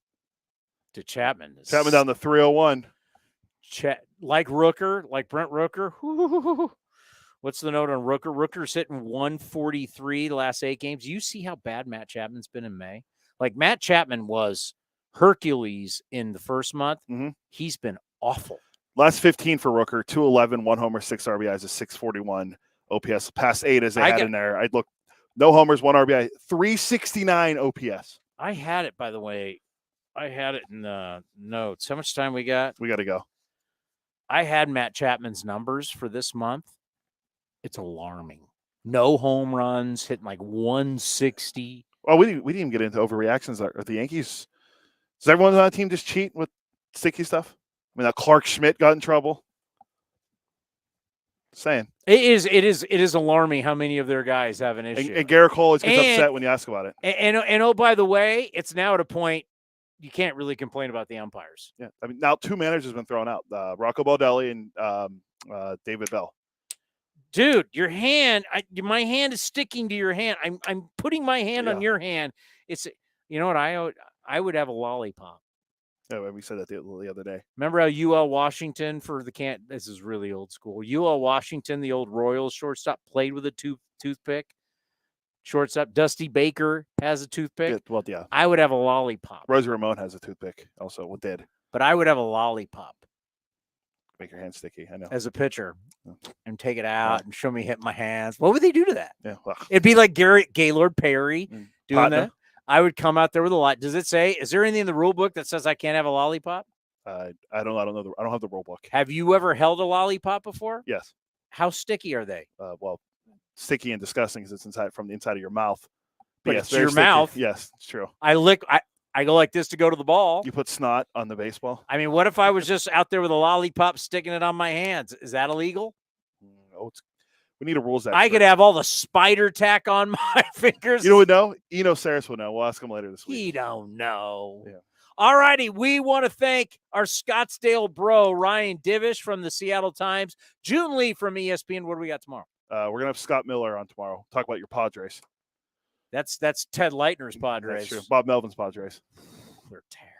Speaker 4: To Chapman.
Speaker 5: Chapman down to 301.
Speaker 4: Like Rooker, like Brent Rooker. What's the note on Rooker? Rooker's hitting 143 the last 8 games. You see how bad Matt Chapman's been in May? Like Matt Chapman was Hercules in the first month.
Speaker 5: Mm-hmm.
Speaker 4: He's been awful.
Speaker 5: Last 15 for Rooker, 211, 1 homer, 6 RBIs, a 641 OPS. Past 8 as they had in there. I'd look, no homers, 1 RBI, 369 OPS.
Speaker 4: I had it, by the way. I had it in the notes. How much time we got?
Speaker 5: We got to go.
Speaker 4: I had Matt Chapman's numbers for this month. It's alarming. No home runs, hitting like 160.
Speaker 5: Oh, we didn't even get into overreactions. Are the Yankees? Does everyone on that team just cheat with sticky stuff? I mean, that Clark Schmidt got in trouble. Saying
Speaker 4: it is alarming how many of their guys have an issue.
Speaker 5: And Garrett Cole always gets upset when you ask about it.
Speaker 4: And oh, by the way, it's now at a point you can't really complain about the umpires.
Speaker 5: Yeah, I mean, now 2 managers have been thrown out: Rocco Baldelli and David Bell.
Speaker 4: Dude, your hand, my hand is sticking to your hand. I'm putting my hand on your hand. It's, you know what, I would have a lollipop.
Speaker 5: Yeah, we said that the other day.
Speaker 4: Remember how UL Washington this is really old school. UL Washington, the old Royals shortstop, played with a toothpick. Shortstop Dusty Baker has a toothpick.
Speaker 5: Yeah.
Speaker 4: I would have a lollipop.
Speaker 5: Rosie Ramon has a toothpick also. Well, did.
Speaker 4: But I would have a lollipop.
Speaker 5: Make your hand sticky. I know.
Speaker 4: As a pitcher, and take it out and show me hit my hands. What would they do to that?
Speaker 5: Yeah, well.
Speaker 4: It'd be like Gaylord Perry doing
Speaker 5: Partner.
Speaker 4: that. I would come out there with a lot. Does it say? Is there anything in the rule book that says I can't have a lollipop?
Speaker 5: I don't know. I don't have the rule book.
Speaker 4: Have you ever held a lollipop before?
Speaker 5: Yes.
Speaker 4: How sticky are they?
Speaker 5: Well, sticky and disgusting because it's inside from the inside of your mouth.
Speaker 4: But
Speaker 5: yes,
Speaker 4: it's your
Speaker 5: very sticky.
Speaker 4: mouth.
Speaker 5: Yes, it's true.
Speaker 4: I go like this to go to the ball.
Speaker 5: You put snot on the baseball.
Speaker 4: I mean, what if I was just out there with a lollipop sticking it on my hands? Is that illegal?
Speaker 5: Oh, we need a rules expert.
Speaker 4: I could have all the spider tack on my fingers.
Speaker 5: You know what? No, Eno Saris will know. We'll ask him later this week.
Speaker 4: He don't know.
Speaker 5: Yeah.
Speaker 4: All righty. We want to thank our Scottsdale bro, Ryan Divish from the Seattle Times, Joon Lee from ESPN. What do we got tomorrow?
Speaker 5: We're going to have Scott Miller on tomorrow. Talk about your Padres.
Speaker 4: That's Ted Leitner's Padres.
Speaker 5: That's true. Bob Melvin's Padres.
Speaker 4: They're terrible.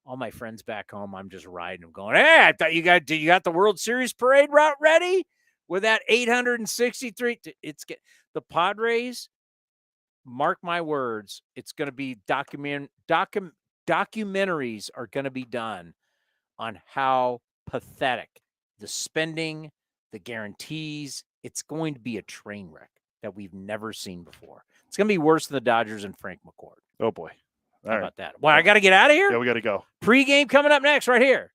Speaker 4: All my friends back home, I'm just riding them going, hey, I thought you got the World Series parade route ready with that 863. The Padres, mark my words, it's going to be documentaries are going to be done on how pathetic the spending, the guarantees, it's going to be a train wreck that we've never seen before. It's going to be worse than the Dodgers and Frank McCourt.
Speaker 5: Oh, boy.
Speaker 4: How about that? Well, I got to get out of here.
Speaker 5: Yeah, we got to go.
Speaker 4: Pre-game coming up next right here.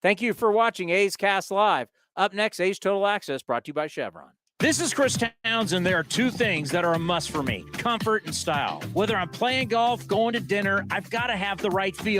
Speaker 4: Thank you for watching A's Cast Live. Up next, A's Total Access, brought to you by Chevron. This is Chris Townsend. There are 2 things that are a must for me: comfort and style. Whether I'm playing golf, going to dinner, I've got to have the right feel.